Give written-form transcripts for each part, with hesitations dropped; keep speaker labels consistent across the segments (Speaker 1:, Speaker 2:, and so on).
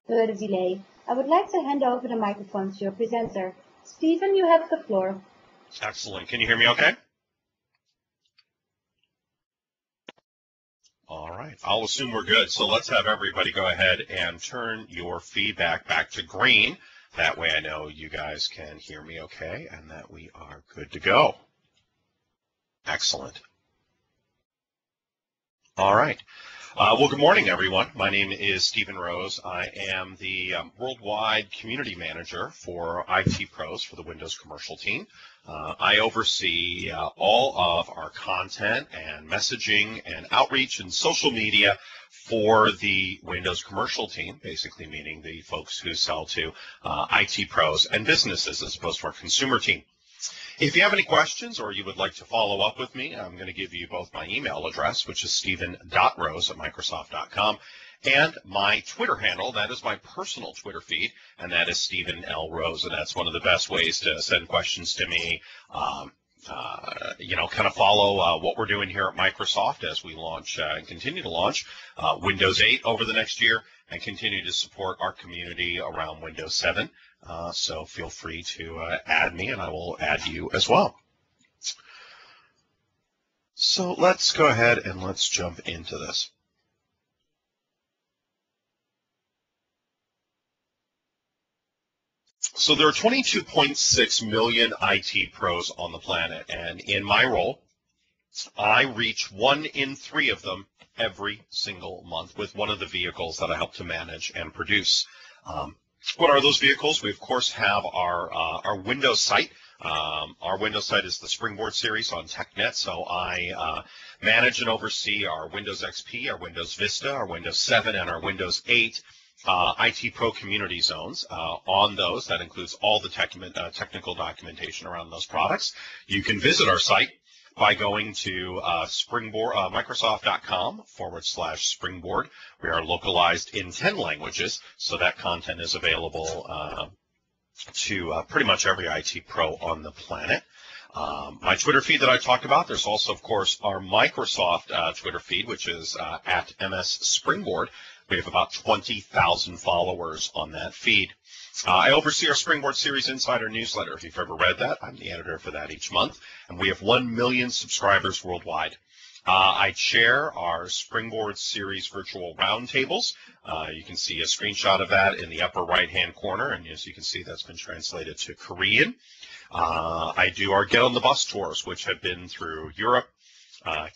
Speaker 1: Further delay, I would like to hand over the microphone to your presenter. Stephen, you have the floor.
Speaker 2: Excellent. Can you hear me okay? All right. I'll assume we're good. So let's have everybody go ahead and turn your feedback back to green. That way I know you guys can hear me okay and that we are good to go. Excellent. All right. Well, good morning, everyone. My name is Stephen Rose. I am the worldwide community manager for IT Pros for the Windows commercial team. I oversee all of our content and messaging and outreach and social media for the Windows commercial team, basically meaning the folks who sell to IT pros and businesses as opposed to our consumer team. If you have any questions or you would like to follow up with me, I'm going to give you both my email address, which is stephen.rose@microsoft.com, and my Twitter handle. That is my personal Twitter feed, and that is Stephen L. Rose, and that's one of the best ways to send questions to me. Kind of follow what we're doing here at Microsoft as we launch and continue to launch Windows 8 over the next year and continue to support our community around Windows 7. So feel free to add me, and I will add you as well. So let's go ahead and let's jump into this. So there are 22.6 million IT pros on the planet, and in my role, I reach 1 in 3 of them every single month with one of the vehicles that I help to manage and produce. What are those vehicles? We, of course, have our Windows site. Our Windows site is the Springboard series on TechNet, so I manage and oversee our Windows XP, our Windows Vista, our Windows 7, and our Windows 8 IT Pro community zones. On those, that includes all the technical documentation around those products. You can visit our site by going to Microsoft.com/springboard. We are localized in 10 languages, so that content is available to pretty much every IT pro on the planet. My Twitter feed that I talked about, there's also, of course, our Microsoft Twitter feed, which is at MS Springboard. We have about 20,000 followers on that feed. I oversee our Springboard Series Insider newsletter. If you've ever read that, I'm the editor for that each month, and we have 1 million subscribers worldwide. I chair our Springboard Series virtual roundtables. You can see a screenshot of that in the upper right-hand corner, and as you can see, that's been translated to Korean. I do our Get on the Bus tours, which have been through Europe,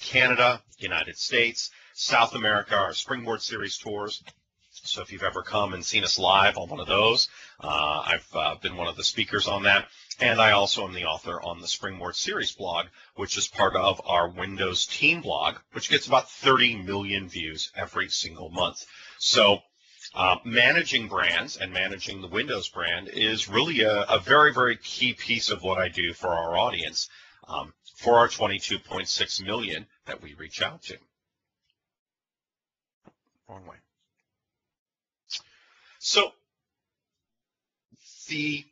Speaker 2: Canada, United States, South America, our Springboard Series tours. So if you've ever come and seen us live on one of those, I've been one of the speakers on that. And I also am the author on the Springboard Series blog, which is part of our Windows team blog, which gets about 30 million views every single month. So managing brands and managing the Windows brand is really a very, very key piece of what I do for our audience, for our 22.6 million that we reach out to. Wrong way. So the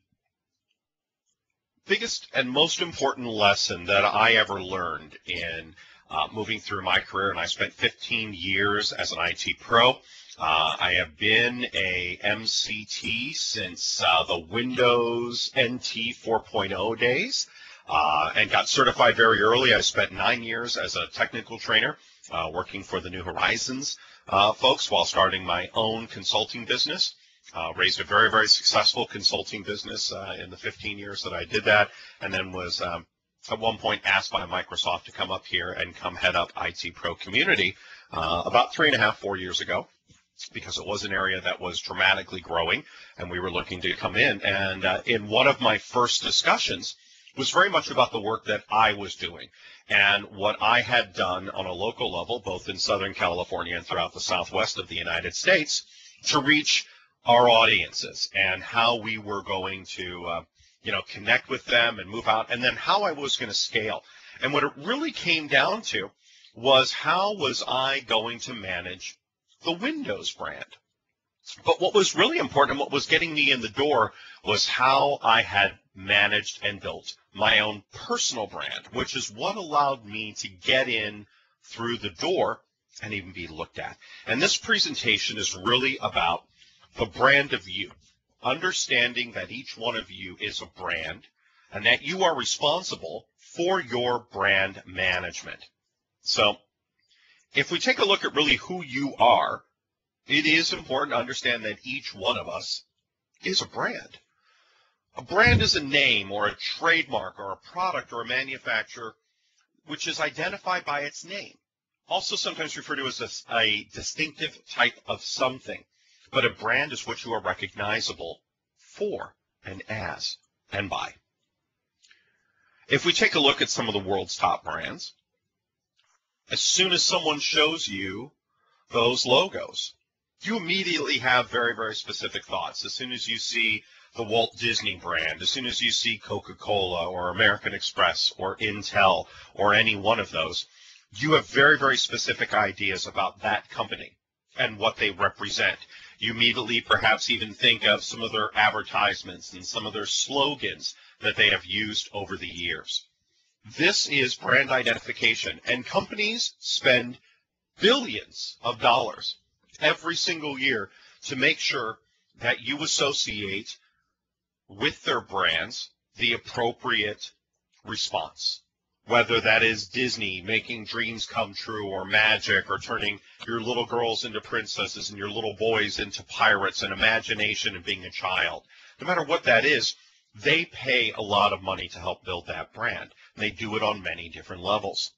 Speaker 2: biggest and most important lesson that I ever learned in moving through my career, and I spent 15 years as an IT pro. I have been a MCT since the Windows NT 4.0 days and got certified very early. I spent 9 years as a technical trainer working for the New Horizons folks while starting my own consulting business. Raised a very, very successful consulting business in the 15 years that I did that, and then was at one point asked by Microsoft to come up here and come head up IT Pro Community about 3.5, 4 years ago, because it was an area that was dramatically growing, and we were looking to come in. And in one of my first discussions was very much about the work that I was doing and what I had done on a local level, both in Southern California and throughout the Southwest of the United States, to reach our audiences and how we were going to, connect with them and move out, and then how I was going to scale. And what it really came down to was how was I going to manage the Windows brand. But what was really important, what was getting me in the door, was how I had managed and built my own personal brand, which is what allowed me to get in through the door and even be looked at. And this presentation is really about the brand of you, understanding that each one of you is a brand and that you are responsible for your brand management. So if we take a look at really who you are, it is important to understand that each one of us is a brand. A brand is a name or a trademark or a product or a manufacturer which is identified by its name. Also sometimes referred to as a distinctive type of something. But a brand is what you are recognizable for and as and by. If we take a look at some of the world's top brands, as soon as someone shows you those logos, you immediately have very, very specific thoughts. As soon as you see the Walt Disney brand, as soon as you see Coca-Cola or American Express or Intel or any one of those, you have very, very specific ideas about that company and what they represent. You immediately perhaps even think of some of their advertisements and some of their slogans that they have used over the years. This is brand identification, and companies spend billions of dollars every single year to make sure that you associate with their brands the appropriate response. Whether that is Disney making dreams come true, or magic, or turning your little girls into princesses and your little boys into pirates, and imagination and being a child. No matter what that is, they pay a lot of money to help build that brand. They do it on many different levels.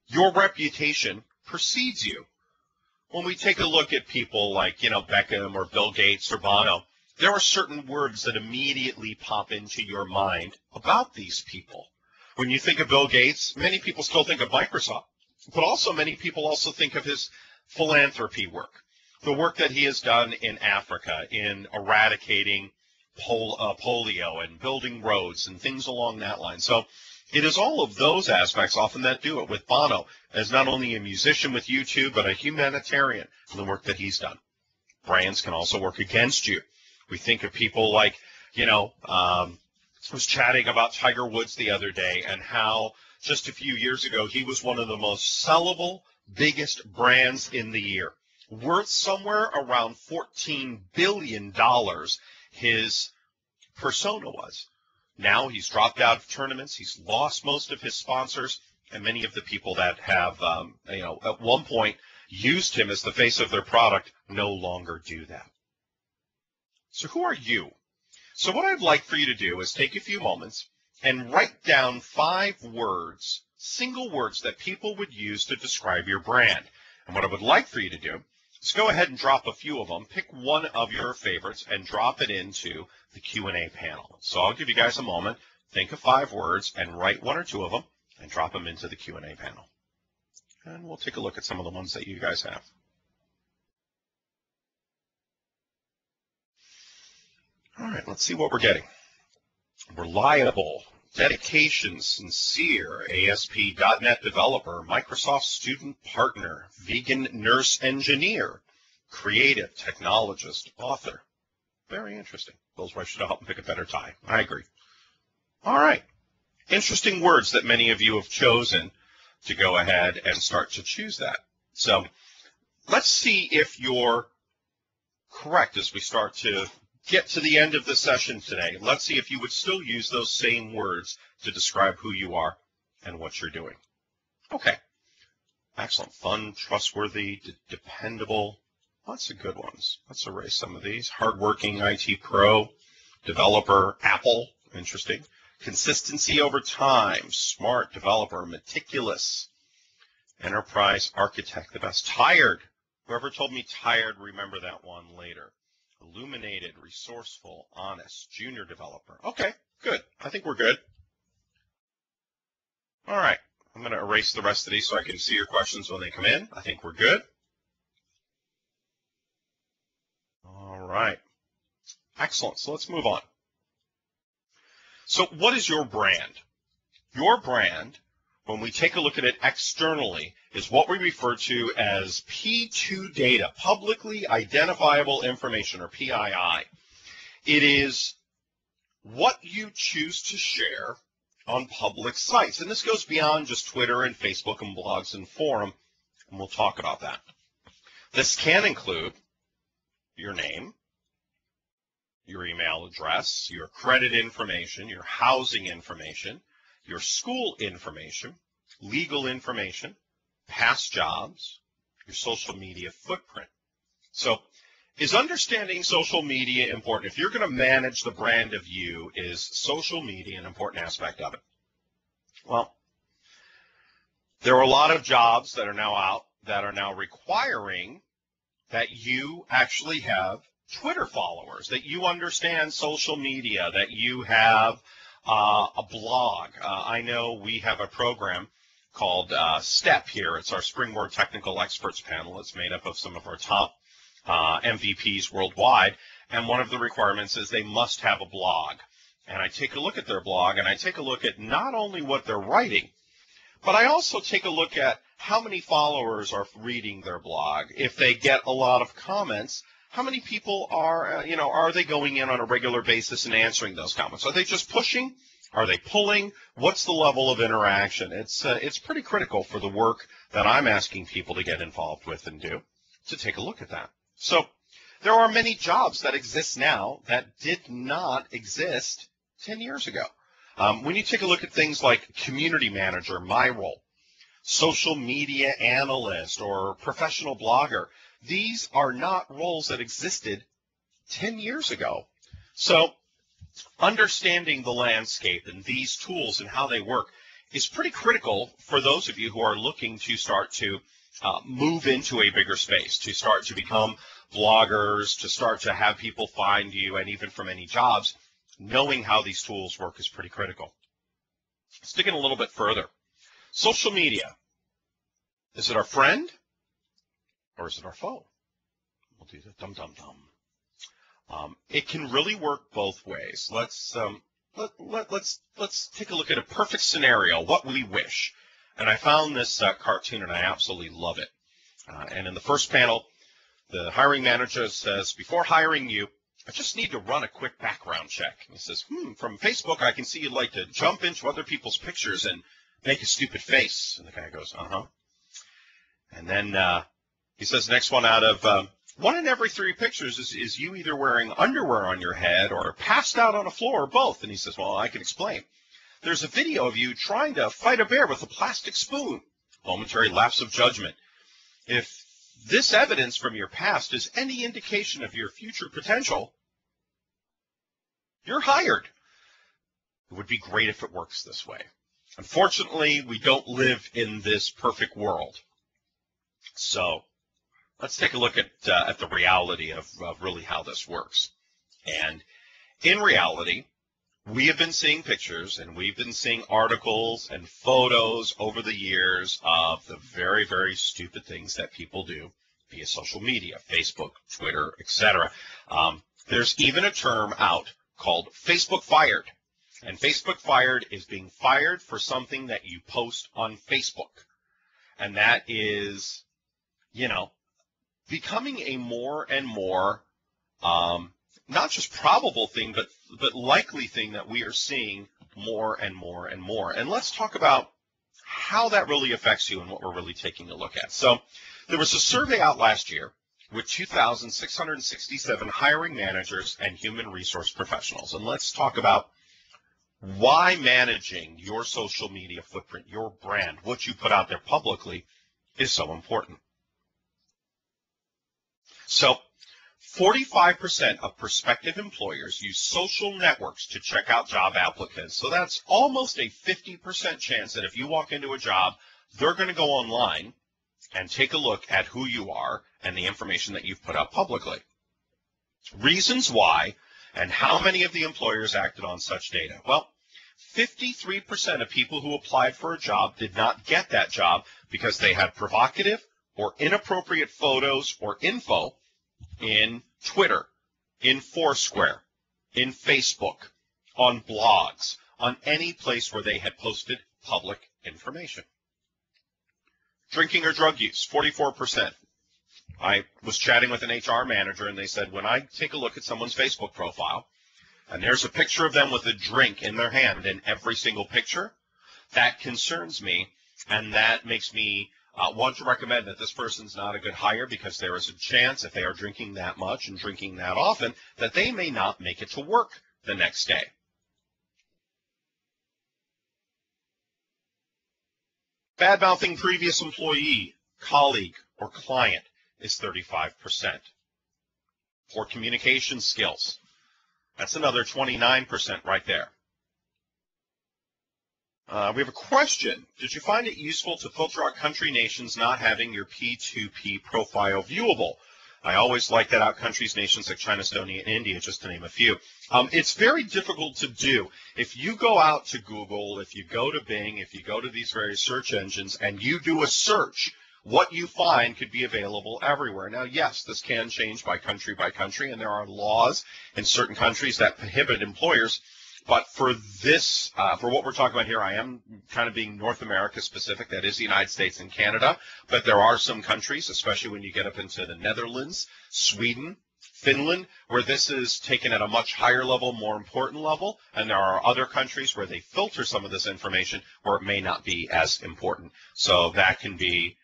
Speaker 2: Your reputation precedes you. When we take a look at people like, Beckham or Bill Gates or Bono, there are certain words that immediately pop into your mind about these people. When you think of Bill Gates, many people still think of Microsoft, but also many people also think of his philanthropy work, the work that he has done in Africa in eradicating polio and building roads and things along that line. So it is all of those aspects often that do it, with Bono as not only a musician with U2, but a humanitarian in the work that he's done. Brands can also work against you. We think of people like, I was chatting about Tiger Woods the other day and how just a few years ago he was one of the most sellable, biggest brands in the year, worth somewhere around $14 billion. His persona was. Now he's dropped out of tournaments. He's lost most of his sponsors, and many of the people that have, at one point used him as the face of their product no longer do that. So who are you? So what I'd like for you to do is take a few moments and write down 5 words, single words that people would use to describe your brand. And what I would like for you to do is go ahead and drop a few of them. Pick one of your favorites and drop it into the Q&A panel. So I'll give you guys a moment. Think of 5 words and write 1 or 2 of them and drop them into the Q&A panel. And we'll take a look at some of the ones that you guys have. All right, let's see what we're getting. Reliable, dedication, sincere, ASP.NET developer, Microsoft student partner, vegan nurse engineer, creative, technologist, author. Very interesting. Those should help him pick a better tie. I agree. All right. Interesting words that many of you have chosen to go ahead and start to choose that. So let's see if you're correct as we start to get to the end of the session today. Let's see if you would still use those same words to describe who you are and what you're doing. Okay. Excellent. Fun, trustworthy, dependable. Lots of good ones. Let's erase some of these. Hardworking, IT pro, developer, Apple. Interesting. Consistency over time. Smart, developer, meticulous. Enterprise, architect, the best. Tired. Whoever told me tired, remember that one later. Illuminated, resourceful, honest, junior developer. Okay, good. I think we're good. All right. I'm going to erase the rest of these so I can see your questions when they come in. I think we're good. All right. Excellent. So let's move on. So what is your brand? Your brand, when we take a look at it externally, is what we refer to as P2 data, publicly identifiable information, or PII. It is what you choose to share on public sites. And this goes beyond just Twitter and Facebook and blogs and forum, and we'll talk about that. This can include your name, your email address, your credit information, your housing information, your school information, legal information, past jobs, your social media footprint. So is understanding social media important? If you're going to manage the brand of you, is social media an important aspect of it? Well, there are a lot of jobs that are now out that are now requiring that you actually have Twitter followers, that you understand social media, that you have a blog. I know we have a program called STEP here. It's our Springboard Technical Experts panel. It's made up of some of our top MVPs worldwide, and one of the requirements is they must have a blog. And I take a look at their blog, and I take a look at not only what they're writing, but I also take a look at how many followers are reading their blog. If they get a lot of comments, how many people are, are they going in on a regular basis and answering those comments? Are they just pushing? Are they pulling? What's the level of interaction? It's pretty critical for the work that I'm asking people to get involved with and do, to take a look at that. So there are many jobs that exist now that did not exist 10 years ago. When you take a look at things like community manager, my role, social media analyst, or professional blogger, these are not roles that existed 10 years ago. So understanding the landscape and these tools and how they work is pretty critical for those of you who are looking to start to move into a bigger space, to start to become bloggers, to start to have people find you, and even from any jobs. Knowing how these tools work is pretty critical. Sticking a little bit further, social media, is it our friend or is it our foe? We'll do the dum-dum-dum. It can really work both ways. Let's take a look at a perfect scenario, what we wish. And I found this cartoon, and I absolutely love it. And in the first panel, the hiring manager says, before hiring you, I just need to run a quick background check. And he says, from Facebook, I can see you'd like to jump into other people's pictures and make a stupid face. And the guy goes, uh-huh. And then he says, next one out of one in every 3 pictures is you either wearing underwear on your head or passed out on a floor or both. And he says, well, I can explain. There's a video of you trying to fight a bear with a plastic spoon. Momentary lapse of judgment. If this evidence from your past is any indication of your future potential, you're hired. It would be great if it works this way. Unfortunately, we don't live in this perfect world. So let's take a look at the reality of really how this works. And in reality, we have been seeing pictures and we've been seeing articles and photos over the years of the very, very stupid things that people do via social media, Facebook, Twitter, etc. There's even a term out called Facebook fired. And Facebook fired is being fired for something that you post on Facebook. And that is, becoming a more and more not just probable thing, but likely thing that we are seeing more and more and more. And let's talk about how that really affects you and what we're really taking a look at. So there was a survey out last year with 2,667 hiring managers and human resource professionals. And let's talk about why managing your social media footprint, your brand, what you put out there publicly is so important. So 45% of prospective employers use social networks to check out job applicants. So that's almost a 50% chance that if you walk into a job, they're going to go online and take a look at who you are and the information that you've put out publicly. Reasons why and how many of the employers acted on such data. Well, 53% of people who applied for a job did not get that job because they had provocative or inappropriate photos or info in Twitter, in Foursquare, in Facebook, on blogs, on any place where they had posted public information. Drinking or drug use, 44%. I was chatting with an HR manager, and they said, when I take a look at someone's Facebook profile, and there's a picture of them with a drink in their hand in every single picture, that concerns me, and that makes me want to recommend that this person's not a good hire because there is a chance, if they are drinking that much and drinking that often, that they may not make it to work the next day. Bad-mouthing previous employee, colleague, or client is 35%. Poor communication skills. That's another 29% right there. We have a question. Did you find it useful to filter out country nations not having your P2P profile viewable? I always like that out countries, nations like China, Estonia, and India, just to name a few. It's very difficult to do. If you go out to Google, if you go to Bing, if you go to these various search engines, and you do a search, what you find could be available everywhere. Now, yes, this can change by country, and there are laws in certain countries that prohibit employers. But for this, for what we're talking about here, I am kind of being North America specific. That is the United States and Canada. But there are some countries, especially when you get up into the Netherlands, Sweden, Finland, where this is taken at a much higher level, more important level. And there are other countries where they filter some of this information where it may not be as important. So that can be,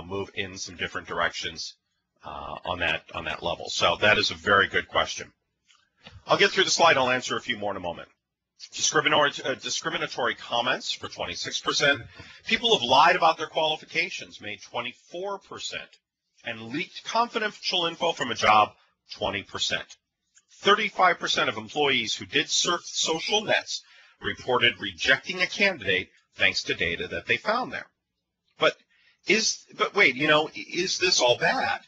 Speaker 2: move in some different directions on that level. So that is a very good question. I'll get through the slide. I'll answer a few more in a moment. Discriminatory comments for 26%. People have lied about their qualifications, made 24%. And leaked confidential info from a job, 20%. 35% of employees who did surf social nets reported rejecting a candidate thanks to data that they found there. But wait, is this all bad?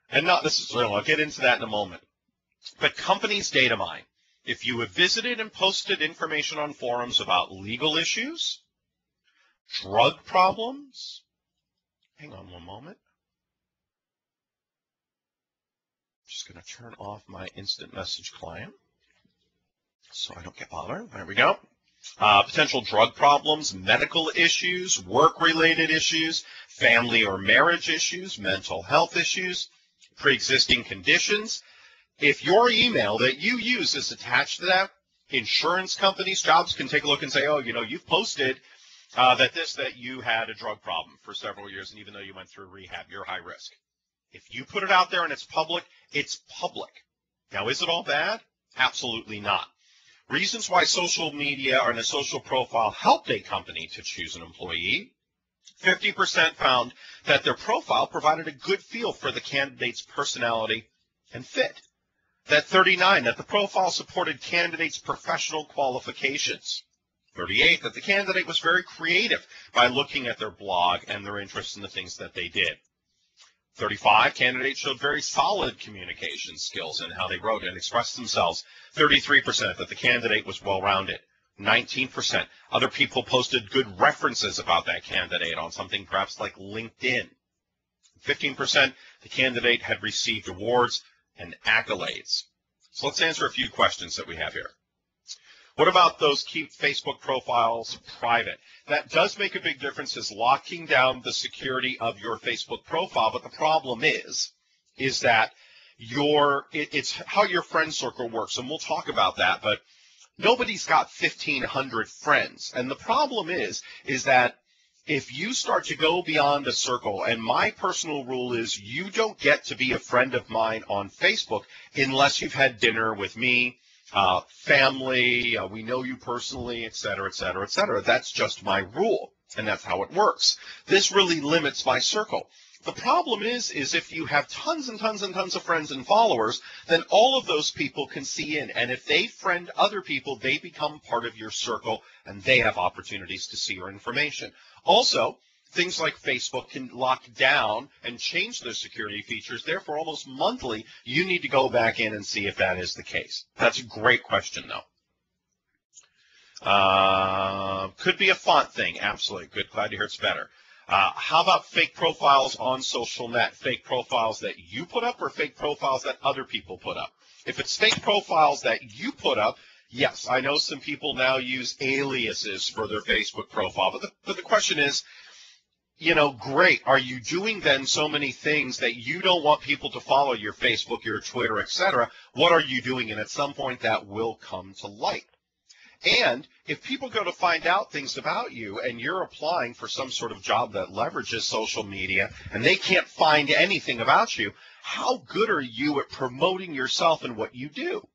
Speaker 2: And not necessarily. I'll get into that in a moment. But companies data mine. If you have visited and posted information on forums about legal issues, drug problems, hang on one moment. I'm just going to turn off my instant message client so I don't get bothered. There we go. Potential drug problems, medical issues, work-related issues, family or marriage issues, mental health issues, pre-existing conditions. If your email that you use is attached to that, insurance companies, jobs can take a look and say, oh, you've posted that you had a drug problem for several years, and even though you went through rehab, you're high risk. If you put it out there and it's public, it's public. Now, is it all bad? Absolutely not. Reasons why social media and a social profile helped a company to choose an employee. 50% found that their profile provided a good feel for the candidate's personality and fit. That 39, that the profile supported candidates' professional qualifications. 38, that the candidate was very creative by looking at their blog and their interests in the things that they did. 35, candidates showed very solid communication skills in how they wrote and expressed themselves. 33%, that the candidate was well-rounded. 19%, other people posted good references about that candidate on something perhaps like LinkedIn. 15%, the candidate had received awards and accolades. So let's answer a few questions that we have here. What about those keep Facebook profiles private? That does make a big difference, is locking down the security of your Facebook profile, but the problem is that it's how your friend circle works, and we'll talk about that, but nobody's got 1,500 friends, and the problem is that if you start to go beyond a circle, and my personal rule is you don't get to be a friend of mine on Facebook unless you've had dinner with me, family, we know you personally, et cetera, et cetera, et cetera. That's just my rule, and that's how it works. This really limits my circle. The problem is if you have tons and tons and tons of friends and followers, then all of those people can see in. And if they friend other people, they become part of your circle, and they have opportunities to see your information. Also, things like Facebook can lock down and change their security features. Therefore, almost monthly, you need to go back in and see if that is the case. That's a great question, though. Could be a font thing. Absolutely. Good. Glad to hear it's better. How about fake profiles on social net? Fake profiles that you put up or fake profiles that other people put up? If it's fake profiles that you put up, yes, I know some people now use aliases for their Facebook profile, but the question is, great. Are you doing then so many things that you don't want people to follow your Facebook, your Twitter, etc.? What are you doing? And at some point that will come to light. And if people go to find out things about you and you're applying for some sort of job that leverages social media and they can't find anything about you, how good are you at promoting yourself and what you do?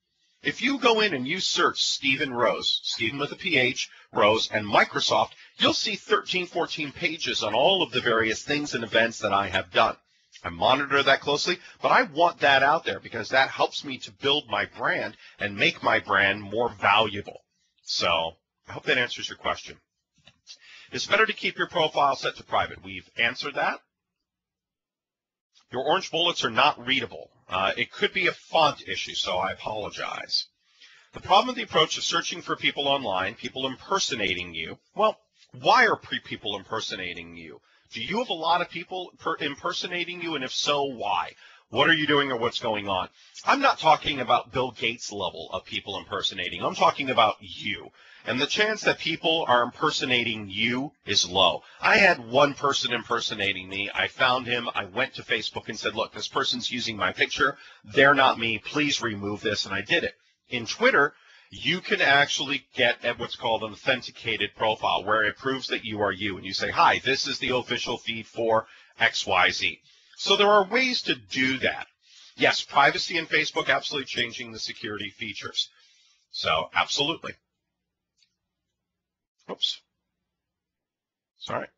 Speaker 2: If you go in and you search Stephen Rose, Stephen with a PH, Rose, and Microsoft, you'll see 13, 14 pages on all of the various things and events that I have done. I monitor that closely, but I want that out there because that helps me to build my brand and make my brand more valuable. So I hope that answers your question. It's better to keep your profile set to private. We've answered that. Your orange bullets are not readable. It could be a font issue, so I apologize. The problem with the approach of searching for people online, people impersonating you. Well, why are people impersonating you? Do you have a lot of people impersonating you, and if so, why? What are you doing or what's going on? I'm not talking about Bill Gates level of people impersonating. I'm talking about you. And the chance that people are impersonating you is low. I had one person impersonating me. I found him. I went to Facebook and said, look, this person's using my picture. They're not me. Please remove this. And I did it. In Twitter, you can actually get at what's called an authenticated profile where it proves that you are you. And you say, hi, this is the official feed for XYZ. So there are ways to do that. Yes, privacy in Facebook, absolutely changing the security features. So absolutely. Oops. Sorry.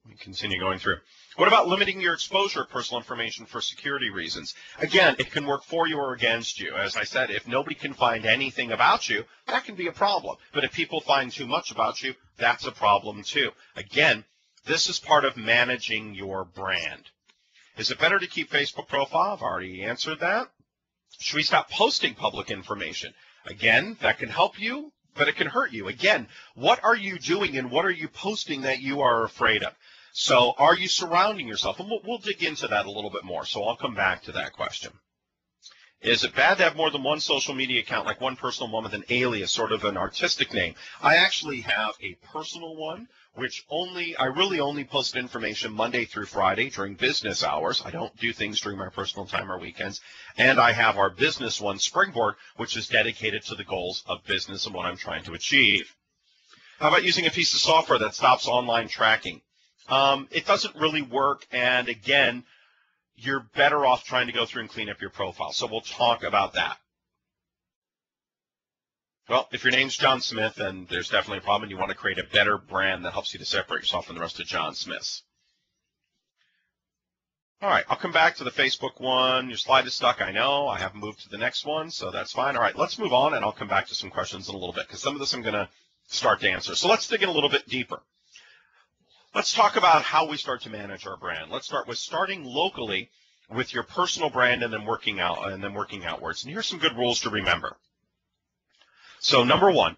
Speaker 2: Let me continue going through. What about limiting your exposure of personal information for security reasons? Again, it can work for you or against you. As I said, if nobody can find anything about you, that can be a problem. But if people find too much about you, that's a problem too. Again, this is part of managing your brand. Is it better to keep Facebook profile? I've already answered that. Should we stop posting public information? Again, that can help you, but it can hurt you. Again, what are you doing and what are you posting that you are afraid of? So are you surrounding yourself? And we'll dig into that a little bit more, so I'll come back to that question. Is it bad to have more than one social media account, like one personal one with an alias, sort of an artistic name? I actually have a personal one, which I really only post information Monday through Friday during business hours. I don't do things during my personal time or weekends. And I have our business one, Springboard, which is dedicated to the goals of business and what I'm trying to achieve. How about using a piece of software that stops online tracking? It doesn't really work, and again, you're better off trying to go through and clean up your profile. So we'll talk about that. Well, if your name's John Smith, then there's definitely a problem, and you want to create a better brand that helps you to separate yourself from the rest of John Smiths. All right, I'll come back to the Facebook one. Your slide is stuck, I know. I haven't moved to the next one, so that's fine. All right, let's move on, and I'll come back to some questions in a little bit, because some of this I'm going to start to answer. So let's dig in a little bit deeper. Let's talk about how we start to manage our brand. Let's start with starting locally with your personal brand and then working outwards. And here's some good rules to remember. So number one,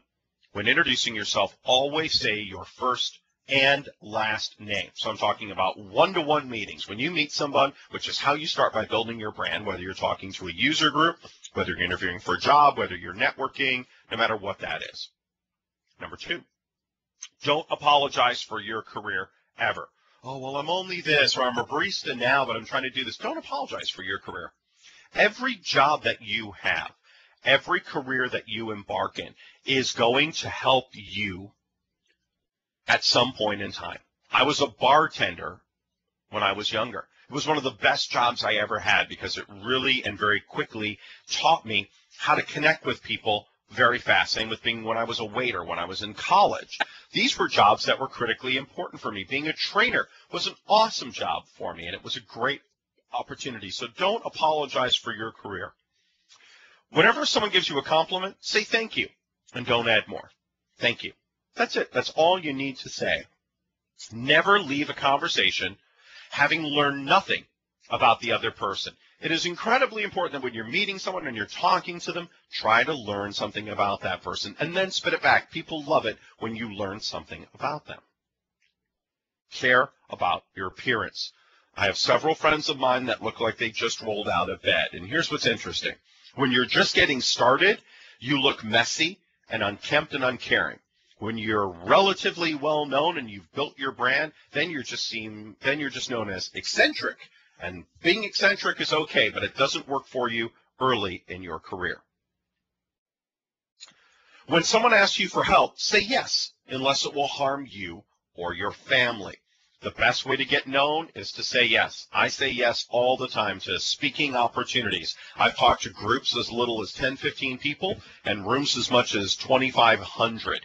Speaker 2: when introducing yourself, always say your first and last name. So I'm talking about one-to-one meetings. When you meet someone, which is how you start by building your brand, whether you're talking to a user group, whether you're interviewing for a job, whether you're networking, no matter what that is. Number two, don't apologize for your career ever. Oh, well, I'm only this, or I'm a barista now, but I'm trying to do this. Don't apologize for your career. Every job that you have, every career that you embark in is going to help you at some point in time. I was a bartender when I was younger. It was one of the best jobs I ever had because it really and very quickly taught me how to connect with people very fast. Same with being when I was a waiter, when I was in college. These were jobs that were critically important for me. Being a trainer was an awesome job for me, and it was a great opportunity. So don't apologize for your career. Whenever someone gives you a compliment, say thank you, and don't add more. Thank you. That's it. That's all you need to say. Never leave a conversation having learned nothing about the other person. It is incredibly important that when you're meeting someone and you're talking to them, try to learn something about that person and then spit it back. People love it when you learn something about them. Care about your appearance. I have several friends of mine that look like they just rolled out of bed. And here's what's interesting. When you're just getting started, you look messy and unkempt and uncaring. When you're relatively well known and you've built your brand, then you're just known as eccentric. And being eccentric is okay, but it doesn't work for you early in your career. When someone asks you for help, say yes, unless it will harm you or your family. The best way to get known is to say yes. I say yes all the time to speaking opportunities. I've talked to groups as little as 10, 15 people and rooms as much as 2,500.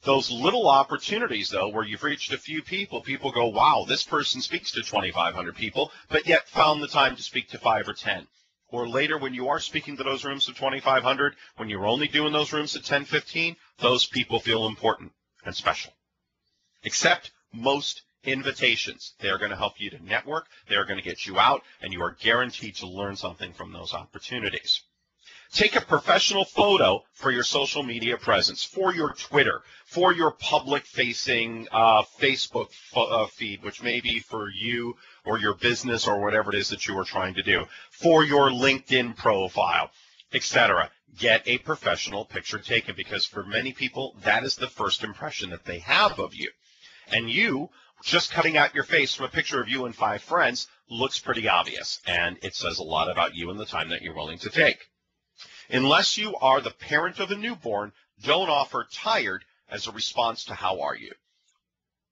Speaker 2: Those little opportunities, though, where you've reached a few people, people go, wow, this person speaks to 2,500 people, but yet found the time to speak to 5 or 10. Or later, when you are speaking to those rooms of 2,500, when you're only doing those rooms at 10, 15, those people feel important and special. Accept most invitations. They're going to help you to network. They're going to get you out, and you are guaranteed to learn something from those opportunities. Take a professional photo for your social media presence, for your Twitter, for your public-facing Facebook feed, which may be for you or your business or whatever it is that you are trying to do, for your LinkedIn profile, etc. Get a professional picture taken, because for many people, that is the first impression that they have of you. And you, just cutting out your face from a picture of you and 5 friends, looks pretty obvious, and it says a lot about you and the time that you're willing to take. Unless you are the parent of a newborn, don't offer tired as a response to how are you.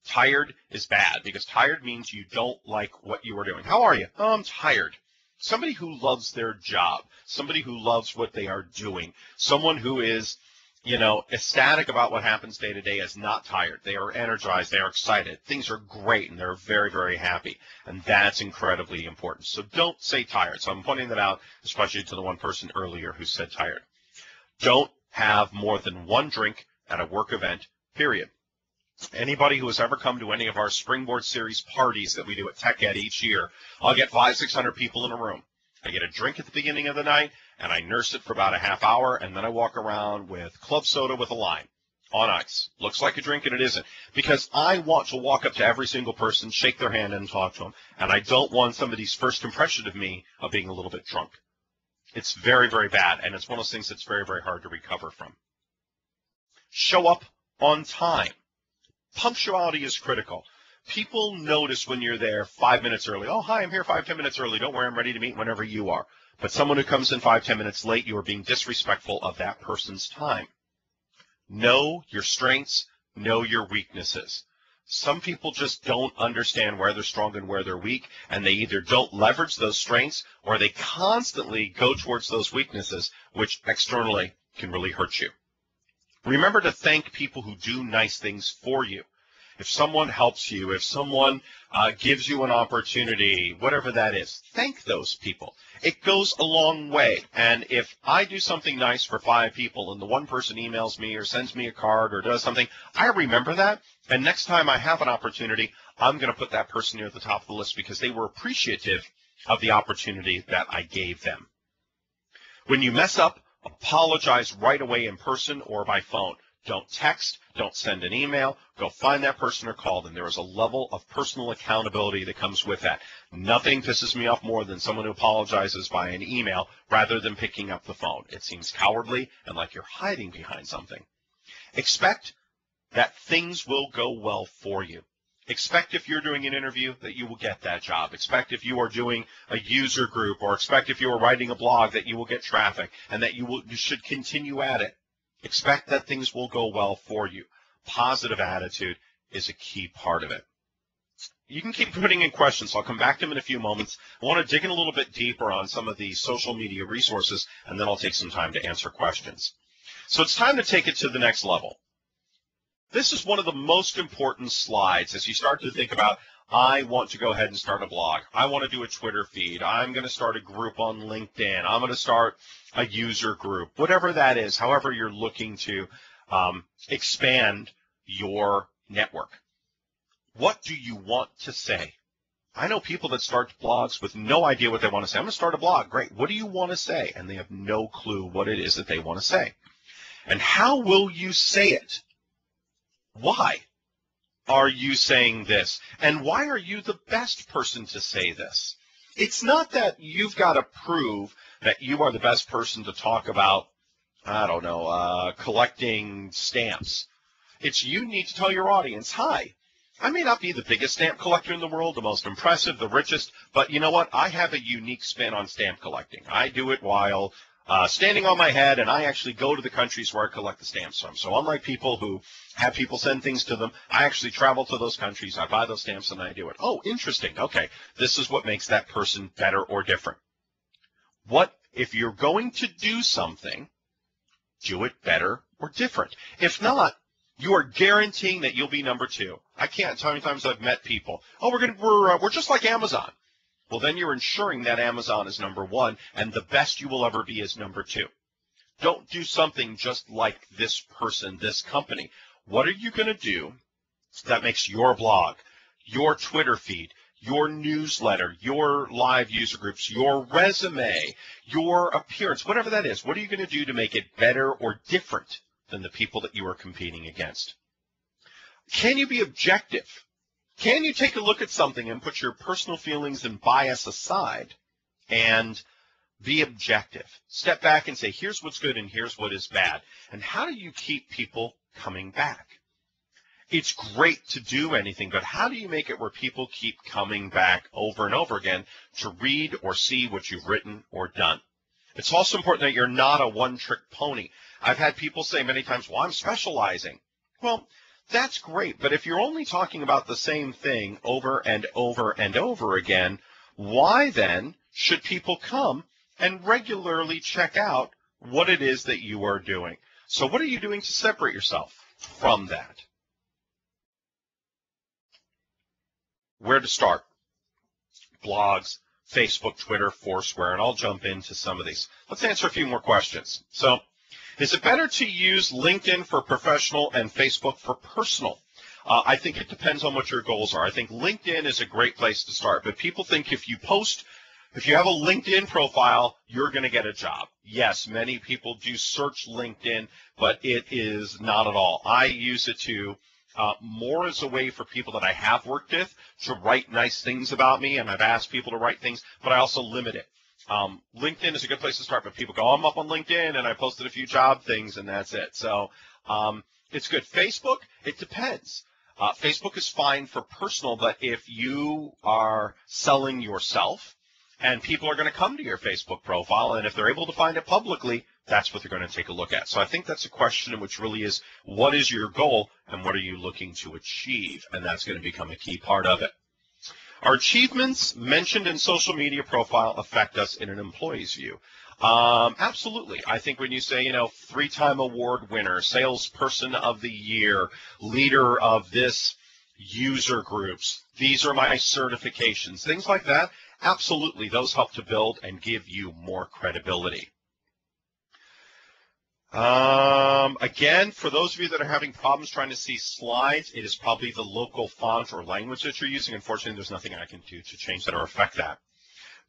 Speaker 2: Tired is bad, because tired means you don't like what you are doing. How are you? Oh, I'm tired. Somebody who loves their job, somebody who loves what they are doing, someone who is, ecstatic about what happens day to day is not tired. They are energized. They are excited. Things are great, and they're very, very happy. And that's incredibly important. So don't say tired. So I'm pointing that out, especially to the one person earlier who said tired. Don't have more than 1 drink at a work event, period. Anybody who has ever come to any of our Springboard Series parties that we do at Tech Ed each year, I'll get 500, 600 people in a room. I get a drink at the beginning of the night, and I nurse it for about a half hour, and then I walk around with club soda with a lime on ice. Looks like a drink, and it isn't, because I want to walk up to every single person, shake their hand, and talk to them, and I don't want somebody's first impression of me of being a little bit drunk. It's very, very bad, and it's one of those things that's very, very hard to recover from. Show up on time. Punctuality is critical. People notice when you're there 5 minutes early. Oh, hi, I'm here 5, 10 minutes early. Don't worry, I'm ready to meet whenever you are. But someone who comes in 5, 10 minutes late, you are being disrespectful of that person's time. Know your strengths, know your weaknesses. Some people just don't understand where they're strong and where they're weak, and they either don't leverage those strengths or they constantly go towards those weaknesses, which externally can really hurt you. Remember to thank people who do nice things for you. If someone helps you, if someone gives you an opportunity, whatever that is, thank those people. It goes a long way. And if I do something nice for 5 people and the one person emails me or sends me a card or does something, I remember that. And next time I have an opportunity, I'm going to put that person near the top of the list because they were appreciative of the opportunity that I gave them. When you mess up, apologize right away in person or by phone. Don't text. Don't send an email. Go find that person or call them. There is a level of personal accountability that comes with that. Nothing pisses me off more than someone who apologizes by an email rather than picking up the phone. It seems cowardly and like you're hiding behind something. Expect that things will go well for you. Expect if you're doing an interview that you will get that job. Expect if you are doing a user group, or expect if you are writing a blog that you will get traffic and that you should continue at it. Expect that things will go well for you. Positive attitude is a key part of it. You can keep putting in questions, so I'll come back to them in a few moments. I want to dig in a little bit deeper on some of the social media resources, and then I'll take some time to answer questions. So it's time to take it to the next level. This is one of the most important slides as you start to think about, I want to go ahead and start a blog. I want to do a Twitter feed. I'm going to start a group on LinkedIn. I'm going to start a user group, whatever that is, however you're looking to expand your network. What do you want to say? I know people that start blogs with no idea what they want to say. I'm going to start a blog. Great. What do you want to say? And they have no clue what it is that they want to say. And how will you say it? Why are you saying this? And why are you the best person to say this? It's not that you've got to prove that you are the best person to talk about, I don't know, collecting stamps. It's you need to tell your audience, hi, I may not be the biggest stamp collector in the world, the most impressive, the richest, but you know what? I have a unique spin on stamp collecting. I do it while standing on my head, and I actually go to the countries where I collect the stamps from. So unlike people who have people send things to them, I actually travel to those countries, I buy those stamps, and I do it. Oh, interesting. Okay, this is what makes that person better or different. What if you're going to do something, do it better or different. If not, you are guaranteeing that you'll be number two. I can't tell you how many times I've met people. Oh, we're just like Amazon. Well, then you're ensuring that Amazon is number one, and the best you will ever be is number two. Don't do something just like this person, this company. What are you going to do that makes your blog, your Twitter feed, your newsletter, your live user groups, your resume, your appearance, whatever that is, what are you going to do to make it better or different than the people that you are competing against? Can you be objective? Can you take a look at something and put your personal feelings and bias aside and be objective? Step back and say, here's what's good and here's what is bad. And how do you keep people coming back? It's great to do anything, but how do you make it where people keep coming back over and over again to read or see what you've written or done? It's also important that you're not a one-trick pony. I've had people say many times, well, I'm specializing. Well, that's great, but if you're only talking about the same thing over and over and over again, why then should people come and regularly check out what it is that you are doing? So what are you doing to separate yourself from that? Where to start? Blogs, Facebook, Twitter, Foursquare, and I'll jump into some of these. Let's answer a few more questions. So, is it better to use LinkedIn for professional and Facebook for personal? I think it depends on what your goals are. I think LinkedIn is a great place to start, but people think if you have a LinkedIn profile, you're going to get a job. Yes, many people do search LinkedIn, but it is not at all. I use it to more as a way for people that I have worked with to write nice things about me, and I've asked people to write things, but I also limit it. LinkedIn is a good place to start, but people go, I'm up on LinkedIn, and I posted a few job things, and that's it. So it's good. Facebook, it depends. Facebook is fine for personal, but if you are selling yourself, and people are going to come to your Facebook profile, and if they're able to find it publicly, that's what they're going to take a look at. So I think that's a question which really is, what is your goal, and what are you looking to achieve? And that's going to become a key part of it. Are achievements mentioned in social media profile affect us in an employee's view? Absolutely. I think when you say, 3-time award winner, salesperson of the year, leader of this user groups, these are my certifications, things like that, absolutely, those help to build and give you more credibility. Again, for those of you that are having problems trying to see slides, it is probably the local font or language that you're using. Unfortunately, there's nothing I can do to change that or affect that.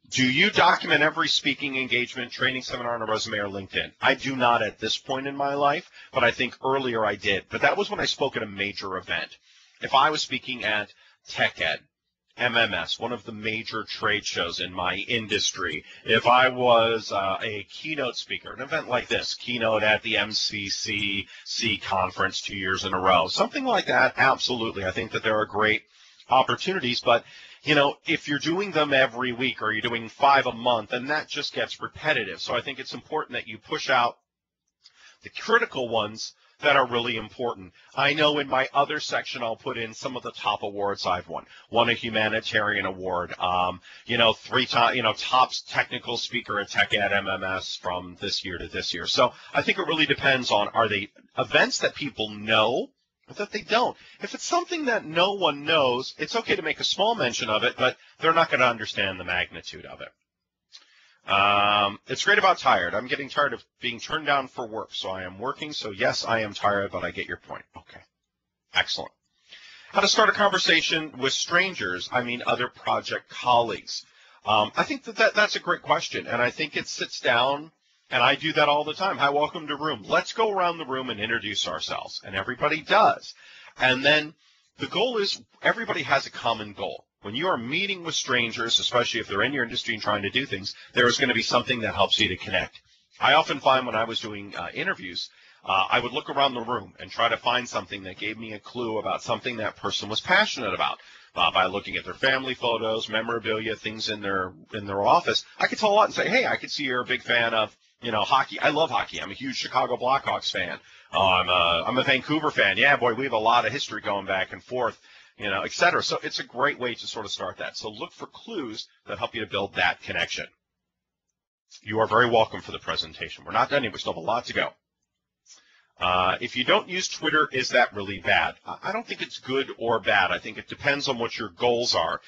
Speaker 2: Do you document every speaking engagement, training seminar on a resume or LinkedIn? I do not at this point in my life, but I think earlier I did. But that was when I spoke at a major event. If I was speaking at TechEd, MMS, one of the major trade shows in my industry, if I was a keynote speaker, an event like this, keynote at the MCCC conference 2 years in a row, something like that, absolutely. I think that there are great opportunities, but if you're doing them every week or you're doing 5 a month, then that just gets repetitive. So I think it's important that you push out the critical ones that are really important. I know in my other section I'll put in some of the top awards I've won. Won a humanitarian award, 3 times, top technical speaker at TechEd MMS from this year to this year. So I think it really depends on, are they events that people know or that they don't? If it's something that no one knows, it's okay to make a small mention of it, but they're not going to understand the magnitude of it. It's great about tired. I'm getting tired of being turned down for work, so I am working. So yes, I am tired, but I get your point. Okay, excellent. How to start a conversation with strangers, other project colleagues. I think that's a great question, and I think it sits down, and I do that all the time. Hi, welcome to room. Let's go around the room and introduce ourselves, and everybody does. And then the goal is everybody has a common goal. When you are meeting with strangers, especially if they're in your industry and trying to do things, there is going to be something that helps you to connect. I often find when I was doing interviews, I would look around the room and try to find something that gave me a clue about something that person was passionate about. By looking at their family photos, memorabilia, things in their office, I could tell a lot and say, hey, I could see you're a big fan of Hockey. I love hockey. I'm a huge Chicago Blackhawks fan. I'm a Vancouver fan. Yeah, boy, we have a lot of history going back and forth, et cetera. So it's a great way to sort of start that. So look for clues that help you to build that connection. You are very welcome for the presentation. We're not done yet. We still have a lot to go. If you don't use Twitter, is that really bad? I don't think it's good or bad. I think it depends on what your goals are.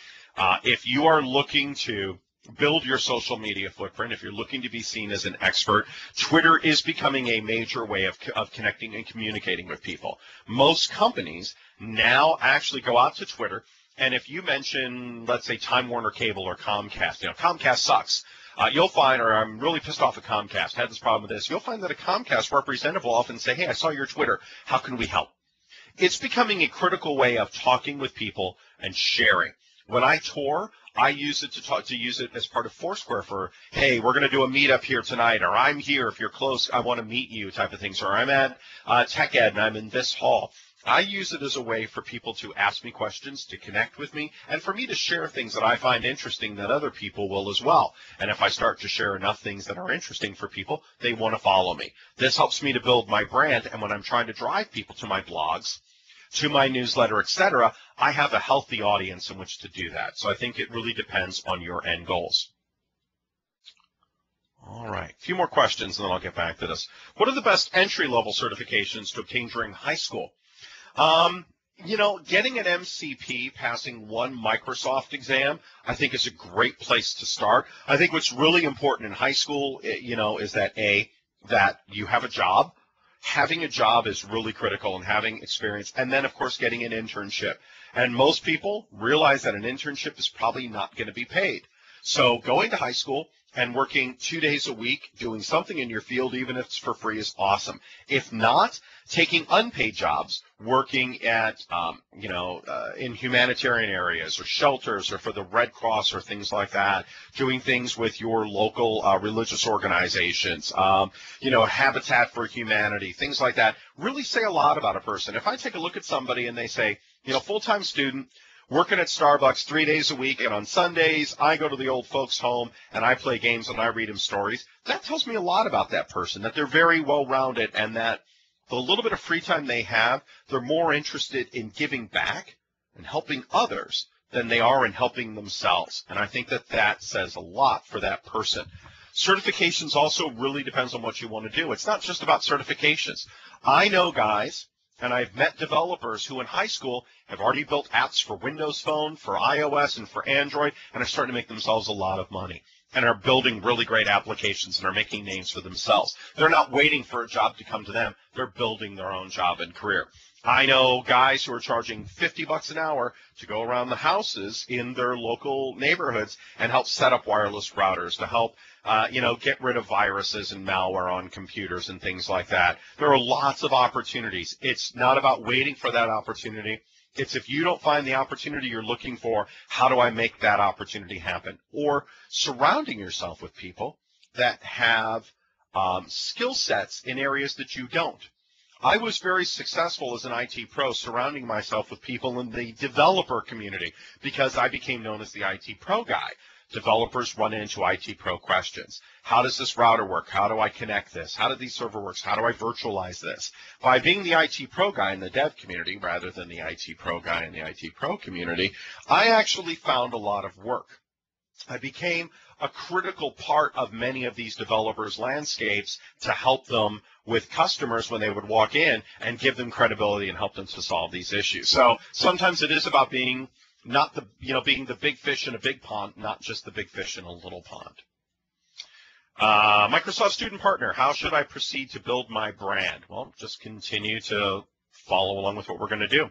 Speaker 2: If you are looking to build your social media footprint, if you're looking to be seen as an expert, Twitter is becoming a major way of connecting and communicating with people. Most companies now actually go out to Twitter, and if you mention, let's say, Time Warner Cable or Comcast, Comcast sucks. You'll find, or I'm really pissed off at Comcast, had this problem with this, you'll find that a Comcast representative will often say, hey, I saw your Twitter. How can we help? It's becoming a critical way of talking with people and sharing. When I tour, I use it to use it as part of Foursquare for, hey, we're going to do a meetup here tonight, or I'm here if you're close, I want to meet you type of things, or I'm at Tech Ed and I'm in this hall. I use it as a way for people to ask me questions, to connect with me, and for me to share things that I find interesting that other people will as well. And if I start to share enough things that are interesting for people, they want to follow me. This helps me to build my brand, and when I'm trying to drive people to my blogs, to my newsletter, etc., I have a healthy audience in which to do that. So I think it really depends on your end goals. All right, a few more questions, and then I'll get back to this. What are the best entry-level certifications to obtain during high school? Getting an MCP, passing one Microsoft exam, I think is a great place to start. I think what's really important in high school, is that that you have a job. Having a job is really critical, and having experience, and then, of course, getting an internship. And most people realize that an internship is probably not going to be paid. So going to high school and working 2 days a week, doing something in your field, even if it's for free, is awesome. If not, taking unpaid jobs, working at, in humanitarian areas or shelters or for the Red Cross or things like that, doing things with your local religious organizations, Habitat for Humanity, things like that, really say a lot about a person. If I take a look at somebody and they say, full-time student, working at Starbucks 3 days a week, and on Sundays I go to the old folks' home and I play games and I read them stories, that tells me a lot about that person, that they're very well-rounded, and that the little bit of free time they have, they're more interested in giving back and helping others than they are in helping themselves. And I think that that says a lot for that person. Certifications also really depends on what you want to do. It's not just about certifications. I know guys, and I've met developers who in high school have already built apps for Windows Phone, for iOS, and for Android, and are starting to make themselves a lot of money, and are building really great applications and are making names for themselves. They're not waiting for a job to come to them. They're building their own job and career. I know guys who are charging $50 an hour to go around the houses in their local neighborhoods and help set up wireless routers, to help get rid of viruses and malware on computers and things like that. There are lots of opportunities. It's not about waiting for that opportunity. It's, if you don't find the opportunity you're looking for, how do I make that opportunity happen? Or surrounding yourself with people that have skill sets in areas that you don't. I was very successful as an IT pro surrounding myself with people in the developer community because I became known as the IT pro guy. Developers run into IT pro questions. How does this router work? How do I connect this? How do these server works? How do I virtualize this? By being the IT pro guy in the dev community rather than the IT pro guy in the IT pro community, I actually found a lot of work. I became a critical part of many of these developers' landscapes to help them with customers when they would walk in and give them credibility and help them to solve these issues. So sometimes it is about being being the big fish in a big pond, not just the big fish in a little pond. Microsoft Student Partner, how should I proceed to build my brand? Well, just continue to follow along with what we're going to do.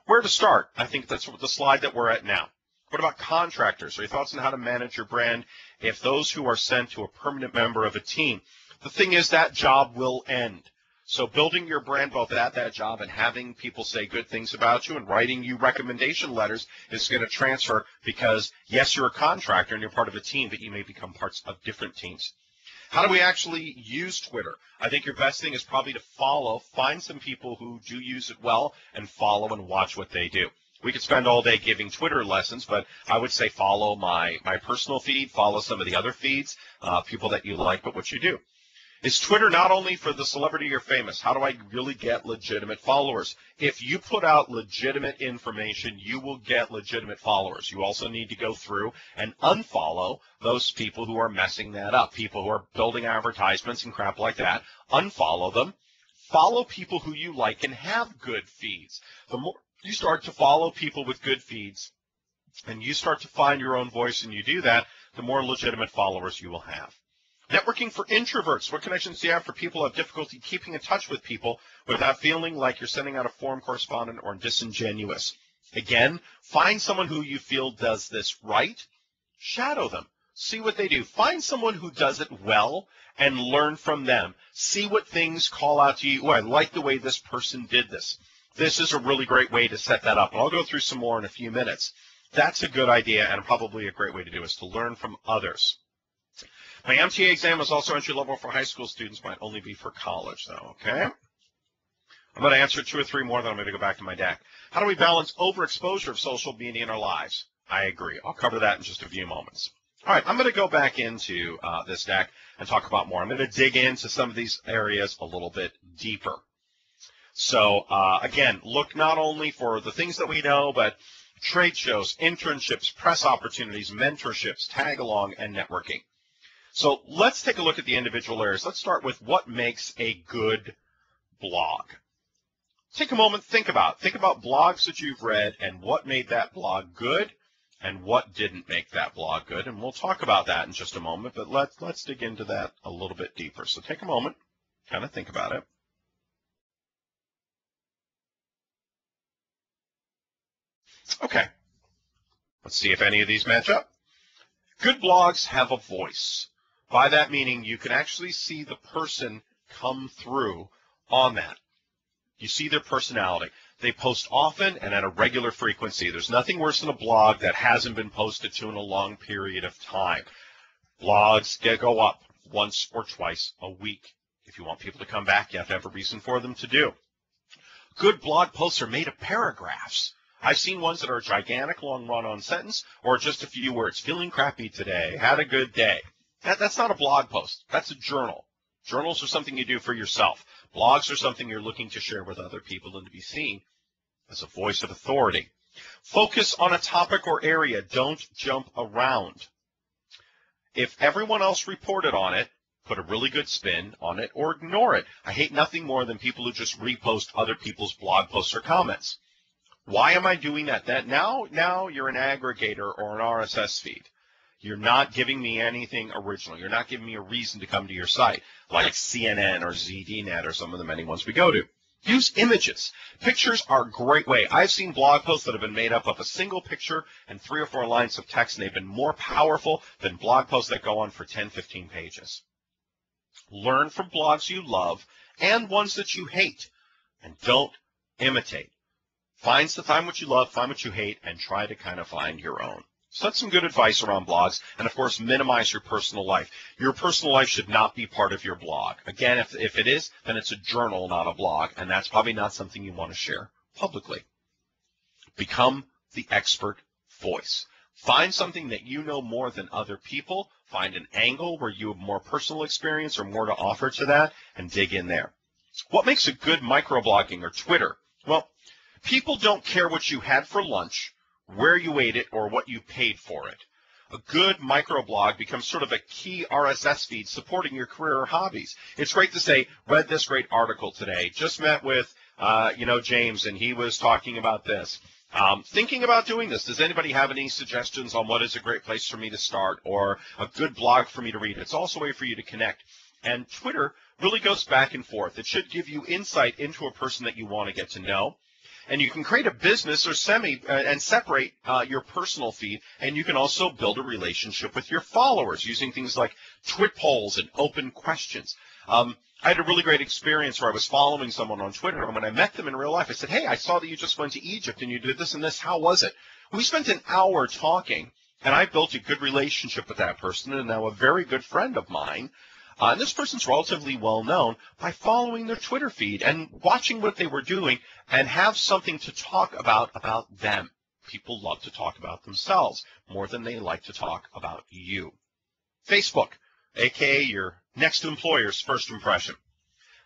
Speaker 2: Where to start? I think that's the slide that we're at now. What about contractors? Are your thoughts on how to manage your brand if those who are sent to a permanent member of a team? The thing is, that job will end. So building your brand both at that job and having people say good things about you and writing you recommendation letters is going to transfer because, yes, you're a contractor and you're part of a team, but you may become parts of different teams. How do we actually use Twitter? I think your best thing is probably to find some people who do use it well, and follow and watch what they do. We could spend all day giving Twitter lessons, but I would say follow my personal feed, follow some of the other feeds, people that you like, but what you do. Is Twitter not only for the celebrity or famous? How do I really get legitimate followers? If you put out legitimate information, you will get legitimate followers. You also need to go through and unfollow those people who are messing that up, people who are building advertisements and crap like that. Unfollow them. Follow people who you like and have good feeds. The more you start to follow people with good feeds and you start to find your own voice and you do that, the more legitimate followers you will have. Networking for introverts. What connections do you have for people who have difficulty keeping in touch with people without feeling like you're sending out a foreign correspondent or disingenuous? Again, find someone who you feel does this right. Shadow them. See what they do. Find someone who does it well and learn from them. See what things call out to you. Oh, I like the way this person did this. This is a really great way to set that up. And I'll go through some more in a few minutes. That's a good idea and probably a great way to do is to learn from others. My MTA exam is also entry level for high school students, might only be for college though, okay? I'm going to answer 2 or 3 more, then I'm going to go back to my deck. How do we balance overexposure of social media in our lives? I agree. I'll cover that in just a few moments. All right, I'm going to go back into this deck and talk about more. I'm going to dig into some of these areas a little bit deeper. So, again, look not only for the things that we know, but trade shows, internships, press opportunities, mentorships, tag-along, and networking. So let's take a look at the individual areas. Let's start with what makes a good blog. Take a moment, think about blogs that you've read and what made that blog good and what didn't make that blog good. And we'll talk about that in just a moment, but let's dig into that a little bit deeper. So take a moment, kind of think about it. Okay, let's see if any of these match up. Good blogs have a voice. By that meaning, you can actually see the person come through on that. You see their personality. They post often and at a regular frequency. There's nothing worse than a blog that hasn't been posted to in a long period of time. Blogs go up once or twice a week. If you want people to come back, you have to have a reason for them to do. Good blog posts are made of paragraphs. I've seen ones that are a gigantic long run-on sentence or just a few words. Feeling crappy today. Had a good day. That's not a blog post. That's a journal. Journals are something you do for yourself. Blogs are something you're looking to share with other people and to be seen as a voice of authority. Focus on a topic or area. Don't jump around. If everyone else reported on it, put a really good spin on it or ignore it. I hate nothing more than people who just repost other people's blog posts or comments. Why am I doing that? Now you're an aggregator or an RSS feed. You're not giving me anything original. You're not giving me a reason to come to your site, like CNN or ZDNet or some of the many ones we go to. Use images. Pictures are a great way. I've seen blog posts that have been made up of a single picture and 3 or 4 lines of text, and they've been more powerful than blog posts that go on for 10, 15 pages. Learn from blogs you love and ones that you hate, and don't imitate. Find what you love, find what you hate, and try to kind of find your own. So that's some good advice around blogs. And, of course, minimize your personal life. Your personal life should not be part of your blog. Again, if it is, then it's a journal, not a blog, and that's probably not something you want to share publicly. Become the expert voice. Find something that you know more than other people. Find an angle where you have more personal experience or more to offer to that, and dig in there. What makes a good microblogging or Twitter? Well, people don't care what you had for lunch, where you ate it, or what you paid for it. A good microblog becomes sort of a key RSS feed supporting your career or hobbies. It's great to say, read this great article today, just met with, James, and he was talking about this. Thinking about doing this. Does anybody have any suggestions on what is a great place for me to start or a good blog for me to read? It's also a way for you to connect. And Twitter really goes back and forth. It should give you insight into a person that you want to get to know. And you can create a business or and separate your personal feed, and you can also build a relationship with your followers using things like twit polls and open questions. I had a really great experience where I was following someone on Twitter, and when I met them in real life, I said, hey, I saw that you just went to Egypt and you did this and this. How was it? We spent an hour talking, and I built a good relationship with that person, and now a very good friend of mine. And this person's relatively well known by following their Twitter feed and watching what they were doing and have something to talk about them. People love to talk about themselves more than they like to talk about you. Facebook, aka your Next, employers' first impression.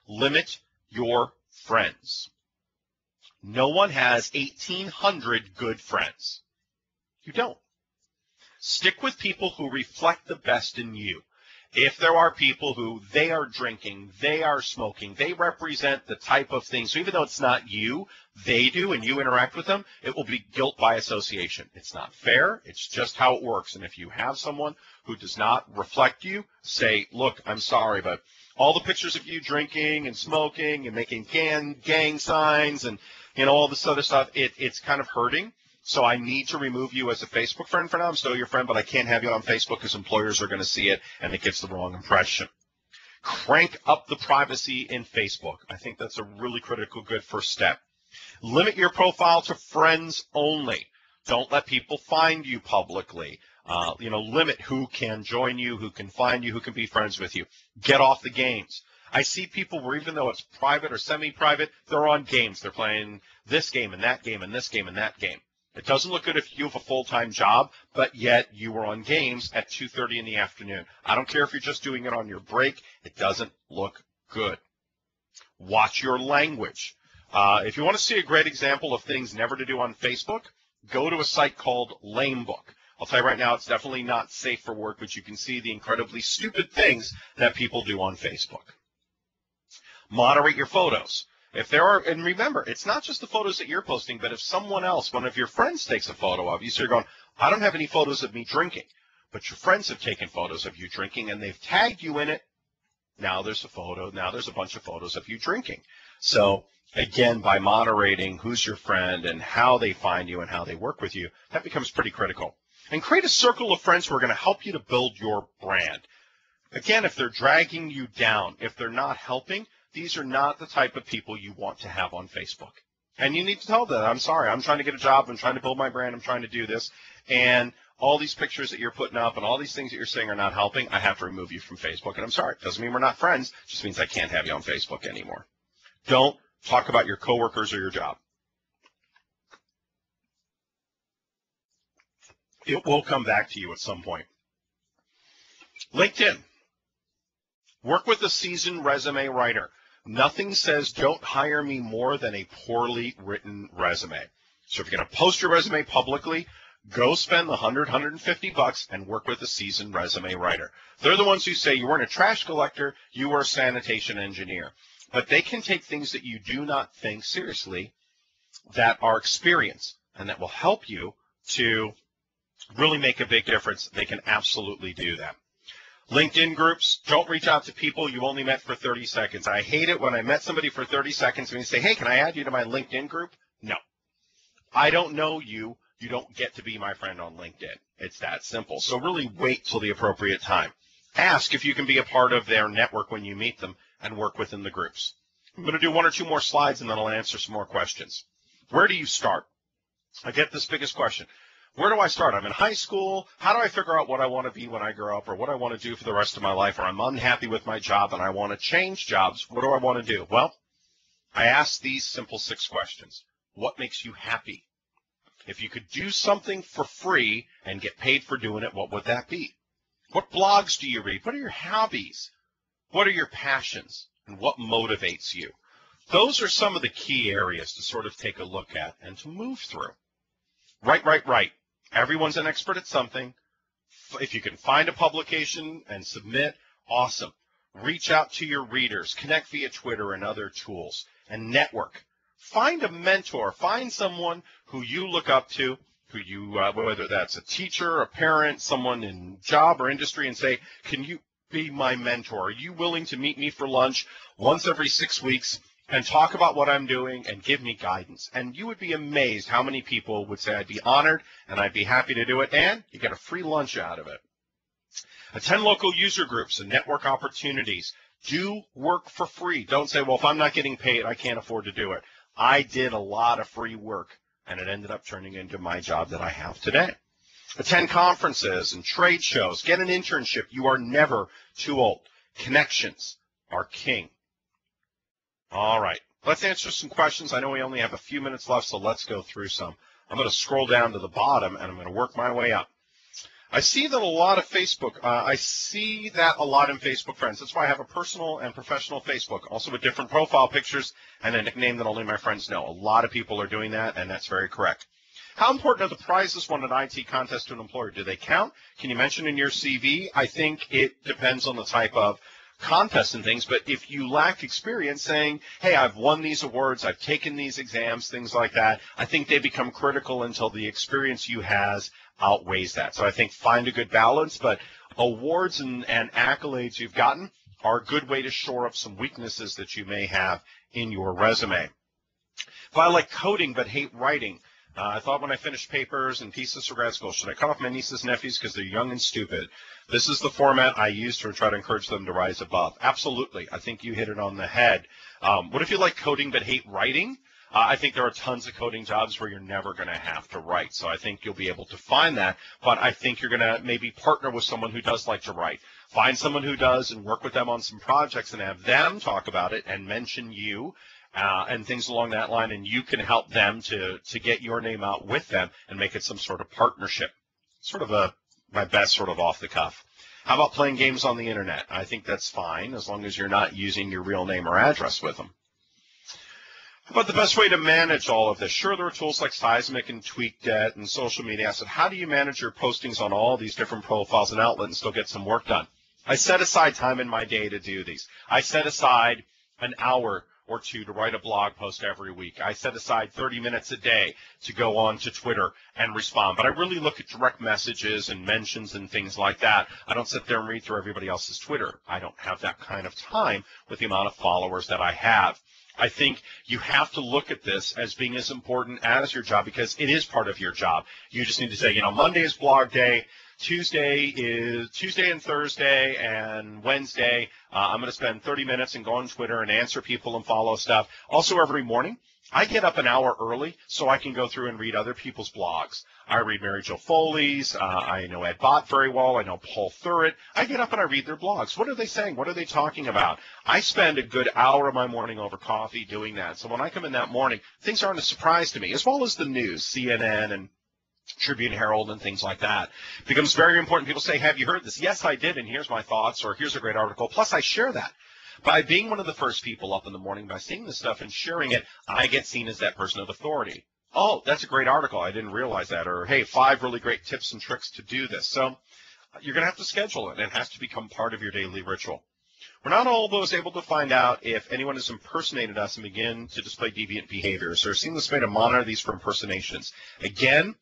Speaker 2: Limit your friends. No one has 1,800 good friends. You don't. Stick with people who reflect the best in you. If there are people who they are drinking, they are smoking, they represent the type of thing. So even though it's not you, they do, and you interact with them, it will be guilt by association. It's not fair. It's just how it works. And if you have someone who does not reflect you, say, look, I'm sorry, but all the pictures of you drinking and smoking and making gang signs and all this other stuff, it's kind of hurting. So I need to remove you as a Facebook friend for now. I'm still your friend, but I can't have you on Facebook because employers are going to see it, and it gives the wrong impression. Crank up the privacy in Facebook. I think that's a really critical, good first step. Limit your profile to friends only. Don't let people find you publicly. Limit who can join you, who can find you, who can be friends with you. Get off the games. I see people where even though it's private or semi-private, they're on games. They're playing this game and that game and this game and that game. It doesn't look good if you have a full-time job, but yet you were on games at 2:30 in the afternoon. I don't care if you're just doing it on your break. It doesn't look good. Watch your language. If you want to see a great example of things never to do on Facebook, go to a site called Lamebook. I'll tell you right now, it's definitely not safe for work, but you can see the incredibly stupid things that people do on Facebook. Moderate your photos. If there are, and remember, it's not just the photos that you're posting, but if someone else, one of your friends takes a photo of you, so you're going, I don't have any photos of me drinking, but your friends have taken photos of you drinking and they've tagged you in it. Now there's a photo. Now there's a bunch of photos of you drinking. So again, by moderating who's your friend and how they find you and how they work with you, that becomes pretty critical. And create a circle of friends who are going to help you to build your brand. Again, if they're dragging you down, if they're not helping, these are not the type of people you want to have on Facebook. And you need to tell them, I'm sorry, I'm trying to get a job, I'm trying to build my brand, I'm trying to do this, and all these pictures that you're putting up and all these things that you're saying are not helping, I have to remove you from Facebook, and I'm sorry. It doesn't mean we're not friends, it just means I can't have you on Facebook anymore. Don't talk about your coworkers or your job. It will come back to you at some point. LinkedIn. Work with a seasoned resume writer. Nothing says don't hire me more than a poorly written resume. So if you're going to post your resume publicly, go spend the $150 and work with a seasoned resume writer. They're the ones who say you weren't a trash collector, you were a sanitation engineer. But they can take things that you do not think seriously that are experience and that will help you to really make a big difference. They can absolutely do that. LinkedIn groups, don't reach out to people you only met for 30 seconds. I hate it when I met somebody for 30 seconds and you say, hey, can I add you to my LinkedIn group? No. I don't know you. You don't get to be my friend on LinkedIn. It's that simple. So really wait till the appropriate time. Ask if you can be a part of their network when you meet them and work within the groups. I'm going to do one or two more slides and then I'll answer some more questions. Where do you start? I get this biggest question. Where do I start? I'm in high school. How do I figure out what I want to be when I grow up or what I want to do for the rest of my life? Or I'm unhappy with my job and I want to change jobs. What do I want to do? Well, I ask these simple 6 questions. What makes you happy? If you could do something for free and get paid for doing it, what would that be? What blogs do you read? What are your hobbies? What are your passions? And what motivates you? Those are some of the key areas to sort of take a look at and to move through. Right. Everyone's an expert at something. If you can find a publication and submit, awesome. Reach out to your readers. Connect via Twitter and other tools. And network. Find a mentor. Find someone who you look up to, who you, whether that's a teacher, a parent, someone in job or industry, and say, can you be my mentor? Are you willing to meet me for lunch once every 6 weeks and talk about what I'm doing and give me guidance? And you would be amazed how many people would say, I'd be honored and I'd be happy to do it, and you get a free lunch out of it. Attend local user groups and network opportunities. Do work for free. Don't say, well, if I'm not getting paid, I can't afford to do it. I did a lot of free work, and it ended up turning into my job that I have today. Attend conferences and trade shows. Get an internship. You are never too old. Connections are king. All right. Let's answer some questions. I know we only have a few minutes left, so let's go through some. I'm going to scroll down to the bottom, and I'm going to work my way up. I see that a lot of Facebook. I see that a lot in Facebook friends. That's why I have a personal and professional Facebook, also with different profile pictures and a nickname that only my friends know. A lot of people are doing that, and that's very correct. How important are the prizes won at IT contest to an employer? Do they count? Can you mention in your CV? I think it depends on the type of contest and things, but if you lack experience saying, hey, I've won these awards, I've taken these exams, things like that, I think they become critical until the experience you has outweighs that. So I think find a good balance, but awards and accolades you've gotten are a good way to shore up some weaknesses that you may have in your resume. If I like coding but hate writing, I thought when I finished papers and thesis for grad school, should I cut off my nieces and nephews because they're young and stupid? This is the format I use to try to encourage them to rise above. Absolutely. I think you hit it on the head. What if you like coding but hate writing? I think there are tons of coding jobs where you're never going to have to write. So I think you'll be able to find that. But I think you're going to maybe partner with someone who does like to write. Find someone who does and work with them on some projects and have them talk about it and mention you. And things along that line, and you can help them to get your name out with them and make it some sort of partnership. Sort of my best sort of off the cuff. How about playing games on the internet? I think that's fine as long as you're not using your real name or address with them. How about the best way to manage all of this? Sure, there are tools like Seismic and TweetDeck and social media. I said, how do you manage your postings on all these different profiles and outlets and still get some work done? I set aside time in my day to do these. I set aside an hour or two to write a blog post every week. I set aside 30 minutes a day to go on to Twitter and respond. But I really look at direct messages and mentions and things like that. I don't sit there and read through everybody else's Twitter. I don't have that kind of time with the amount of followers that I have. I think you have to look at this as being as important as your job because it is part of your job. You just need to say, Monday is blog day. Tuesday and Thursday and Wednesday. I'm going to spend 30 minutes and go on Twitter and answer people and follow stuff. Also, every morning, I get up an hour early so I can go through and read other people's blogs. I read Mary Jo Foley's. I know Ed Bott very well. I know Paul Thurrott. I get up and I read their blogs. What are they saying? What are they talking about? I spend a good hour of my morning over coffee doing that. So when I come in that morning, things aren't a surprise to me, as well as the news, CNN and Tribune Herald and things like that. It becomes very important. People say, have you heard this? Yes, I did, and here's my thoughts, or here's a great article. Plus, I share that. By being one of the first people up in the morning, by seeing this stuff and sharing it, I get seen as that person of authority. Oh, that's a great article. I didn't realize that. Or, hey, 5 really great tips and tricks to do this. So you're going to have to schedule it. It has to become part of your daily ritual. We're not always able to find out if anyone has impersonated us and begin to display deviant behaviors. There's a seamless way to monitor these for impersonations. Again,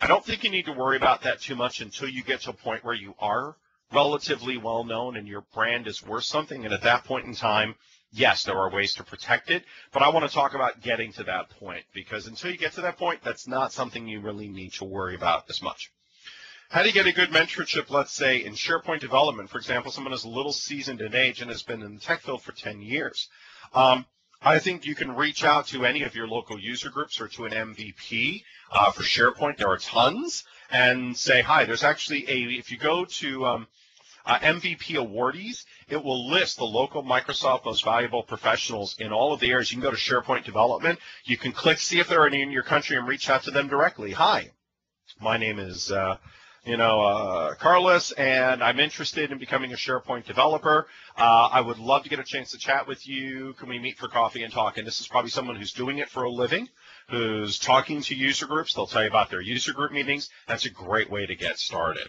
Speaker 2: I don't think you need to worry about that too much until you get to a point where you are relatively well known and your brand is worth something. And at that point in time, yes, there are ways to protect it. But I want to talk about getting to that point because until you get to that point, that's not something you really need to worry about as much. How do you get a good mentorship, let's say, in SharePoint development? For example, someone is a little seasoned in age and has been in the tech field for 10 years. I think you can reach out to any of your local user groups or to an MVP for SharePoint. There are tons. And say, hi, there's actually if you go to MVP awardees, it will list the local Microsoft most valuable professionals in all of the areas. You can go to SharePoint development. You can click, see if there are any in your country and reach out to them directly. Hi, my name is Carlos, and I'm interested in becoming a SharePoint developer. I would love to get a chance to chat with you. Can we meet for coffee and talk? And this is probably someone who's doing it for a living, who's talking to user groups. They'll tell you about their user group meetings. That's a great way to get started.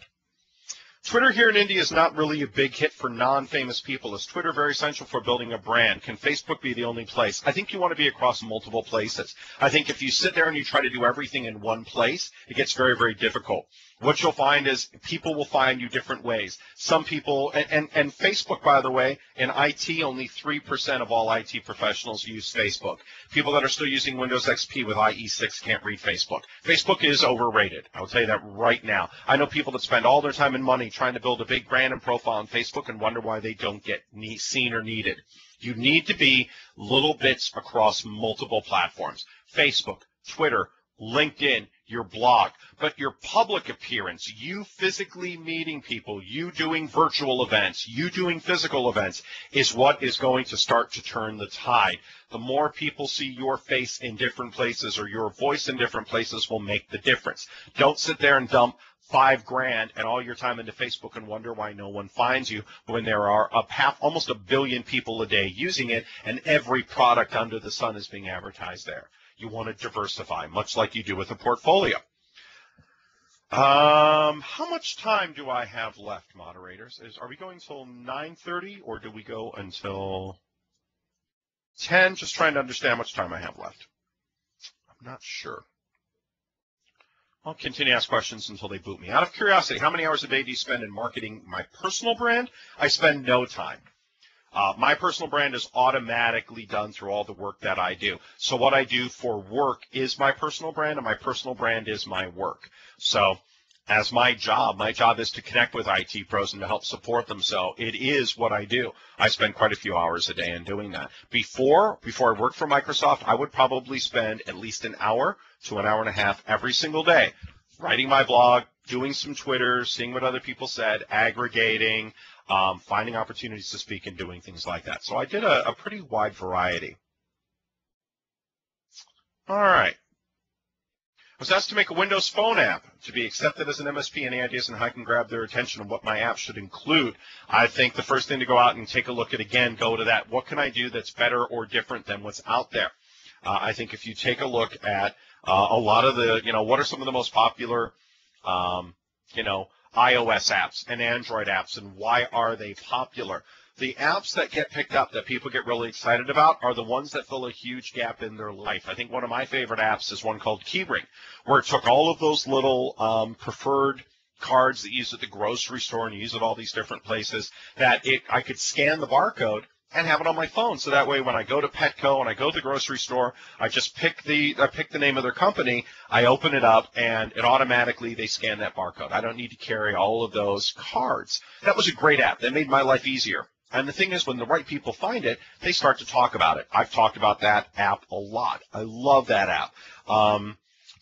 Speaker 2: Twitter here in India is not really a big hit for non-famous people. Is Twitter very essential for building a brand? Can Facebook be the only place? I think you want to be across multiple places. I think if you sit there and you try to do everything in one place, it gets very, very difficult. What you'll find is people will find you different ways. Some people, and Facebook, by the way, in IT, only 3% of all IT professionals use Facebook. People that are still using Windows XP with IE6 can't read Facebook. Facebook is overrated. I'll tell you that right now. I know people that spend all their time and money trying to build a big brand and profile on Facebook and wonder why they don't get seen or needed. You need to be little bits across multiple platforms. Facebook, Twitter, LinkedIn, your blog, but your public appearance, you physically meeting people, you doing virtual events, you doing physical events is what is going to start to turn the tide. The more people see your face in different places or your voice in different places will make the difference. Don't sit there and dump $5,000 and all your time into Facebook and wonder why no one finds you when there are almost 1 billion people a day using it, and every product under the sun is being advertised there. You want to diversify, much like you do with a portfolio. How much time do I have left, moderators? Are we going until 9:30 or do we go until 10? Just trying to understand how much time I have left. I'm not sure. I'll continue to ask questions until they boot me. Out of curiosity, how many hours a day do you spend in marketing my personal brand? I spend no time. My personal brand is automatically done through all the work that I do. So what I do for work is my personal brand, and my personal brand is my work. So as my job is to connect with IT pros and to help support them. So it is what I do. I spend quite a few hours a day in doing that. Before I worked for Microsoft, I would probably spend at least an hour to an hour and a half every single day writing my blog, doing some Twitter, seeing what other people said, aggregating, finding opportunities to speak and doing things like that. So I did a pretty wide variety. All right. I was asked to make a Windows Phone app to be accepted as an MSP. Any ideas on how I can grab their attention and what my app should include? I think the first thing to go out and take a look at, again, go to that. What can I do that's better or different than what's out there? I think if you take a look at a lot of the, what are some of the most popular, iOS apps and Android apps, and why are they popular? The apps that get picked up that people get really excited about are the ones that fill a huge gap in their life. I think one of my favorite apps is one called Keyring, where it took all of those little preferred cards that you use at the grocery store and you use at all these different places, that I could scan the barcode and have it on my phone. So that way when I go to Petco and I go to the grocery store, I just pick the name of their company, I open it up, and it automatically, they scan that barcode. I don't need to carry all of those cards. That was a great app. That made my life easier. And the thing is, when the right people find it, they start to talk about it. I've talked about that app a lot. I love that app.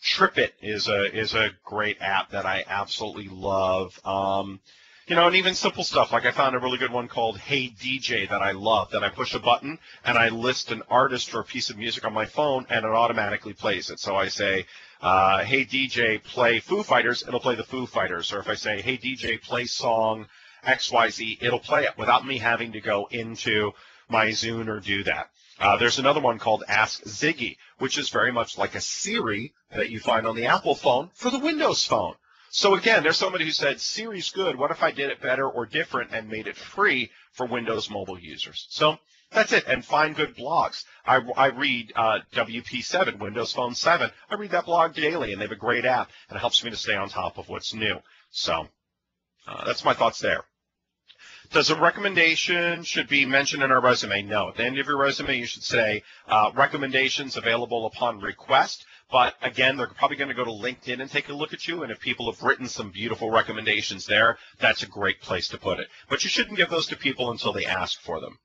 Speaker 2: TripIt is a great app that I absolutely love. And even simple stuff, like I found a really good one called Hey DJ that I love, that I push a button and I list an artist or a piece of music on my phone and it automatically plays it. So I say, hey DJ, play Foo Fighters, it'll play the Foo Fighters. Or if I say, hey DJ, play song XYZ, it'll play it without me having to go into my Zune or do that. There's another one called Ask Ziggy, which is very much like a Siri that you find on the Apple phone for the Windows phone. So again, there's somebody who said, Siri's good. What if I did it better or different and made it free for Windows mobile users? So that's it. And find good blogs. I read WP7, Windows Phone 7. I read that blog daily, and they have a great app, and it helps me to stay on top of what's new. So that's my thoughts there. Does a recommendation should be mentioned in our resume? No. At the end of your resume, you should say recommendations available upon request. But again, they're probably going to go to LinkedIn and take a look at you. And if people have written some beautiful recommendations there, that's a great place to put it. But you shouldn't give those to people until they ask for them.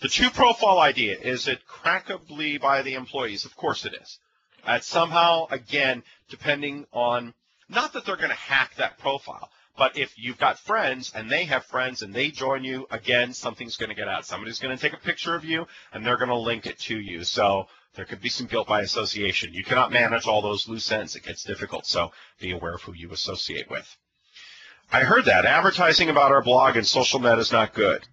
Speaker 2: The two-profile idea, is it crackably by the employees? Of course it is. Somehow, again, depending on, not that they're going to hack that profile, but if you've got friends and they have friends and they join you, again, something's going to get out. Somebody's going to take a picture of you and they're going to link it to you. So there could be some guilt by association. You cannot manage all those loose ends. It gets difficult. So be aware of who you associate with. I heard that. Advertising about our blog and social net is not good.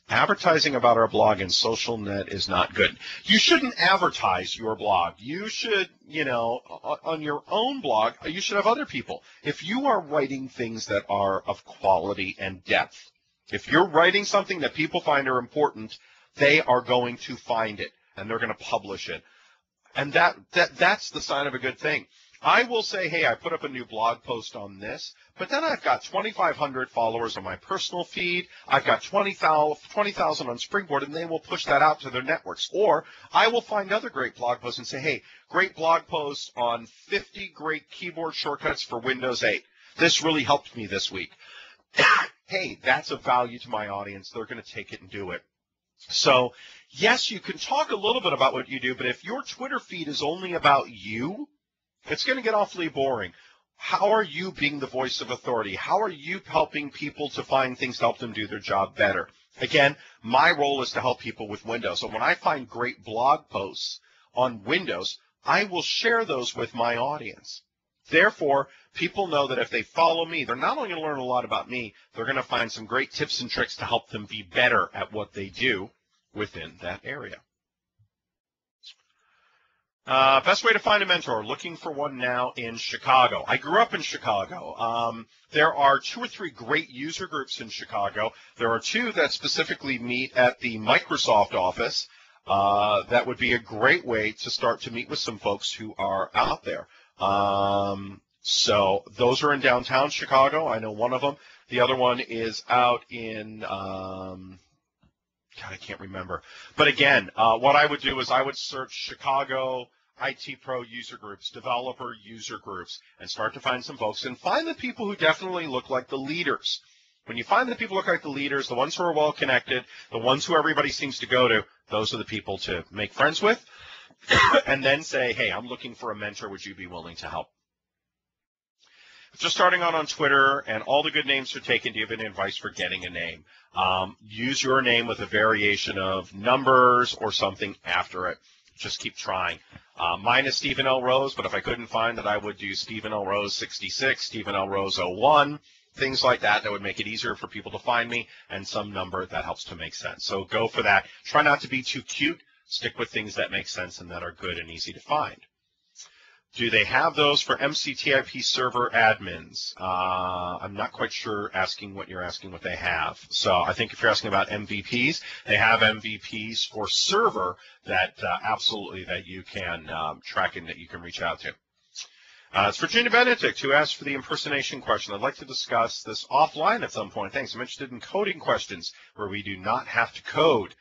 Speaker 2: Advertising about our blog and social net is not good. You shouldn't advertise your blog. You should, on your own blog, you should have other people. If you are writing things that are of quality and depth, if you're writing something that people find are important, they are going to find it and they're going to publish it. And that's the sign of a good thing. I will say, hey, I put up a new blog post on this, but then I've got 2,500 followers on my personal feed. I've got 20,000 on Springboard, and they will push that out to their networks. Or I will find other great blog posts and say, hey, great blog post on 50 great keyboard shortcuts for Windows 8. This really helped me this week. Hey, that's of value to my audience. They're going to take it and do it. So, yes, you can talk a little bit about what you do, but if your Twitter feed is only about you, it's going to get awfully boring. How are you being the voice of authority? How are you helping people to find things to help them do their job better? Again, my role is to help people with Windows. So when I find great blog posts on Windows, I will share those with my audience. Therefore, people know that if they follow me, they're not only going to learn a lot about me, they're going to find some great tips and tricks to help them be better at what they do within that area. Best way to find a mentor, looking for one now in Chicago. I grew up in Chicago. There are 2 or 3 great user groups in Chicago. There are 2 that specifically meet at the Microsoft office. That would be a great way to start to meet with some folks who are out there. So those are in downtown Chicago. I know one of them. The other one is out in, God, I can't remember. But again, what I would do is I would search Chicago IT Pro user groups, developer user groups, and start to find some folks and find the people who definitely look like the leaders. When you find the people who look like the leaders, the ones who are well connected, the ones who everybody seems to go to, those are the people to make friends with, and then say, hey, I'm looking for a mentor. Would you be willing to help? Just starting out on Twitter, and all the good names are taken. Do you have any advice for getting a name? Use your name with a variation of numbers or something after it. Just keep trying. Mine is Stephen L. Rose, but if I couldn't find it, I would do Stephen L. Rose 66, Stephen L. Rose 01, things like that. That would make it easier for people to find me, and some number that helps to make sense. So go for that. Try not to be too cute. Stick with things that make sense and that are good and easy to find. Do they have those for MCTIP server admins? I'm not quite sure what you're asking what they have. So I think if you're asking about MVPs, they have MVPs for server that absolutely that you can track and that you can reach out to. It's Virginia Benedict who asked for the impersonation question. I'd like to discuss this offline at some point. Thanks. I'm interested in coding questions where we do not have to code.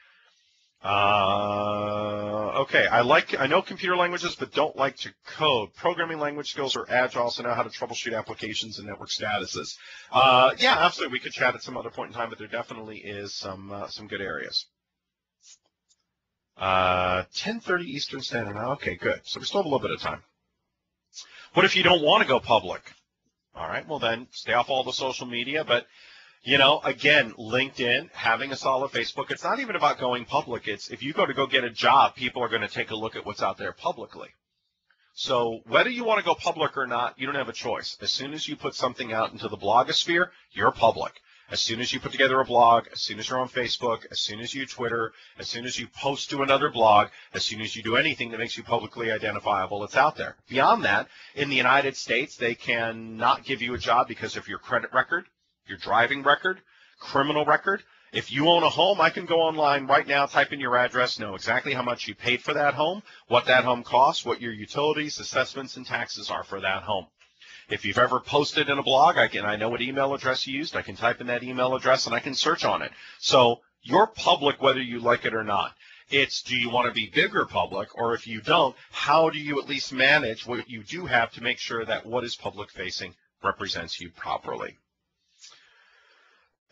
Speaker 2: Okay, I know computer languages, but don't like to code. Programming language skills are agile, so know how to troubleshoot applications and network statuses. Yeah, absolutely. We could chat at some other point in time, but there definitely is some good areas. 10:30 Eastern Standard. Okay, good. So we still have a little bit of time. What if you don't want to go public? All right, well then stay off all the social media, but you know, again, LinkedIn, having a solid Facebook, it's not even about going public. It's if you go get a job, people are going to take a look at what's out there publicly. So whether you want to go public or not, you don't have a choice. As soon as you put something out into the blogosphere, you're public. As soon as you put together a blog, as soon as you're on Facebook, as soon as you Twitter, as soon as you post to another blog, as soon as you do anything that makes you publicly identifiable, it's out there. Beyond that, in the United States, they can not give you a job because of your credit record, your driving record, criminal record. If you own a home, I can go online right now, type in your address, know exactly how much you paid for that home, what that home costs, what your utilities, assessments, and taxes are for that home. If you've ever posted in a blog, I know what email address you used. I can type in that email address, and I can search on it. So you're public whether you like it or not. It's do you want to be bigger public, or if you don't, how do you at least manage what you do have to make sure that what is public-facing represents you properly?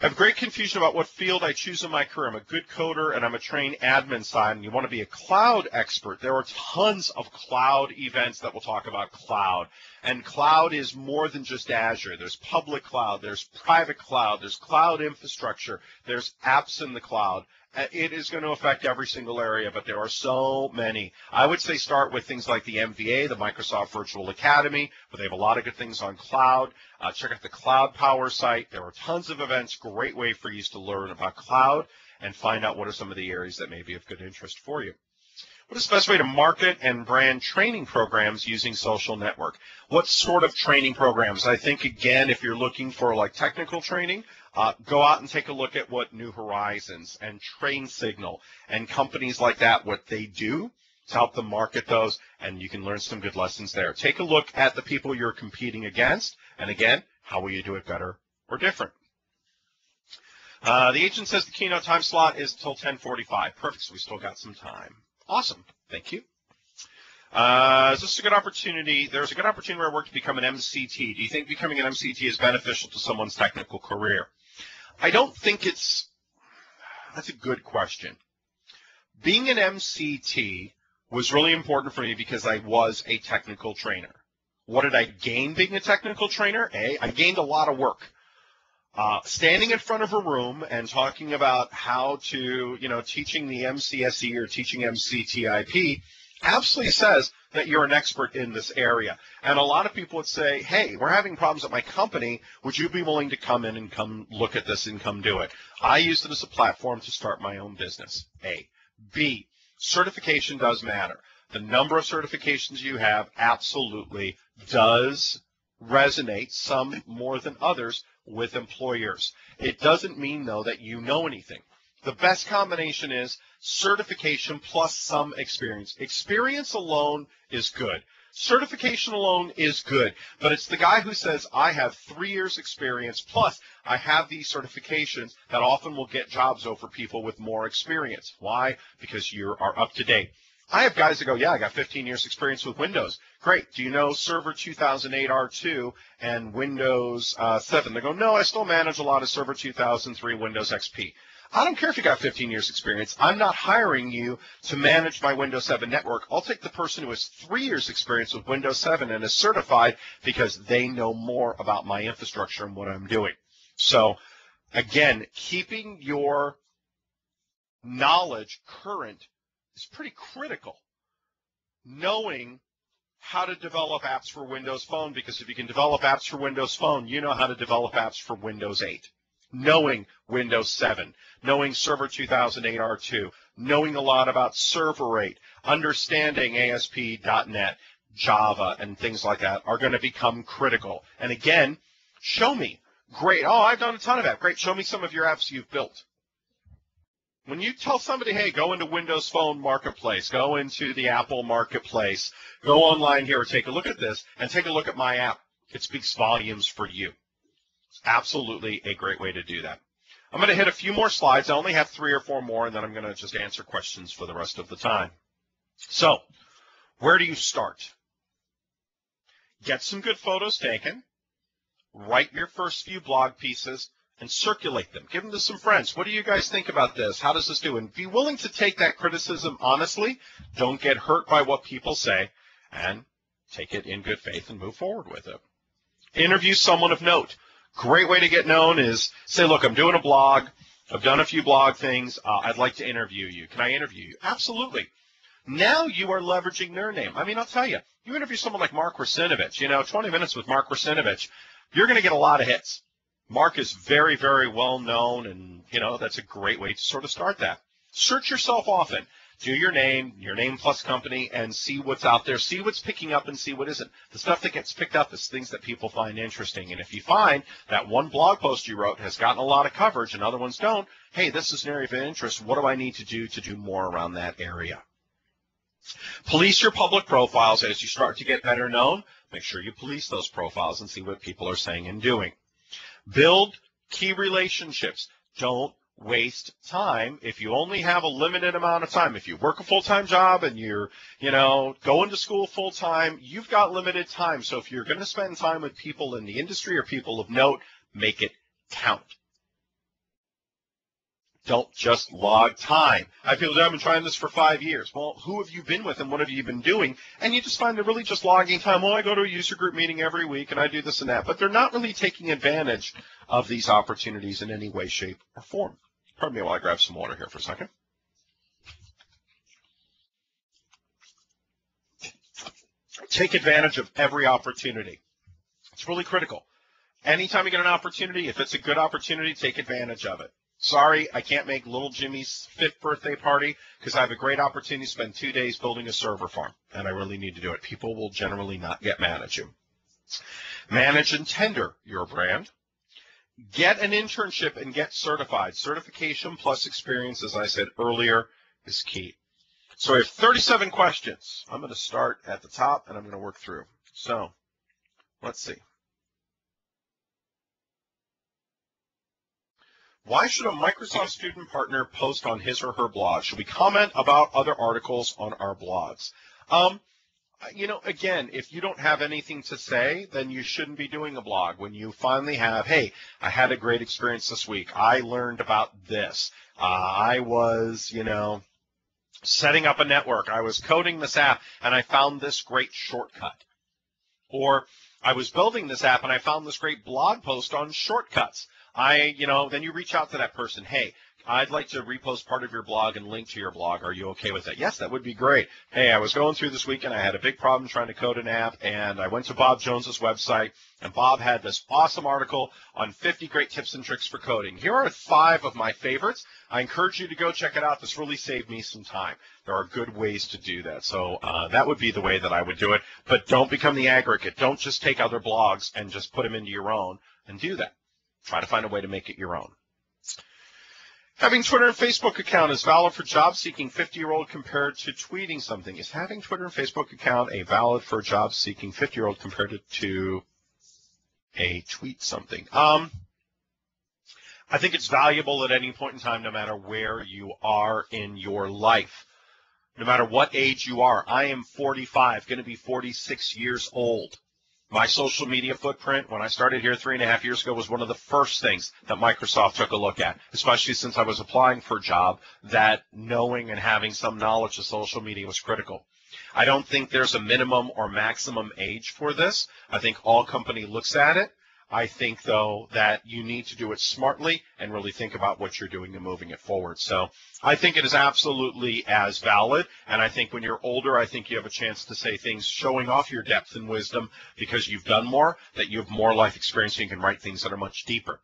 Speaker 2: I have great confusion about what field I choose in my career. I'm a good coder, and I'm a trained admin side, and you want to be a cloud expert. There are tons of cloud events that will talk about cloud, and cloud is more than just Azure. There's public cloud, there's private cloud, there's cloud infrastructure, there's apps in the cloud. It is going to affect every single area, but there are so many. I would say start with things like the MVA, the Microsoft Virtual Academy, where they have a lot of good things on cloud. Check out the Cloud Power site. There are tons of events. Great way for you to learn about cloud and find out what are some of the areas that may be of good interest for you. What is the best way to market and brand training programs using social network? What sort of training programs? I think, again, if you're looking for like technical training, go out and take a look at what New Horizons and Train Signal and companies like that, what they do to help them market those, and you can learn some good lessons there. Take a look at the people you're competing against, and again, how will you do it better or different? The agent says the keynote time slot is till 10:45. Perfect, so we still got some time. Awesome, thank you. Is this a good opportunity? There's a good opportunity where I work to become an MCT. Do you think becoming an MCT is beneficial to someone's technical career? I don't think it's, that's a good question. Being an MCT was really important for me because I was a technical trainer. What did I gain being a technical trainer? I gained a lot of work. Standing in front of a room and talking about how to, teaching the MCSE or teaching MCTIP absolutely says that you're an expert in this area. And a lot of people would say, hey, we're having problems at my company. Would you be willing to come in and come look at this and come do it? I used it as a platform to start my own business, A. B, certification does matter. The number of certifications you have absolutely does resonate, some more than others, with employers. It doesn't mean, though, that you know anything. The best combination is certification plus some experience. Experience alone is good. Certification alone is good, but it's the guy who says, I have 3 years experience, plus I have these certifications, that often will get jobs over people with more experience. Why? Because you are up to date. I have guys that go, yeah, I got 15 years experience with Windows. Great. Do you know Server 2008 R2 and Windows 7? They go, no, I still manage a lot of Server 2003 Windows XP. I don't care if you got 15 years experience. I'm not hiring you to manage my Windows 7 network. I'll take the person who has 3 years experience with Windows 7 and is certified because they know more about my infrastructure and what I'm doing. So, again, keeping your knowledge current is pretty critical. Knowing how to develop apps for Windows Phone, because if you can develop apps for Windows Phone, you know how to develop apps for Windows 8. Knowing Windows 7, knowing Server 2008 R2, knowing a lot about Server 8, understanding ASP.NET, Java, and things like that are going to become critical. And again, show me. Great. Oh, I've done a ton of apps. Great. Show me some of your apps you've built. When you tell somebody, hey, go into Windows Phone Marketplace, go into the Apple Marketplace, go online here, take a look at this, and take a look at my app, it speaks volumes for you. It's absolutely a great way to do that. I'm going to hit a few more slides. I only have 3 or 4 more, and then I'm going to just answer questions for the rest of the time. So, where do you start? Get some good photos taken. Write your first few blog pieces and circulate them. Give them to some friends. What do you guys think about this? How does this do? And be willing to take that criticism honestly. Don't get hurt by what people say, and take it in good faith and move forward with it. Interview someone of note. Great way to get known is say, look, I'm doing a blog. I've done a few blog things. I'd like to interview you. Can I interview you? Absolutely. Now you are leveraging their name. I mean, I'll tell you, you interview someone like Mark Rusinovich, 20 minutes with Mark Rusinovich, you're going to get a lot of hits. Mark is very, very well known, and, that's a great way to sort of start that. Search yourself often. Do your name plus company, and see what's out there. See what's picking up and see what isn't. The stuff that gets picked up is things that people find interesting. And if you find that one blog post you wrote has gotten a lot of coverage and other ones don't, hey, this is an area of interest. What do I need to do more around that area? Police your public profiles as you start to get better known. Make sure you police those profiles and see what people are saying and doing. Build key relationships. Don't waste time. If you only have a limited amount of time, if you work a full-time job and you're, going to school full-time, you've got limited time. So if you're going to spend time with people in the industry or people of note, make it count. Don't just log time. I have people that have been trying this for 5 years. Well, who have you been with and what have you been doing? And you just find they're really just logging time. Well, I go to a user group meeting every week and I do this and that. But they're not really taking advantage of these opportunities in any way, shape, or form. Pardon me while I grab some water here for a second. Take advantage of every opportunity. It's really critical. Anytime you get an opportunity, if it's a good opportunity, take advantage of it. Sorry, I can't make little Jimmy's 5th birthday party because I have a great opportunity to spend 2 days building a server farm, and I really need to do it. People will generally not get mad at you. Manage and tender your brand. Get an internship and get certified. Certification plus experience, as I said earlier, is key. So I have 37 questions. I'm going to start at the top, and I'm going to work through. So let's see. Why should a Microsoft student partner post on his or her blog? Should we comment about other articles on our blogs? Again, if you don't have anything to say, then you shouldn't be doing a blog. When you finally have, hey, I had a great experience this week. I learned about this. I was, setting up a network. I was coding this app, and I found this great shortcut. Or I was building this app, and I found this great blog post on shortcuts. Then you reach out to that person. Hey, I'd like to repost part of your blog and link to your blog. Are you okay with that? Yes, that would be great. Hey, I was going through this weekend. I had a big problem trying to code an app, and I went to Bob Jones's website, and Bob had this awesome article on 50 great tips and tricks for coding. Here are 5 of my favorites. I encourage you to go check it out. This really saved me some time. There are good ways to do that. So that would be the way that I would do it. But don't become the aggregate. Don't just take other blogs and just put them into your own and do that. Try to find a way to make it your own. Having Twitter and Facebook account is valid for job-seeking 50-year-old compared to tweeting something. Is having Twitter and Facebook account a valid for a job-seeking 50-year-old compared to a tweet something? I think it's valuable at any point in time, no matter where you are in your life, no matter what age you are. I am 45, going to be 46 years old. My social media footprint, when I started here 3.5 years ago, was one of the first things that Microsoft took a look at, especially since I was applying for a job, that knowing and having some knowledge of social media was critical. I don't think there's a minimum or maximum age for this. I think all company looks at it. I think, though, that you need to do it smartly and really think about what you're doing and moving it forward. So I think it is absolutely as valid, and I think when you're older, I think you have a chance to say things showing off your depth and wisdom because you've done more, that you have more life experience, and you can write things that are much deeper.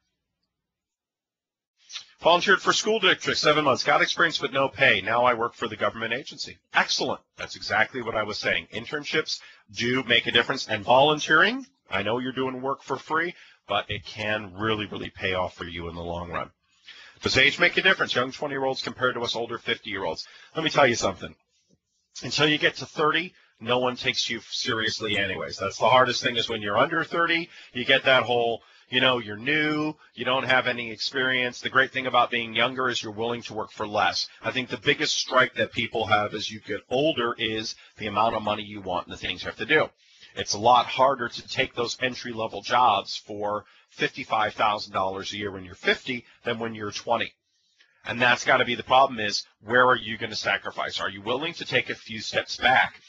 Speaker 2: Volunteered for school district, 7 months. Got experience but no pay. Now I work for the government agency. Excellent. That's exactly what I was saying. Internships do make a difference, and volunteering, I know you're doing work for free, but it can really, really pay off for you in the long run. Does age make a difference? Young 20-year-olds compared to us older 50-year-olds. Let me tell you something. Until you get to 30, no one takes you seriously anyways. That's the hardest thing, is when you're under 30, you get that whole, you're new, you don't have any experience. The great thing about being younger is you're willing to work for less. I think the biggest strike that people have as you get older is the amount of money you want and the things you have to do. It's a lot harder to take those entry-level jobs for $55,000 a year when you're 50 than when you're 20. And that's got to be the problem, is where are you going to sacrifice? Are you willing to take a few steps back?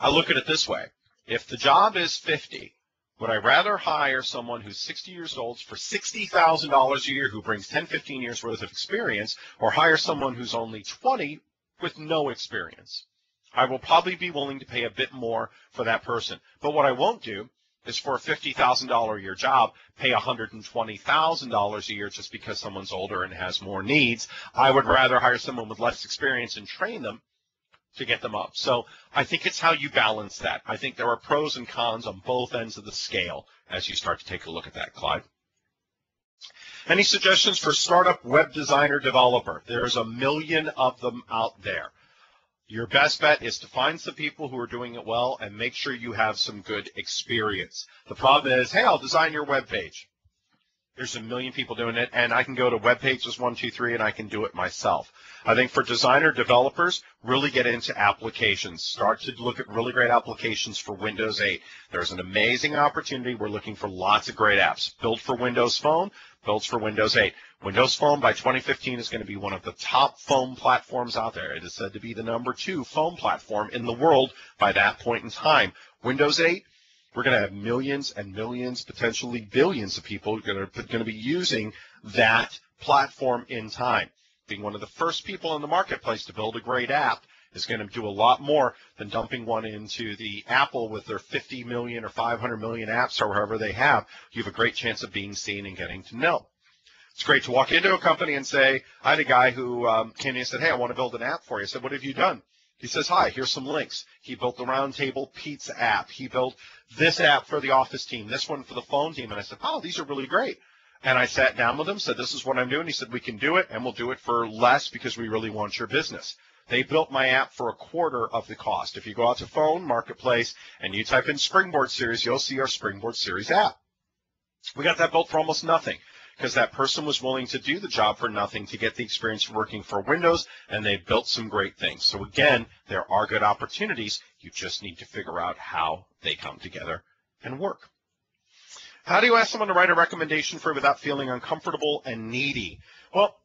Speaker 2: I look at it this way. If the job is 50, would I rather hire someone who's 60 years old for $60,000 a year who brings 10, 15 years worth of experience, or hire someone who's only 20 with no experience? I will probably be willing to pay a bit more for that person. But what I won't do is, for a $50,000 a year job, pay $120,000 a year just because someone's older and has more needs. I would rather hire someone with less experience and train them to get them up. So I think it's how you balance that. I think there are pros and cons on both ends of the scale as you start to take a look at that, Clyde. Any suggestions for startup web designer developer? There's a million of them out there. Your best bet is to find some people who are doing it well and make sure you have some good experience. The problem is, hey, I'll design your web page. There's a million people doing it, and I can go to Web Pages 123 and I can do it myself. I think for designer developers, really get into applications. Start to look at really great applications for Windows 8. There's an amazing opportunity. We're looking for lots of great apps built for Windows Phone, built for Windows 8. Windows Phone by 2015 is going to be one of the top phone platforms out there. It is said to be the #2 phone platform in the world by that point in time. Windows 8, we're going to have millions and millions, potentially billions of people going to be using that platform in time. Being one of the first people in the marketplace to build a great app is going to do a lot more than dumping one into the Apple with their 50 million or 500 million apps or wherever they have. You have a great chance of being seen and getting to know. It's great to walk into a company and say, I had a guy who came in and said, hey, I want to build an app for you. I said, what have you done? He says, hi, here's some links. He built the Round Table Pizza app. He built this app for the office team, this one for the phone team. And I said, oh, these are really great. And I sat down with him, said, this is what I'm doing. He said, we can do it, and we'll do it for less because we really want your business. They built my app for a quarter of the cost. If you go out to Phone Marketplace and you type in Springboard Series, you'll see our Springboard Series app. We got that built for almost nothing, because that person was willing to do the job for nothing to get the experience working for Windows, and they built some great things. So again, there are good opportunities. You just need to figure out how they come together and work. How do you ask someone to write a recommendation for you without feeling uncomfortable and needy? Well,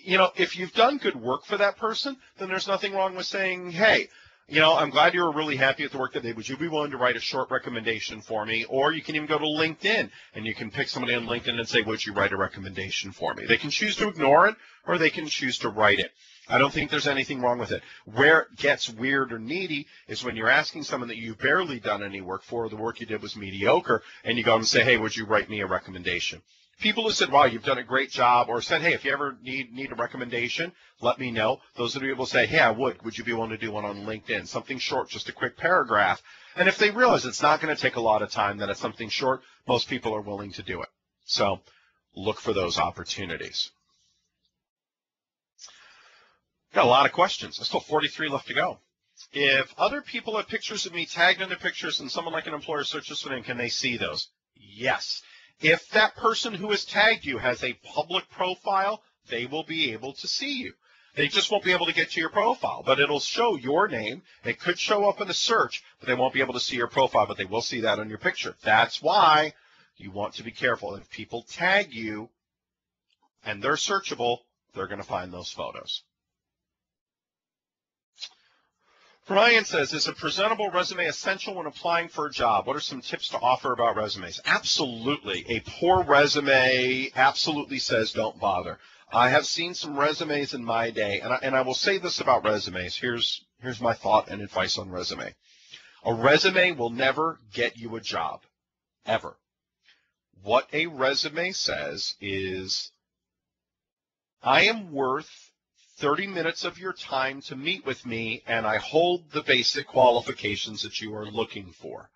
Speaker 2: if you've done good work for that person, then there's nothing wrong with saying, hey, I'm glad you were really happy with the work that they did. Would you be willing to write a short recommendation for me? Or you can even go to LinkedIn, and you can pick somebody on LinkedIn and say, would you write a recommendation for me? They can choose to ignore it, or they can choose to write it. I don't think there's anything wrong with it. Where it gets weird or needy is when you're asking someone that you've barely done any work for, the work you did was mediocre, and you go and say, hey, would you write me a recommendation? People who said, wow, you've done a great job, or said, hey, if you ever need a recommendation, let me know. Those are the people who say, hey, I would. Would you be willing to do one on LinkedIn? Something short, just a quick paragraph. And if they realize it's not going to take a lot of time, that it's something short, most people are willing to do it. So look for those opportunities. Got a lot of questions. There's still 43 left to go. If other people have pictures of me tagged in their pictures and someone like an employer searches for them, can they see those? Yes. If that person who has tagged you has a public profile, they will be able to see you. They just won't be able to get to your profile, but it'll show your name. It could show up in a search, but they won't be able to see your profile, but they will see that on your picture. That's why you want to be careful. If people tag you and they're searchable, they're going to find those photos. Brian says, is a presentable resume essential when applying for a job? What are some tips to offer about resumes? Absolutely. A poor resume absolutely says don't bother. I have seen some resumes in my day, and I will say this about resumes. Here's my thought and advice on resume. A resume will never get you a job, ever. What a resume says is, I am worth 30 minutes of your time to meet with me, and I hold the basic qualifications that you are looking for.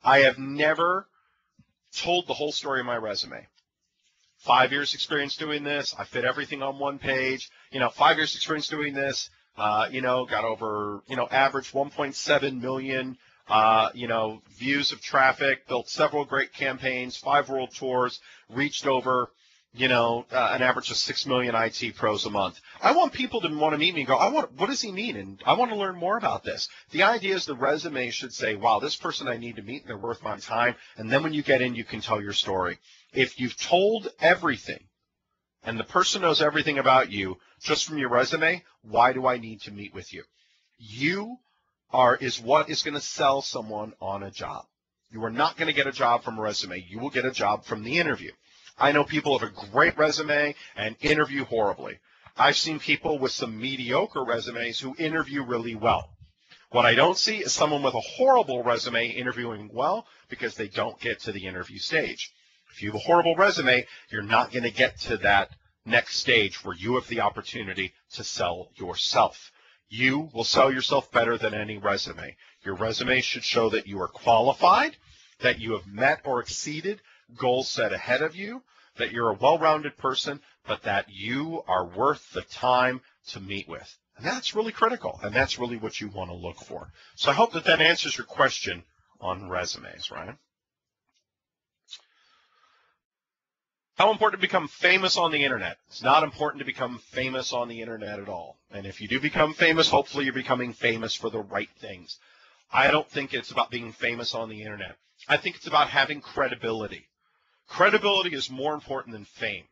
Speaker 2: I have never told the whole story of my resume. 5 years experience doing this. I fit everything on one page. 5 years experience doing this. Got over, average 1.7 million, views of traffic, built several great campaigns, 5 world tours, reached over, an average of 6 million IT pros a month. I want people to want to meet me and go, what does he mean? And I want to learn more about this. The idea is the resume should say, wow, this person I need to meet, and they're worth my time. And then when you get in, you can tell your story. If you've told everything and the person knows everything about you just from your resume, why do I need to meet with you? You is what is going to sell someone on a job. You are not going to get a job from a resume. You will get a job from the interview. I know people have a great resume and interview horribly. I've seen people with some mediocre resumes who interview really well. What I don't see is someone with a horrible resume interviewing well because they don't get to the interview stage. If you have a horrible resume, you're not going to get to that next stage where you have the opportunity to sell yourself. You will sell yourself better than any resume. Your resume should show that you are qualified, that you have met or exceeded goals set ahead of you, that you're a well-rounded person, but that you are worth the time to meet with. And that's really critical, and that's really what you want to look for. So I hope that answers your question on resumes, Ryan. How important to become famous on the internet? It's not important to become famous on the internet at all. And if you do become famous, hopefully you're becoming famous for the right things. I don't think it's about being famous on the internet. I think it's about having credibility. Credibility is more important than fame.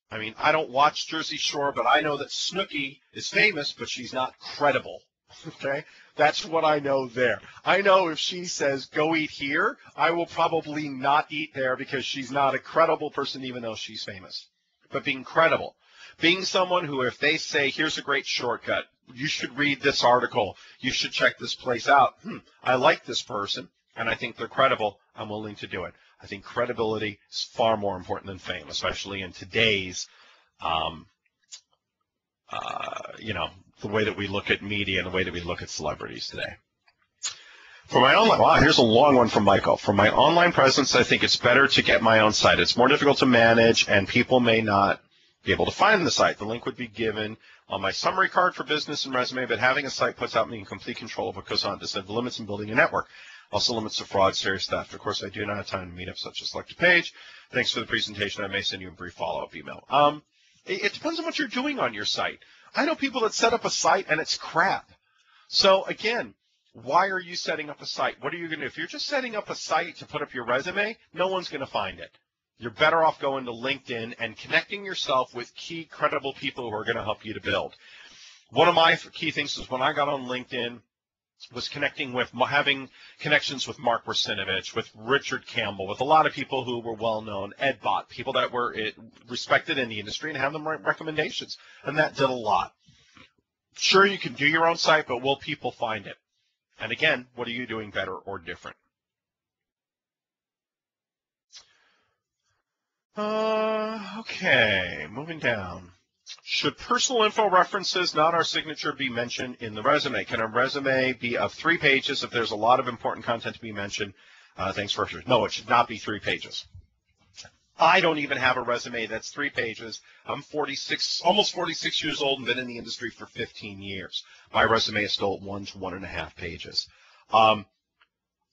Speaker 2: I mean, I don't watch Jersey Shore, but I know that Snooki is famous, but she's not credible. Okay? That's what I know there. I know if she says, go eat here, I will probably not eat there because she's not a credible person, even though she's famous. But being credible. Being someone who, if they say, here's a great shortcut, you should read this article, you should check this place out. I like this person, and I think they're credible. I'm willing to do it. I think credibility is far more important than fame, especially in today's, the way that we look at media and the way that we look at celebrities today. For my online, wow, here's a long one from Michael. For my online presence, I think it's better to get my own site. It's more difficult to manage, and people may not be able to find the site. The link would be given on my summary card for business and resume, but having a site puts out me in complete control of what goes on. This has limits in building a network. Also limits to fraud, serious theft. Of course, I do not have time to meet up such as select a page. Thanks for the presentation. I may send you a brief follow-up email. It depends on what you're doing on your site. I know people that set up a site and it's crap. So again, why are you setting up a site? What are you going to do? If you're just setting up a site to put up your resume, no one's going to find it. You're better off going to LinkedIn and connecting yourself with key credible people who are going to help you to build. One of my key things is when I got on LinkedIn was having connections with Mark Rasinovich, with Richard Campbell, with a lot of people who were well-known, Ed Bott, people that were respected in the industry, and have them write recommendations. And that did a lot. Sure, you can do your own site, but will people find it? And again, what are you doing better or different? Okay, moving down. Should personal info references, not our signature, be mentioned in the resume? Can a resume be of 3 pages if there's a lot of important content to be mentioned? Thanks for no, it should not be 3 pages. I don't even have a resume that's 3 pages. I'm 46, almost 46 years old and been in the industry for 15 years. My resume is still 1 to 1.5 pages.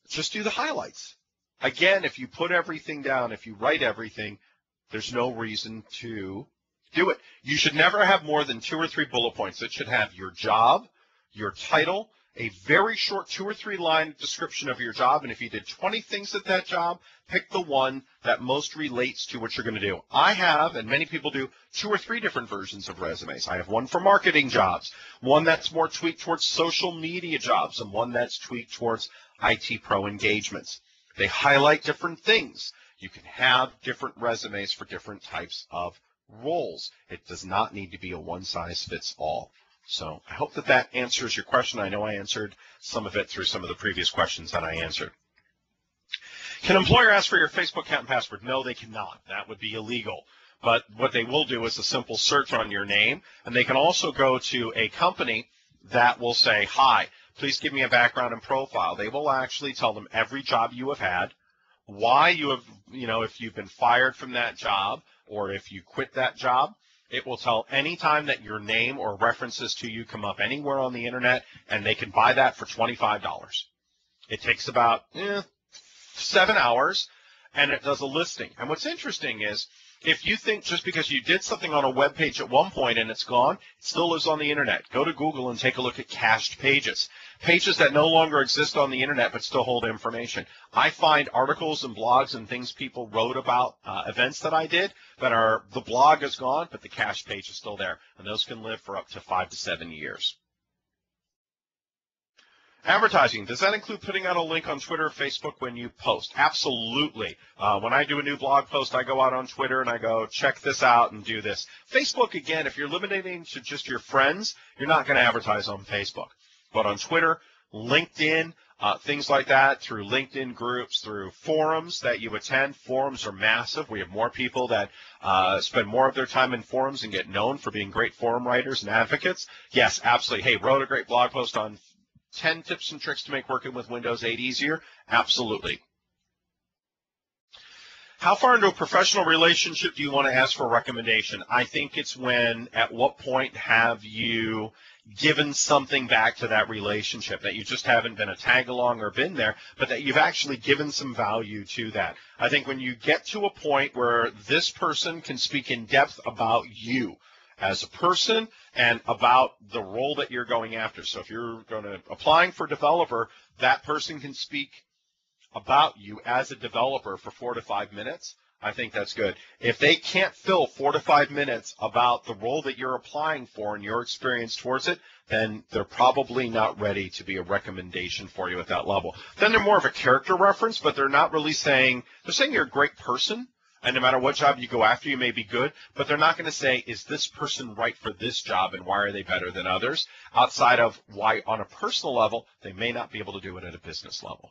Speaker 2: Just do the highlights. Again, if you put everything down, if you write everything, there's no reason to do it. You should never have more than 2 or 3 bullet points. It should have your job, your title, a very short 2 or 3 line description of your job, and if you did 20 things at that job, pick the one that most relates to what you're going to do. I have, and many people do, 2 or 3 different versions of resumes. I have one for marketing jobs, one that's more tweaked towards social media jobs, and one that's tweaked towards IT pro engagements. They highlight different things. You can have different resumes for different types of roles. It does not need to be a one-size-fits-all. So I hope that that answers your question. I know I answered some of it through some of the previous questions that I answered. Can an employer ask for your Facebook account and password? No, they cannot. That would be illegal. But what they will do is a simple search on your name, and they can also go to a company that will say, hi, please give me a background and profile. They will actually tell them every job you have had, why you have, if you've been fired from that job or if you quit that job. It will tell any time that your name or references to you come up anywhere on the internet, and they can buy that for $25. It takes about 7 hours, and it does a listing. And what's interesting is if you think just because you did something on a web page at one point and it's gone, it still lives on the internet. Go to Google and take a look at cached pages, pages that no longer exist on the internet but still hold information. I find articles and blogs and things people wrote about events that I did that are, the blog is gone, but the cached page is still there, and those can live for up to 5 to 7 years. Advertising, does that include putting out a link on Twitter or Facebook when you post? Absolutely. When I do a new blog post, I go out on Twitter and I go, check this out and do this. Facebook, again, if you're limiting to just your friends, you're not going to advertise on Facebook. But on Twitter, LinkedIn, things like that, through LinkedIn groups, through forums that you attend. Forums are massive. We have more people that spend more of their time in forums and get known for being great forum writers and advocates. Yes, absolutely. Hey, wrote a great blog post on 10 tips and tricks to make working with Windows 8 easier? Absolutely. How far into a professional relationship do you want to ask for a recommendation? I think it's when, at what point have you given something back to that relationship, that you just haven't been a tag along or been there, but that you've actually given some value to that. I think when you get to a point where this person can speak in depth about you as a person and about the role that you're going after. So if you're applying for developer, that person can speak about you as a developer for 4 to 5 minutes. I think that's good. If they can't fill 4 to 5 minutes about the role that you're applying for and your experience towards it, then they're probably not ready to be a recommendation for you at that level. Then they're more of a character reference, but they're not really saying, they're saying you're a great person, and no matter what job you go after, you may be good, but they're not going to say, is this person right for this job and why are they better than others? Outside of why, on a personal level, they may not be able to do it at a business level.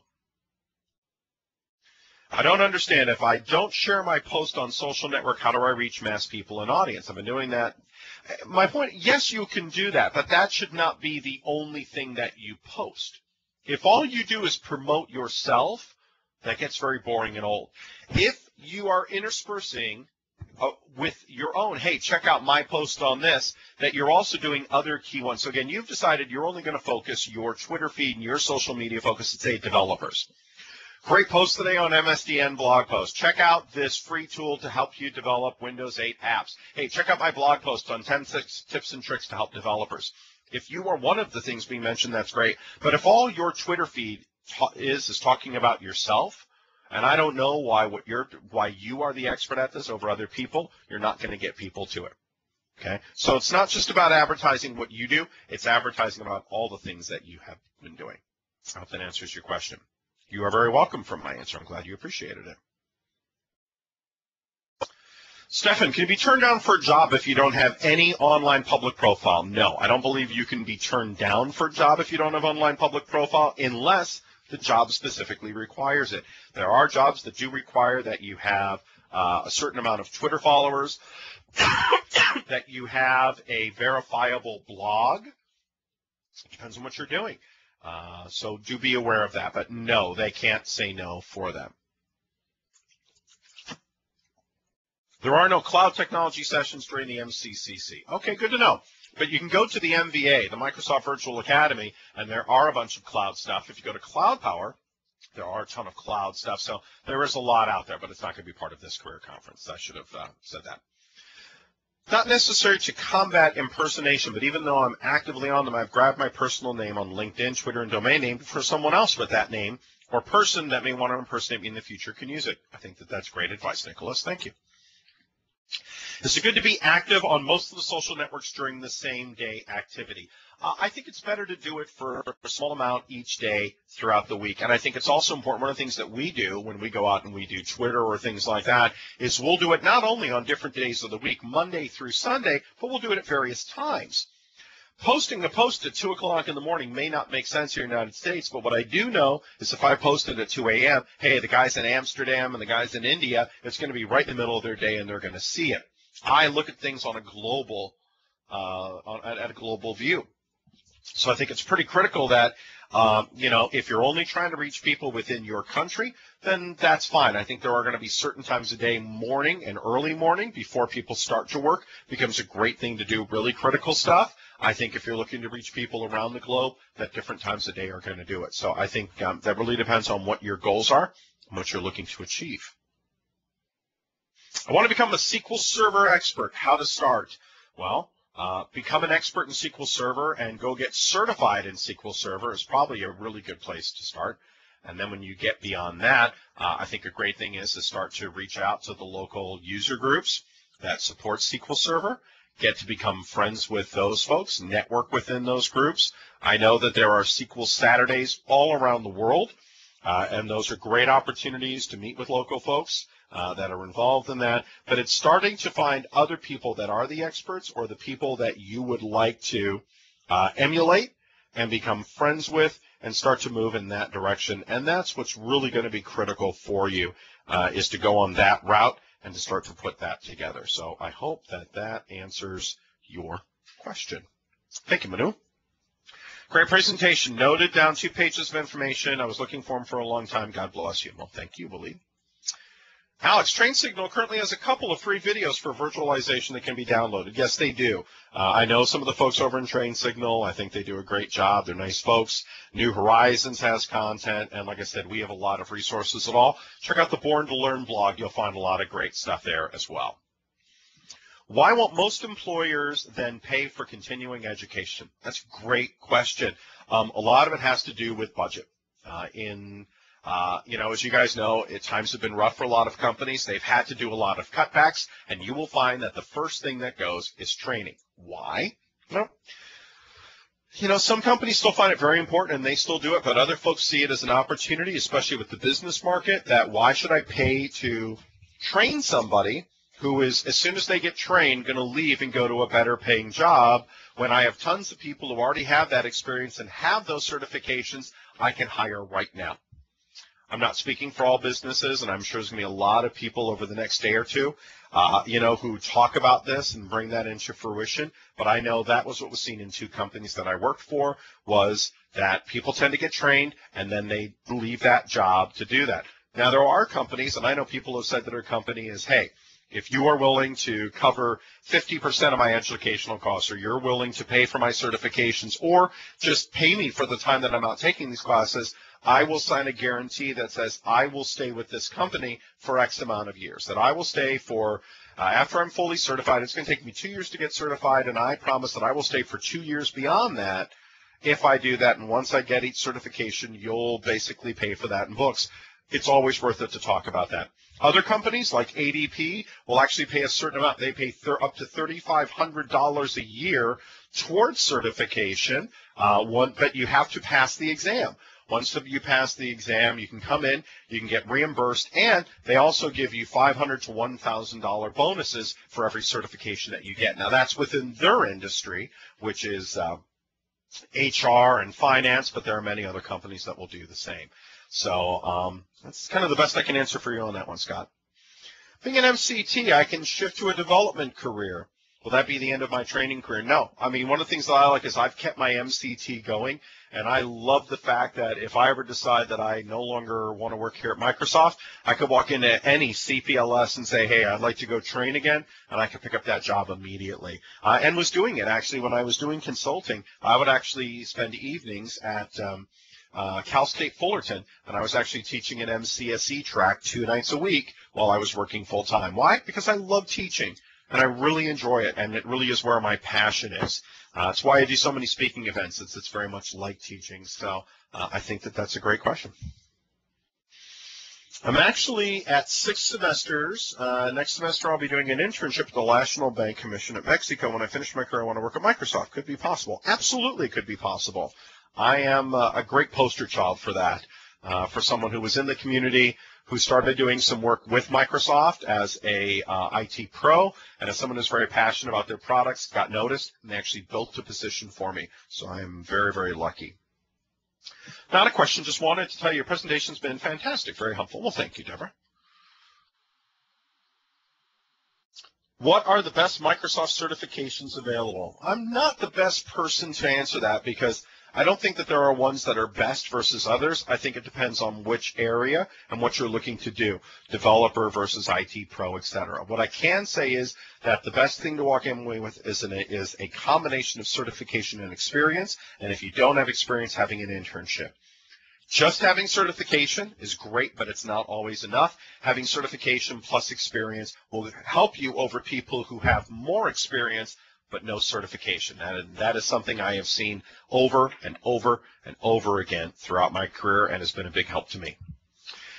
Speaker 2: I don't understand. If I don't share my post on social network, how do I reach mass people and audience? I've been doing that. My point, yes, you can do that, but that should not be the only thing that you post. If all you do is promote yourself, that gets very boring and old. If you are interspersing with your own, hey, check out my post on this, that you're also doing other key ones. So again, you've decided you're only going to focus your Twitter feed and your social media focus to say developers. Great post today on MSDN blog post. Check out this free tool to help you develop Windows 8 apps. Hey, check out my blog post on 10 tips and tricks to help developers. If you are one of the things being mentioned, that's great. But if all your Twitter feed is talking about yourself, and I don't know why you are the expert at this over other people, you're not going to get people to it. Okay, so it's not just about advertising what you do, it's advertising about all the things that you have been doing. I hope that answers your question. You are very welcome for my answer. I'm glad you appreciated it. Stefan, can you be turned down for a job if you don't have any online public profile? No, I don't believe you can be turned down for a job if you don't have online public profile unless the job specifically requires it. There are jobs that do require that you have a certain amount of Twitter followers, that you have a verifiable blog. It depends on what you're doing. So do be aware of that. But no, they can't say no for them. There are no cloud technology sessions during the MCCC. Okay, good to know. But you can go to the MVA, the Microsoft Virtual Academy, and there are a bunch of cloud stuff. If you go to Cloud Power, there are a ton of cloud stuff. So there is a lot out there, but it's not going to be part of this career conference. I should have said that. Not necessary to combat impersonation, but even though I'm actively on them, I've grabbed my personal name on LinkedIn, Twitter, and domain name for someone else with that name or person that may want to impersonate me in the future can use it. I think that that's great advice, Nicholas. Thank you. Is it good to be active on most of the social networks during the same day activity? I think it's better to do it for a small amount each day throughout the week. And I think it's also important, one of the things that we do when we go out and we do Twitter or things like that, is we'll do it not only on different days of the week, Monday through Sunday, but we'll do it at various times. Posting a post at 2 o'clock in the morning may not make sense here in the United States, but what I do know is if I posted at 2 a.m., hey, the guys in Amsterdam and the guys in India, it's going to be right in the middle of their day and they're going to see it. I look at things on a global, at a global view. So I think it's pretty critical that, if you're only trying to reach people within your country, then that's fine. I think there are going to be certain times of day, morning and early morning, before people start to work, becomes a great thing to do really critical stuff. I think if you're looking to reach people around the globe, that different times of day are going to do it. So I think that really depends on what your goals are and what you're looking to achieve. I want to become a SQL Server expert. How to start? Well, become an expert in SQL Server and go get certified in SQL Server is probably a really good place to start. And then when you get beyond that, I think a great thing is to start to reach out to the local user groups that support SQL Server, get to become friends with those folks, network within those groups. I know that there are SQL Saturdays all around the world, and those are great opportunities to meet with local folks that are involved in that. But it's starting to find other people that are the experts or the people that you would like to emulate and become friends with and start to move in that direction. And that's what's really going to be critical for you, is to go on that route and to start to put that together. So I hope that that answers your question. Thank you, Manu. Great presentation. Noted down 2 pages of information. I was looking for them for a long time. God bless you. Well, thank you, Waleed. Alex, TrainSignal currently has a couple of free videos for virtualization that can be downloaded. Yes, they do. I know some of the folks over in TrainSignal. I think they do a great job. They're nice folks. New Horizons has content. And like I said, we have a lot of resources at all. Check out the Born to Learn blog. You'll find a lot of great stuff there as well. Why won't most employers then pay for continuing education? That's a great question. A lot of it has to do with budget. As you guys know, times have been rough for a lot of companies. They've had to do a lot of cutbacks, and you will find that the first thing that goes is training. Why? Well, some companies still find it very important, and they still do it, but other folks see it as an opportunity, especially with the business market, that why should I pay to train somebody who is, as soon as they get trained, going to leave and go to a better paying job when I have tons of people who already have that experience and have those certifications I can hire right now. I'm not speaking for all businesses, and I'm sure there's going to be a lot of people over the next day or two, who talk about this and bring that into fruition. But I know that was what was seen in 2 companies that I worked for, was that people tend to get trained, and then they leave that job to do that. Now, there are companies, and I know people have said that their company is, hey, if you are willing to cover 50% of my educational costs, or you're willing to pay for my certifications, or just pay me for the time that I'm out taking these classes, I will sign a guarantee that says I will stay with this company for X amount of years, that I will stay for, after I'm fully certified, it's going to take me 2 years to get certified, and I promise that I will stay for 2 years beyond that if I do that. And once I get each certification, you'll basically pay for that in books. It's always worth it to talk about that. Other companies like ADP will actually pay a certain amount. They pay up to $3,500 a year towards certification, but you have to pass the exam. Once you pass the exam, you can come in, you can get reimbursed, and they also give you $500 to $1,000 bonuses for every certification that you get. Now, that's within their industry, which is HR and finance, but there are many other companies that will do the same. So that's kind of the best I can answer for you on that one, Scott. Being an MCT, I can shift to a development career. Will that be the end of my training career? No. I mean, one of the things that I like is I've kept my MCT going, and I love the fact that if I ever decide that I no longer want to work here at Microsoft, I could walk into any CPLS and say, hey, I'd like to go train again, and I could pick up that job immediately. And was doing it, actually, when I was doing consulting. I would actually spend evenings at Cal State Fullerton, and I was actually teaching an MCSE track 2 nights a week while I was working full-time. Why? Because I love teaching. And I really enjoy it, and it really is where my passion is. That's why I do so many speaking events. It's very much like teaching. So I think that that's a great question. I'm actually at 6 semesters. Next semester, I'll be doing an internship at the National Bank Commission at Mexico. When I finish my career, I want to work at Microsoft. Could be possible. Absolutely could be possible. I am a great poster child for that, for someone who was in the community, who started doing some work with Microsoft as a IT pro, and as someone who's very passionate about their products, got noticed, and they actually built a position for me. So I'm very, very lucky. Not a question, just wanted to tell you your presentation's been fantastic, very helpful. Well, thank you, Deborah. What are the best Microsoft certifications available? I'm not the best person to answer that because I don't think that there are ones that are best versus others. I think it depends on which area and what you're looking to do, developer versus IT pro, etc. What I can say is that the best thing to walk away with is a combination of certification and experience, and if you don't have experience, having an internship. Just having certification is great, but it's not always enough. Having certification plus experience will help you over people who have more experience but no certification. That is something I have seen over and over and over again throughout my career and has been a big help to me.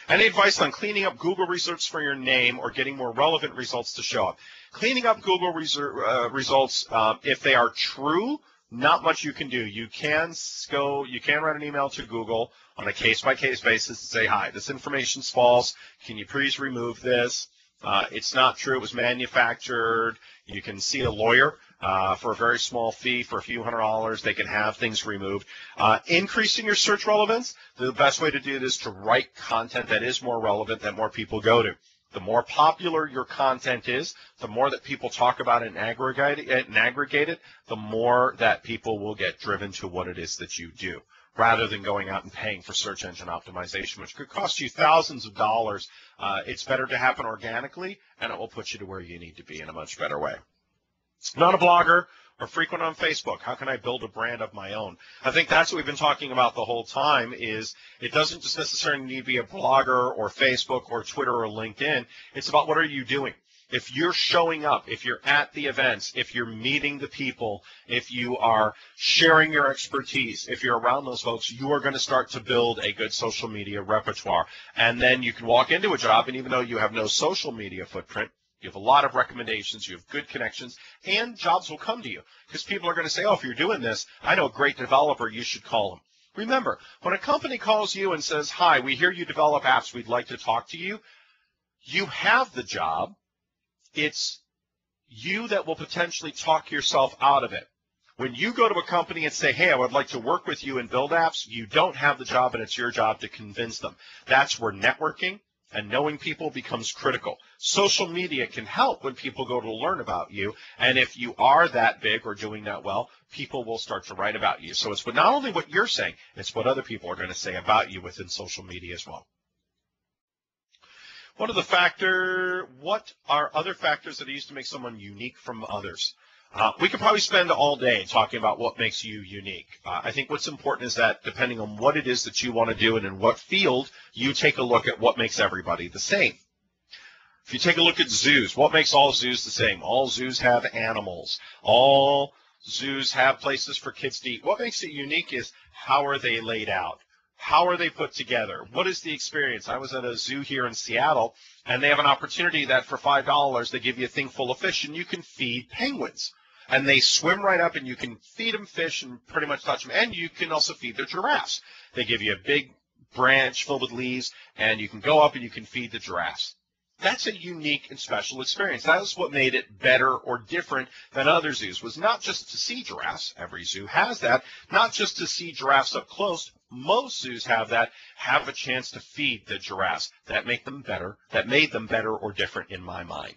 Speaker 2: Any advice on cleaning up Google results for your name or getting more relevant results to show up? Cleaning up Google results, if they are true, not much you can do. You can write an email to Google on a case-by-case basis and say, hi, this information's false. Can you please remove this? It's not true. It was manufactured. You can see a lawyer for a very small fee. For a few $100s, they can have things removed. Increasing your search relevance, the best way to do it is to write content that is more relevant that more people go to. The more popular your content is, the more that people talk about it and aggregate it, the more that people will get driven to what it is that you do, rather than going out and paying for search engine optimization, which could cost you thousands of dollars. It's better to happen organically, and it will put you to where you need to be in a much better way. Not a blogger or frequent on Facebook. How can I build a brand of my own? I think that's what we've been talking about the whole time is it doesn't just necessarily need to be a blogger or Facebook or Twitter or LinkedIn. It's about what are you doing? If you're showing up, if you're at the events, if you're meeting the people, if you are sharing your expertise, if you're around those folks, you are going to start to build a good social media repertoire. And then you can walk into a job, and even though you have no social media footprint, you have a lot of recommendations, you have good connections, and jobs will come to you because people are going to say, oh, if you're doing this, I know a great developer, you should call them. Remember, when a company calls you and says, hi, we hear you develop apps, we'd like to talk to you, you have the job. It's you that will potentially talk yourself out of it. When you go to a company and say, hey, I would like to work with you and build apps, you don't have the job, and it's your job to convince them. That's where networking and knowing people becomes critical. Social media can help when people go to learn about you, and if you are that big or doing that well, people will start to write about you. So it's not only what you're saying, it's what other people are going to say about you within social media as well. What are other factors that are used to make someone unique from others? We could probably spend all day talking about what makes you unique. I think what's important is that depending on what it is that you want to do and in what field, you take a look at what makes everybody the same. If you take a look at zoos, what makes all zoos the same? All zoos have animals. All zoos have places for kids to eat. What makes it unique is how are they laid out? How are they put together? What is the experience? I was at a zoo here in Seattle, and they have an opportunity that for $5, they give you a thing full of fish, and you can feed penguins. And they swim right up, and you can feed them fish and pretty much touch them. And you can also feed the giraffes. They give you a big branch filled with leaves, and you can go up and you can feed the giraffes. That's a unique and special experience. That is what made it better or different than other zoos, was not just to see giraffes. Every zoo has that. Not just to see giraffes up close. Most zoos have that, have a chance to feed the giraffes. That made them better or different in my mind.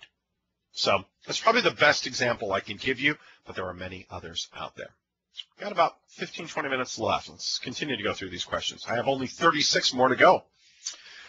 Speaker 2: So that's probably the best example I can give you, but there are many others out there. We've got about 15, 20 minutes left. Let's continue to go through these questions. I have only 36 more to go.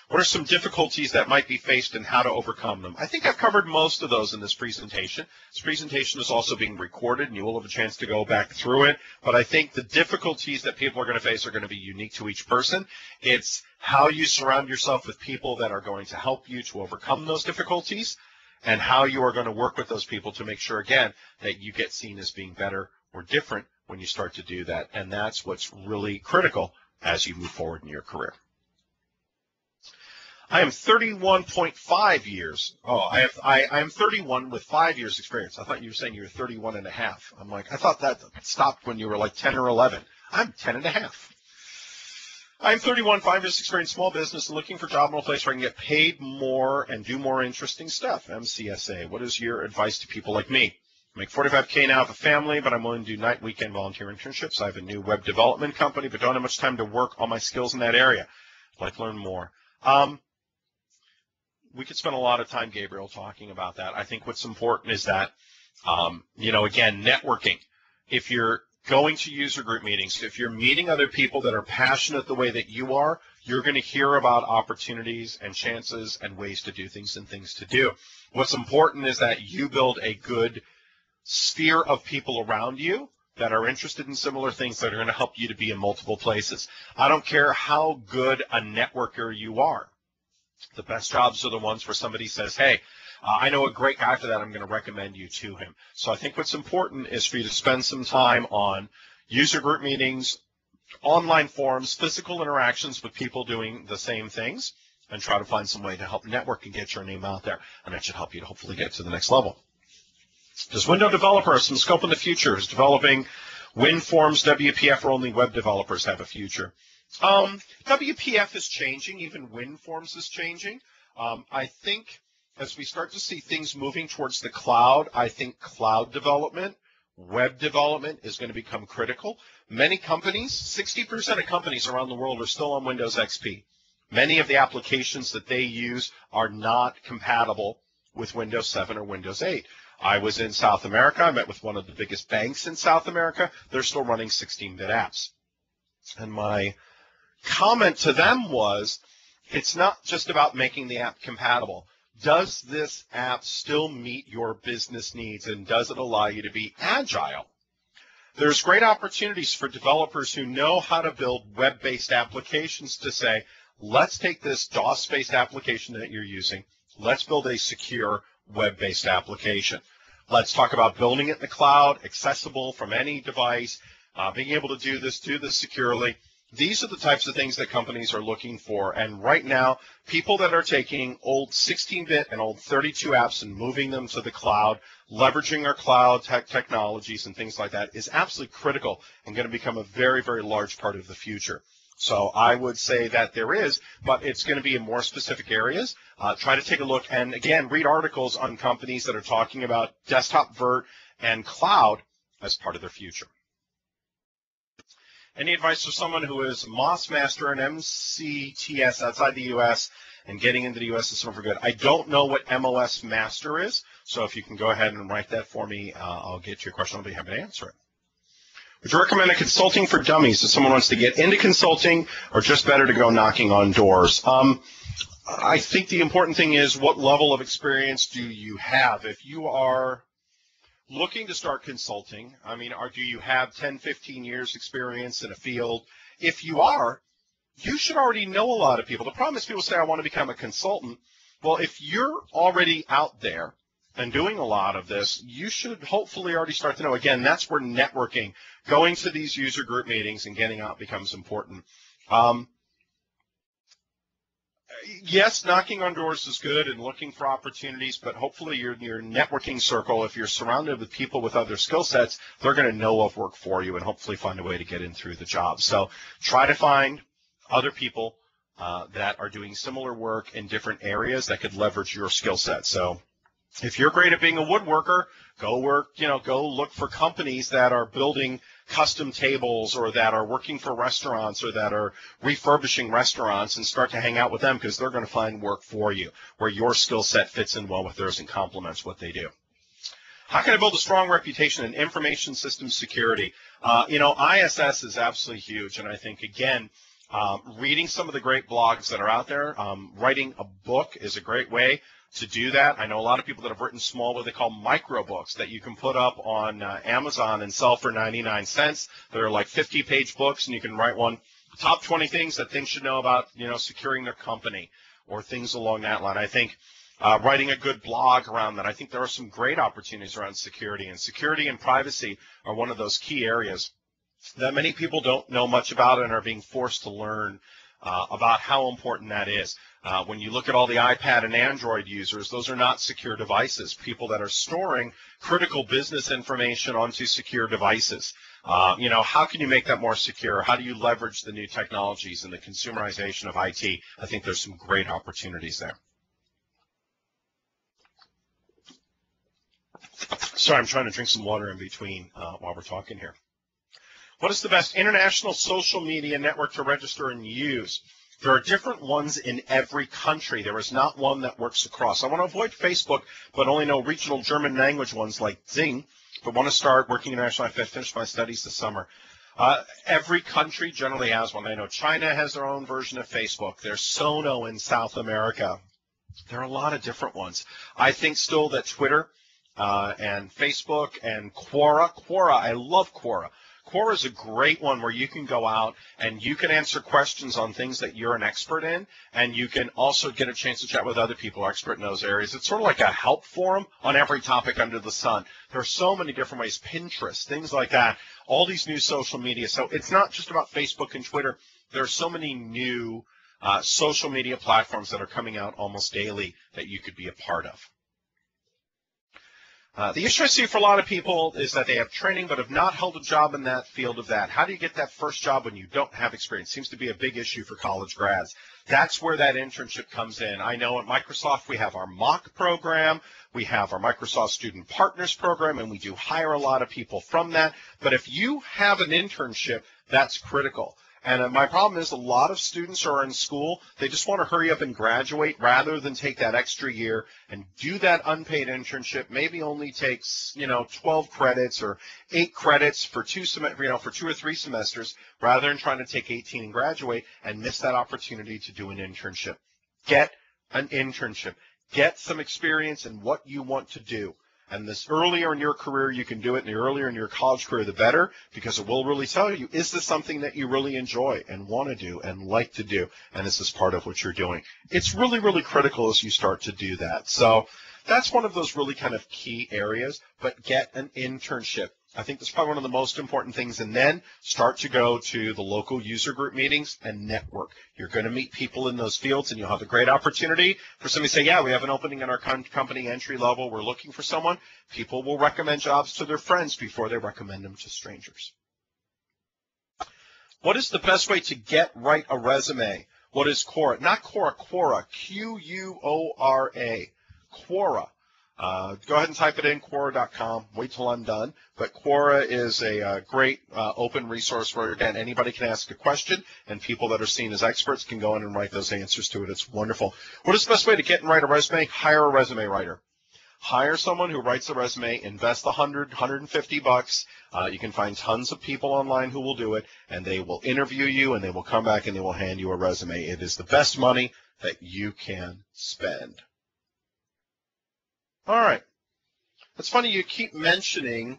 Speaker 2: What are some difficulties that might be faced and how to overcome them? I think I've covered most of those in this presentation. This presentation is also being recorded, and you will have a chance to go back through it. But I think the difficulties that people are going to face are going to be unique to each person. It's how you surround yourself with people that are going to help you to overcome those difficulties, and how you are going to work with those people to make sure, again, that you get seen as being better or different when you start to do that. And that's what's really critical as you move forward in your career. I am 31.5 years. I am 31 with 5 years experience. I thought you were saying you were 31 and a half. I'm like, I thought that stopped when you were like 10 or 11. I'm 10 and a half. I'm 31, 5 years experience, small business, looking for a job in a place where I can get paid more and do more interesting stuff. MCSA. What is your advice to people like me? I make $45K now, have a family, but I'm willing to do night, weekend volunteer internships. I have a new web development company, but don't have much time to work on my skills in that area. I'd like to learn more. We could spend a lot of time, Gabriel, talking about that. I think what's important is that, again, networking. If you're going to user group meetings, if you're meeting other people that are passionate the way that you are, you're going to hear about opportunities and chances and ways to do things and things to do. What's important is that you build a good sphere of people around you that are interested in similar things that are going to help you to be in multiple places. I don't care how good a networker you are. The best jobs are the ones where somebody says, hey, I know a great guy for that. I'm going to recommend you to him. So I think what's important is for you to spend some time on user group meetings, online forums, physical interactions with people doing the same things, and try to find some way to help network and get your name out there. And that should help you to hopefully get to the next level. Does Window Developer have some scope in the future? Is developing WinForms, WPF, or only web developers have a future? WPF is changing. Even WinForms is changing. I think as we start to see things moving towards the cloud, I think cloud development, web development is going to become critical. Many companies, 60% of companies around the world are still on Windows XP. Many of the applications that they use are not compatible with Windows 7 or Windows 8. I was in South America. I met with one of the biggest banks in South America. They're still running 16-bit apps. And my comment to them was, it's not just about making the app compatible. Does this app still meet your business needs, and does it allow you to be agile? There's great opportunities for developers who know how to build web-based applications to say, let's take this DOS-based application that you're using, let's build a secure web-based application. Let's talk about building it in the cloud, accessible from any device, being able to do this securely. These are the types of things that companies are looking for. And right now, people that are taking old 16-bit and old 32 apps and moving them to the cloud, leveraging our cloud technologies and things like that is absolutely critical and going to become a very, very large part of the future. So I would say that there is, but it's going to be in more specific areas. Try to take a look and, again, read articles on companies that are talking about desktop vert and cloud as part of their future. Any advice for someone who is MOS Master and MCTS outside the U.S. and getting into the U.S. is for good? I don't know what MOS Master is, so if you can go ahead and write that for me, I'll get to your question. I'll be happy to answer it. Would you recommend a consulting for dummies if someone wants to get into consulting, or just better to go knocking on doors? I think the important thing is, what level of experience do you have? If you are looking to start consulting, do you have 10, 15 years experience in a field? If you are, you should already know a lot of people. The problem is people say, I want to become a consultant. Well, if you're already out there and doing a lot of this, you should hopefully already start to know. Again, that's where networking, going to these user group meetings and getting out becomes important. Yes, knocking on doors is good and looking for opportunities, but hopefully your networking circle, if you're surrounded with people with other skill sets, they're going to know of work for you and hopefully find a way to get in through the job. So try to find other people that are doing similar work in different areas that could leverage your skill set. So if you're great at being a woodworker, go look for companies that are building custom tables or that are working for restaurants or that are refurbishing restaurants and start to hang out with them because they're going to find work for you where your skill set fits in well with theirs and complements what they do. How can I build a strong reputation in information systems security? ISS is absolutely huge, and I think, again, reading some of the great blogs that are out there, writing a book is a great way to do that. I know a lot of people that have written small, what they call micro books that you can put up on Amazon and sell for 99 cents. They're like 50-page books, and you can write one, top 20 things that things should know about, securing their company or things along that line. I think writing a good blog around that. I think there are some great opportunities around security, and security and privacy are one of those key areas that many people don't know much about and are being forced to learn about how important that is. When you look at all the iPad and Android users, those are not secure devices, people that are storing critical business information onto secure devices. How can you make that more secure? How do you leverage the new technologies and the consumerization of IT? I think there's some great opportunities there. Sorry, I'm trying to drink some water in between while we're talking here. What is the best international social media network to register and use? There are different ones in every country. There is not one that works across. I want to avoid Facebook, but only know regional German language ones like Zing. If I want to start working internationally, I finished my studies this summer. Every country generally has one. I know China has their own version of Facebook. There's Sono in South America. There are a lot of different ones. I think still that Twitter and Facebook and Quora, I love Quora. Quora is a great one where you can go out and you can answer questions on things that you're an expert in, and you can also get a chance to chat with other people who are expert in those areas. It's sort of like a help forum on every topic under the sun. There are so many different ways, Pinterest, things like that, all these new social media. So it's not just about Facebook and Twitter. There are so many new social media platforms that are coming out almost daily that you could be a part of. The issue I see for a lot of people is that they have training but have not held a job in that field of that. How do you get that first job when you don't have experience? Seems to be a big issue for college grads. That's where that internship comes in. I know at Microsoft we have our mock program, we have our Microsoft Student Partners program, and we do hire a lot of people from that. But if you have an internship, that's critical. And my problem is a lot of students are in school. They just want to hurry up and graduate rather than take that extra year and do that unpaid internship. Maybe only takes 12 credits or 8 credits for 2 or 3 semesters, rather than trying to take 18 and graduate and miss that opportunity to do an internship. Get an internship. Get some experience in what you want to do. And this earlier in your career you can do it, and the earlier in your college career, the better, because it will really tell you, is this something that you really enjoy and want to do and like to do, and is this part of what you're doing? It's really, really critical as you start to do that. So that's one of those really kind of key areas, but get an internship. I think that's probably one of the most important things, and then start to go to the local user group meetings and network. You're going to meet people in those fields, and you'll have a great opportunity for somebody to say, yeah, we have an opening in our company entry level. We're looking for someone. People will recommend jobs to their friends before they recommend them to strangers. What is the best way to write a resume? What is Quora? Not Quora, Quora, Q-U-O-R-A, Quora. Go ahead and type it in, Quora.com. Wait till I'm done. But Quora is a great open resource where, again, anybody can ask a question, and people that are seen as experts can go in and write those answers to it. It's wonderful. What is the best way to get and write a resume? Hire a resume writer. Hire someone who writes a resume. Invest $100, $150. You can find tons of people online who will do it, and they will interview you, and they will come back, and they will hand you a resume. It is the best money that you can spend. All right. It's funny you keep mentioning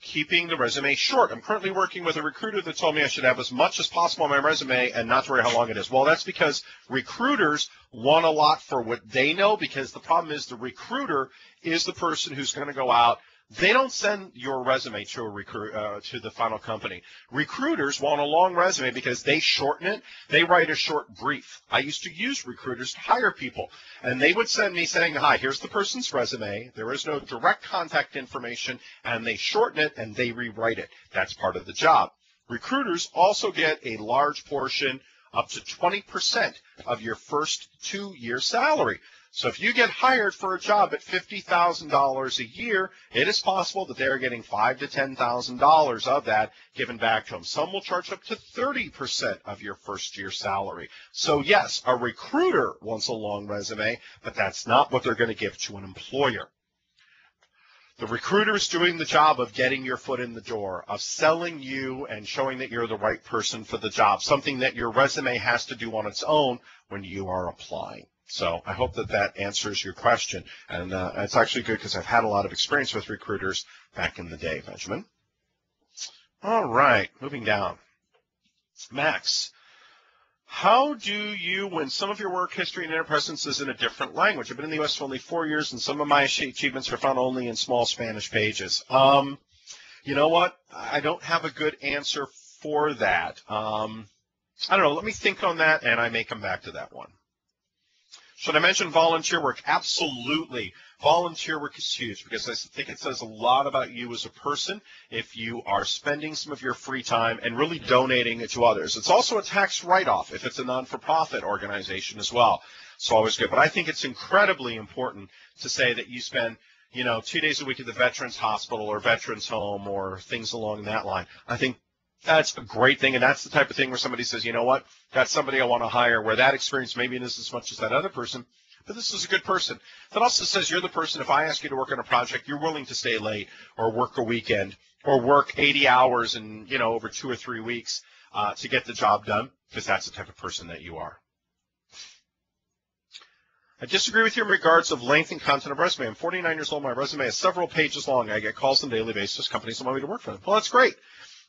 Speaker 2: keeping the resume short. I'm currently working with a recruiter that told me I should have as much as possible on my resume and not to worry how long it is. Well, that's because recruiters want a lot for what they know, because the problem is the recruiter is the person who's going to go out, They don't send your resume to to the final company. Recruiters want a long resume because they shorten it. They write a short brief. I used to use recruiters to hire people, and they would send me saying, hi, here's the person's resume. There is no direct contact information, and they shorten it and they rewrite it. That's part of the job. Recruiters also get a large portion, up to 20% of your first 2-year salary. So if you get hired for a job at $50,000 a year, it is possible that they're getting $5,000 to $10,000 of that given back to them. Some will charge up to 30% of your first year salary. So yes, a recruiter wants a long resume, but that's not what they're going to give to an employer. The recruiter is doing the job of getting your foot in the door, of selling you and showing that you're the right person for the job, something that your resume has to do on its own when you are applying. So I hope that that answers your question. And it's actually good because I've had a lot of experience with recruiters back in the day, Benjamin. All right, moving down. Max, how do you, when some of your work history and inner presence is in a different language? I've been in the U.S. for only 4 years, and some of my achievements are found only in small Spanish pages. You know what? I don't have a good answer for that. I don't know. Let me think on that, and I may come back to that one. Should I mention volunteer work? Absolutely. Volunteer work is huge because I think it says a lot about you as a person if you are spending some of your free time and really donating it to others. It's also a tax write-off if it's a non-for-profit organization as well. So always good. But I think it's incredibly important to say that you spend, 2 days a week at the Veterans Hospital or Veterans Home or things along that line. I think that's a great thing, and that's the type of thing where somebody says, you know what, that's somebody I want to hire, where that experience maybe isn't as much as that other person, but this is a good person. That also says you're the person, if I ask you to work on a project, you're willing to stay late or work a weekend or work 80 hours in, over 2 or 3 weeks to get the job done, because that's the type of person that you are. I disagree with you in regards of length and content of resume. I'm 49 years old. My resume is several pages long. I get calls on a daily basis. Companies want me to work for them. Well, that's great.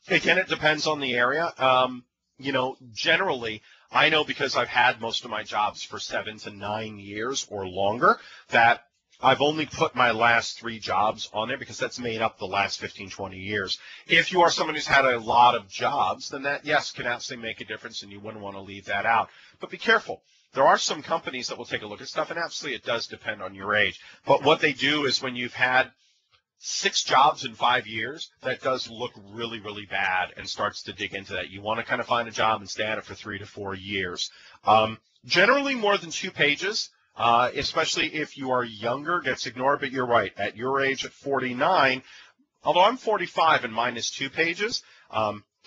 Speaker 2: Again, it depends on the area. Generally, I know because I've had most of my jobs for 7 to 9 years or longer that I've only put my last 3 jobs on there because that's made up the last 15, 20 years. If you are someone who's had a lot of jobs, then that, yes, can absolutely make a difference, and you wouldn't want to leave that out. But be careful. There are some companies that will take a look at stuff, and absolutely it does depend on your age. But what they do is when you've had 6 jobs in 5 years, that does look really, really bad and starts to dig into that. You want to kind of find a job and stay at it for 3 to 4 years. Generally more than 2 pages, especially if you are younger, gets ignored, but you're right. At your age, at 49, although I'm 45 and mine is 2 pages,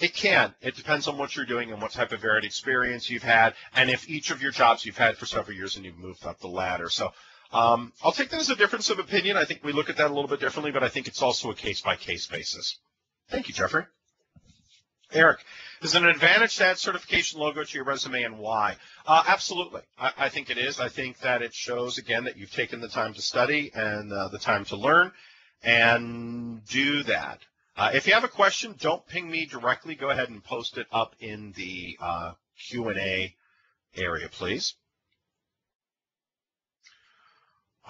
Speaker 2: it can. It depends on what you're doing and what type of varied experience you've had, and if each of your jobs you've had for several years and you've moved up the ladder. So I'll take that as a difference of opinion. I think we look at that a little bit differently, but I think it's also a case-by-case basis. Thank you, Jeffrey. Eric, is it an advantage to add certification logo to your resume, and why? Absolutely. I think it is. I think that it shows, again, that you've taken the time to study and the time to learn and do that. If you have a question, don't ping me directly. Go ahead and post it up in the Q&A area, please.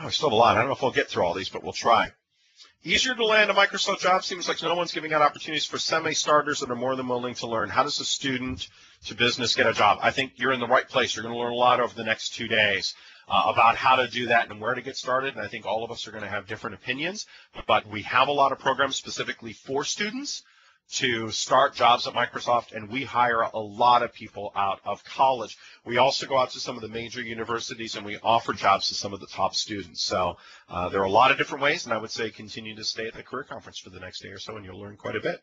Speaker 2: Oh, I still have a lot. I don't know if we'll get through all these, but we'll try. Easier to land a Microsoft job. Seems like no one's giving out opportunities for semi-starters that are more than willing to learn. How does a student to business get a job? I think you're in the right place. You're going to learn a lot over the next 2 days about how to do that and where to get started. And I think all of us are going to have different opinions. But we have a lot of programs specifically for students to start jobs at Microsoft, and we hire a lot of people out of college. We also go out to some of the major universities, and we offer jobs to some of the top students. So there are a lot of different ways, and I would say continue to stay at the career conference for the next day or so, and you'll learn quite a bit.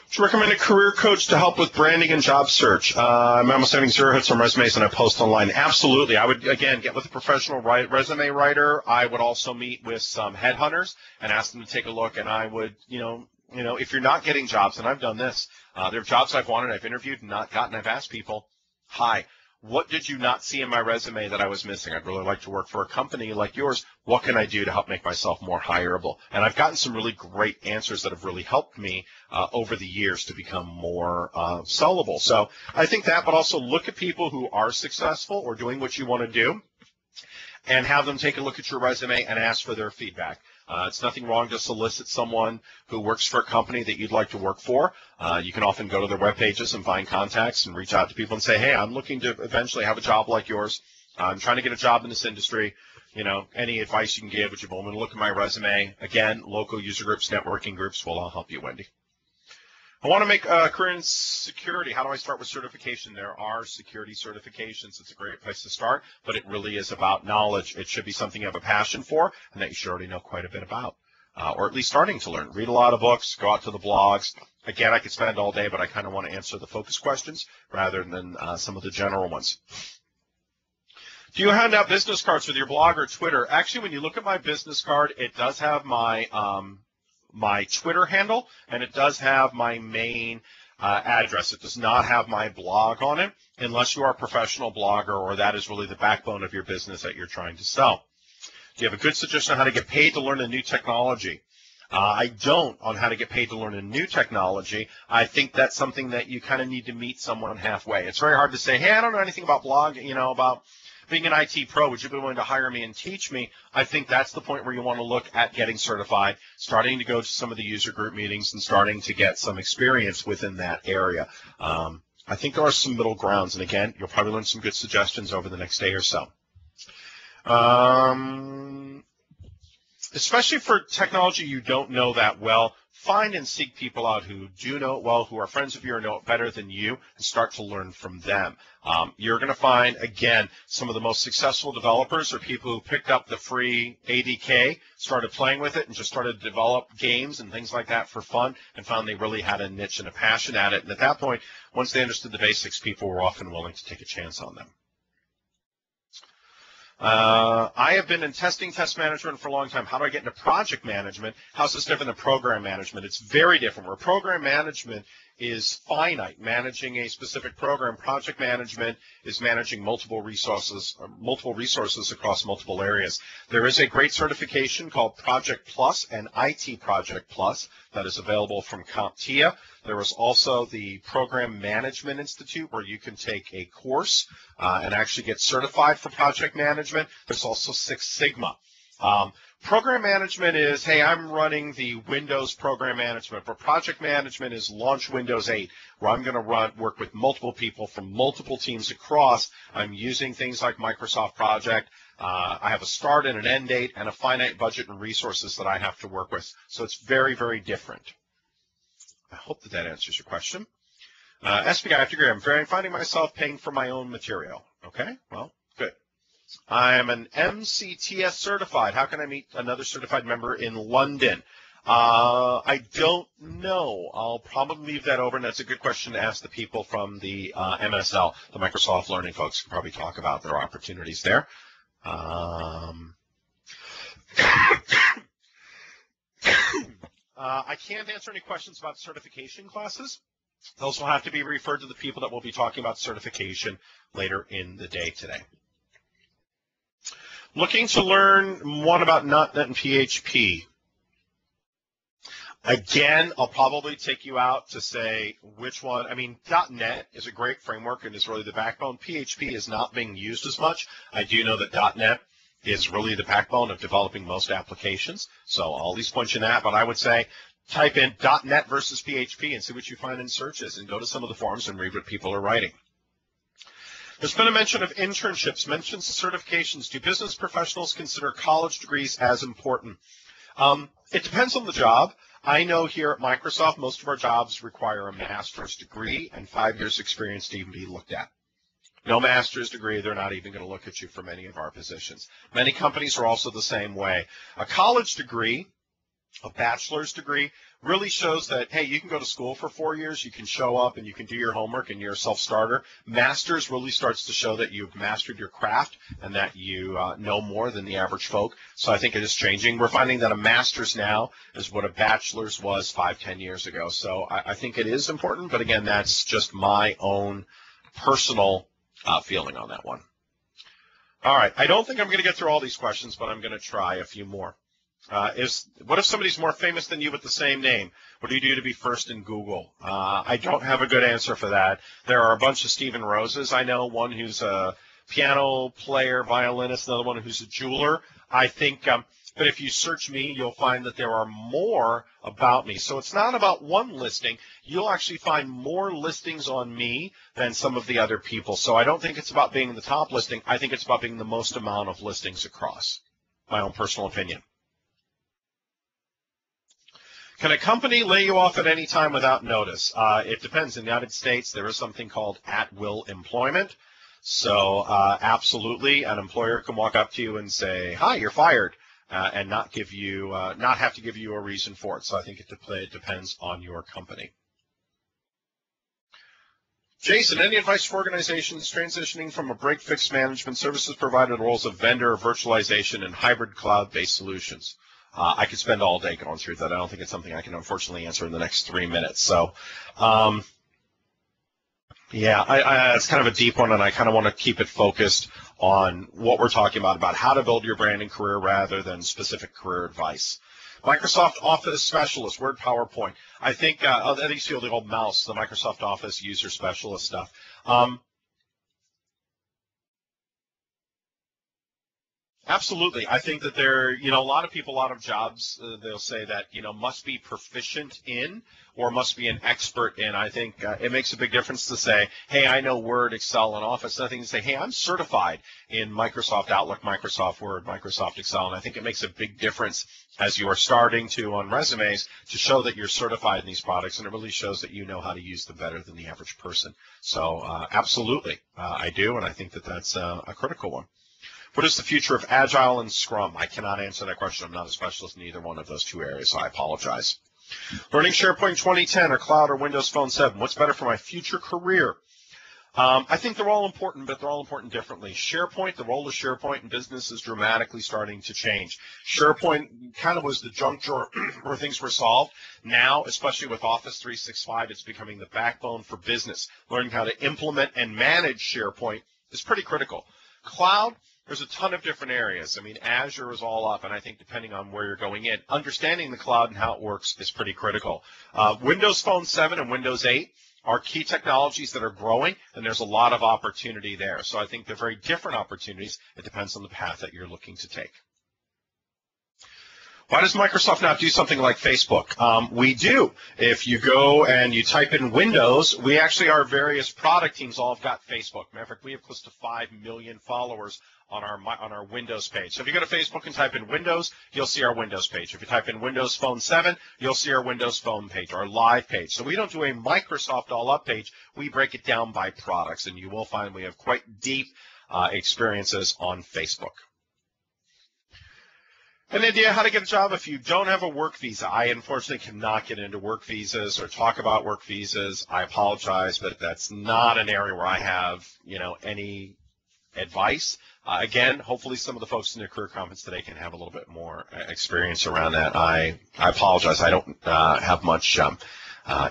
Speaker 2: Would you recommend a career coach to help with branding and job search? I'm almost having 0 hits on resumes and I post online. Absolutely. I would, again, get with a professional resume writer. I would also meet with some headhunters and ask them to take a look. And I would, if you're not getting jobs, and I've done this, there are jobs I've wanted, I've interviewed and not gotten. I've asked people, hi, what did you not see in my resume that I was missing? I'd really like to work for a company like yours. What can I do to help make myself more hireable? And I've gotten some really great answers that have really helped me over the years to become more sellable. So I think that, but also look at people who are successful or doing what you want to do and have them take a look at your resume and ask for their feedback. It's nothing wrong to solicit someone who works for a company that you'd like to work for. You can often go to their web pages and find contacts and reach out to people and say, hey, I'm looking to eventually have a job like yours. I'm trying to get a job in this industry. You know, any advice you can give? Would you want me to look at my resume? Again, local user groups, networking groups will all help you, Wendy. I want to make a career in security. How do I start with certification? There are security certifications. It's a great place to start, but it really is about knowledge. It should be something you have a passion for and that you should already know quite a bit about, or at least starting to learn. Read a lot of books, go out to the blogs. Again, I could spend all day, but I kind of want to answer the focus questions rather than some of the general ones. Do you hand out business cards with your blog or Twitter? Actually, when you look at my business card, it does have my my Twitter handle, and it does have my main address. It does not have my blog on it, unless you are a professional blogger or that is really the backbone of your business that you're trying to sell. Do you have a good suggestion on how to get paid to learn a new technology? I don't on how to get paid to learn a new technology. I think that's something that you kind of need to meet someone halfway. It's very hard to say, hey, I don't know anything about blogging, about being an IT pro, would you be willing to hire me and teach me? I think that's the point where you want to look at getting certified, starting to go to some of the user group meetings and starting to get some experience within that area. I think there are some middle grounds, and again, you'll probably learn some good suggestions over the next day or so. Especially for technology you don't know that well, find and seek people out who do know it well, who are friends of you or know it better than you, and start to learn from them. You're going to find, again, some of the most successful developers are people who picked up the free ADK, started playing with it, and just started to develop games and things like that for fun, and found they really had a niche and a passion at it. And at that point, once they understood the basics, people were often willing to take a chance on them. I have been in testing, test management for a long time. How do I get into project management? How's this different than program management? It's very different. Where program management is finite, managing a specific program, project management is managing multiple resources across multiple areas. There is a great certification called Project Plus and IT Project Plus that is available from CompTIA. There is also the Program Management Institute where you can take a course and actually get certified for project management. There's also Six Sigma. Program management is, hey, I'm running the Windows program management, but project management is launch Windows 8, where I'm going to work with multiple people from multiple teams across. I'm using things like Microsoft Project. I have a start and an end date and a finite budget and resources that I have to work with. So it's very, very different. I hope that answers your question. SBI degree, I'm finding myself paying for my own material. Okay, well, good. I am an MCTS certified. How can I meet another certified member in London? I don't know. I'll probably leave that over, and that's a good question to ask the people from the MSL, the Microsoft Learning folks, can probably talk about their opportunities there. I can't answer any questions about certification classes. Those will have to be referred to the people that will be talking about certification later in the day today. Looking to learn more about .NET and PHP. Again, I'll probably take you out to say which one. I mean, .NET is a great framework and is really the backbone. PHP is not being used as much. I do know that .NET is really the backbone of developing most applications. So I'll at least point you in that, but I would say type in .NET versus PHP and see what you find in searches and go to some of the forums and read what people are writing. There's been a mention of internships, mentions certifications. Do business professionals consider college degrees as important? It depends on the job. I know here at Microsoft, most of our jobs require a master's degree and 5 years experience to even be looked at. No master's degree, they're not even going to look at you for many of our positions. Many companies are also the same way. A college degree, a bachelor's degree, really shows that, hey, you can go to school for 4 years, you can show up and you can do your homework and you're a self-starter. Master's really starts to show that you've mastered your craft and that you know more than the average folk. So I think it is changing. We're finding that a master's now is what a bachelor's was 5-10 years ago. So I think it is important, but again, that's just my own personal feeling on that one. All right, I don't think I'm going to get through all these questions, but I'm going to try a few more. What if somebody's more famous than you with the same name? What do you do to be first in Google? I don't have a good answer for that. There are a bunch of Stephen Roses. I know one who's a piano player, violinist, another one who's a jeweler. I think But if you search me, you'll find that there are more about me. So it's not about one listing. You'll actually find more listings on me than some of the other people. So I don't think it's about being the top listing. I think it's about being the most amount of listings across. My own personal opinion. Can a company lay you off at any time without notice? It depends. In the United States, there is something called at-will employment. So absolutely, an employer can walk up to you and say, "Hi, you're fired," and not have to give you a reason for it. So I think it depends on your company. Jason, any advice for organizations transitioning from a break-fix management services provider to roles of vendor, virtualization, and hybrid cloud-based solutions? I could spend all day going through that. I don't think it's something I can unfortunately answer in the next 3 minutes. So, yeah, it's kind of a deep one, and I kind of want to keep it focused on what we're talking about how to build your brand and career rather than specific career advice. Microsoft Office Specialist, Word, PowerPoint. I think these feel the old mouse, the Microsoft Office User Specialist stuff. Absolutely. I think that a lot of people, a lot of jobs, they'll say that, must be proficient in or must be an expert in. I think it makes a big difference to say, hey, I know Word, Excel, and Office. Nothing to say, hey, I'm certified in Microsoft Outlook, Microsoft Word, Microsoft Excel. And I think it makes a big difference as you are starting to, on resumes, to show that you're certified in these products. And it really shows that you know how to use them better than the average person. So absolutely, I do. And I think that that's a critical one. What is the future of Agile and Scrum? I cannot answer that question. I'm not a specialist in either one of those two areas, so I apologize. Learning SharePoint 2010 or Cloud or Windows Phone 7. What's better for my future career? I think they're all important, but they're all important differently. SharePoint, the role of SharePoint in business is dramatically starting to change. SharePoint kind of was the junk drawer where things were solved. Now, especially with Office 365, it's becoming the backbone for business. Learning how to implement and manage SharePoint is pretty critical. Cloud, there's a ton of different areas. I mean, Azure is all up, and I think depending on where you're going in, understanding the cloud and how it works is pretty critical. Windows Phone 7 and Windows 8 are key technologies that are growing, and there's a lot of opportunity there. So I think they're very different opportunities. It depends on the path that you're looking to take. Why does Microsoft not do something like Facebook? We do. If you go and you type in Windows, we actually, our various product teams all have got Facebook. Matter of fact, we have close to 5 million followers on our Windows page. So if you go to Facebook and type in Windows, you'll see our Windows page. If you type in Windows Phone 7, you'll see our Windows Phone page, our live page. So we don't do a Microsoft all-up page. We break it down by products, and you will find we have quite deep experiences on Facebook. An idea how to get a job if you don't have a work visa. I unfortunately cannot get into work visas or talk about work visas. I apologize, but that's not an area where I have, any advice. Again, hopefully some of the folks in the career conference today can have a little bit more experience around that. I apologize. I don't have much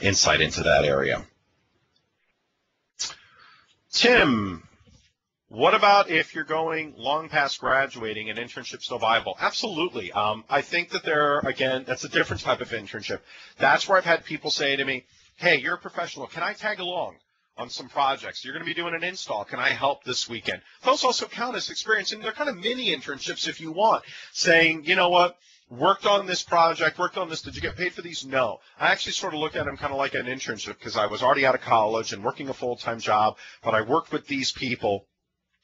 Speaker 2: insight into that area. Tim, what about if you're going long past graduating and internship still viable? Absolutely. I think that again, that's a different type of internship. That's where I've had people say to me, hey, you're a professional. Can I tag along on some projects? You're going to be doing an install. Can I help this weekend? Those also count as experience, and they're kind of mini internships if you want, saying, you know what, worked on this project, worked on this. Did you get paid for these? No. I actually sort of look at them kind of like an internship because I was already out of college and working a full-time job, but I worked with these people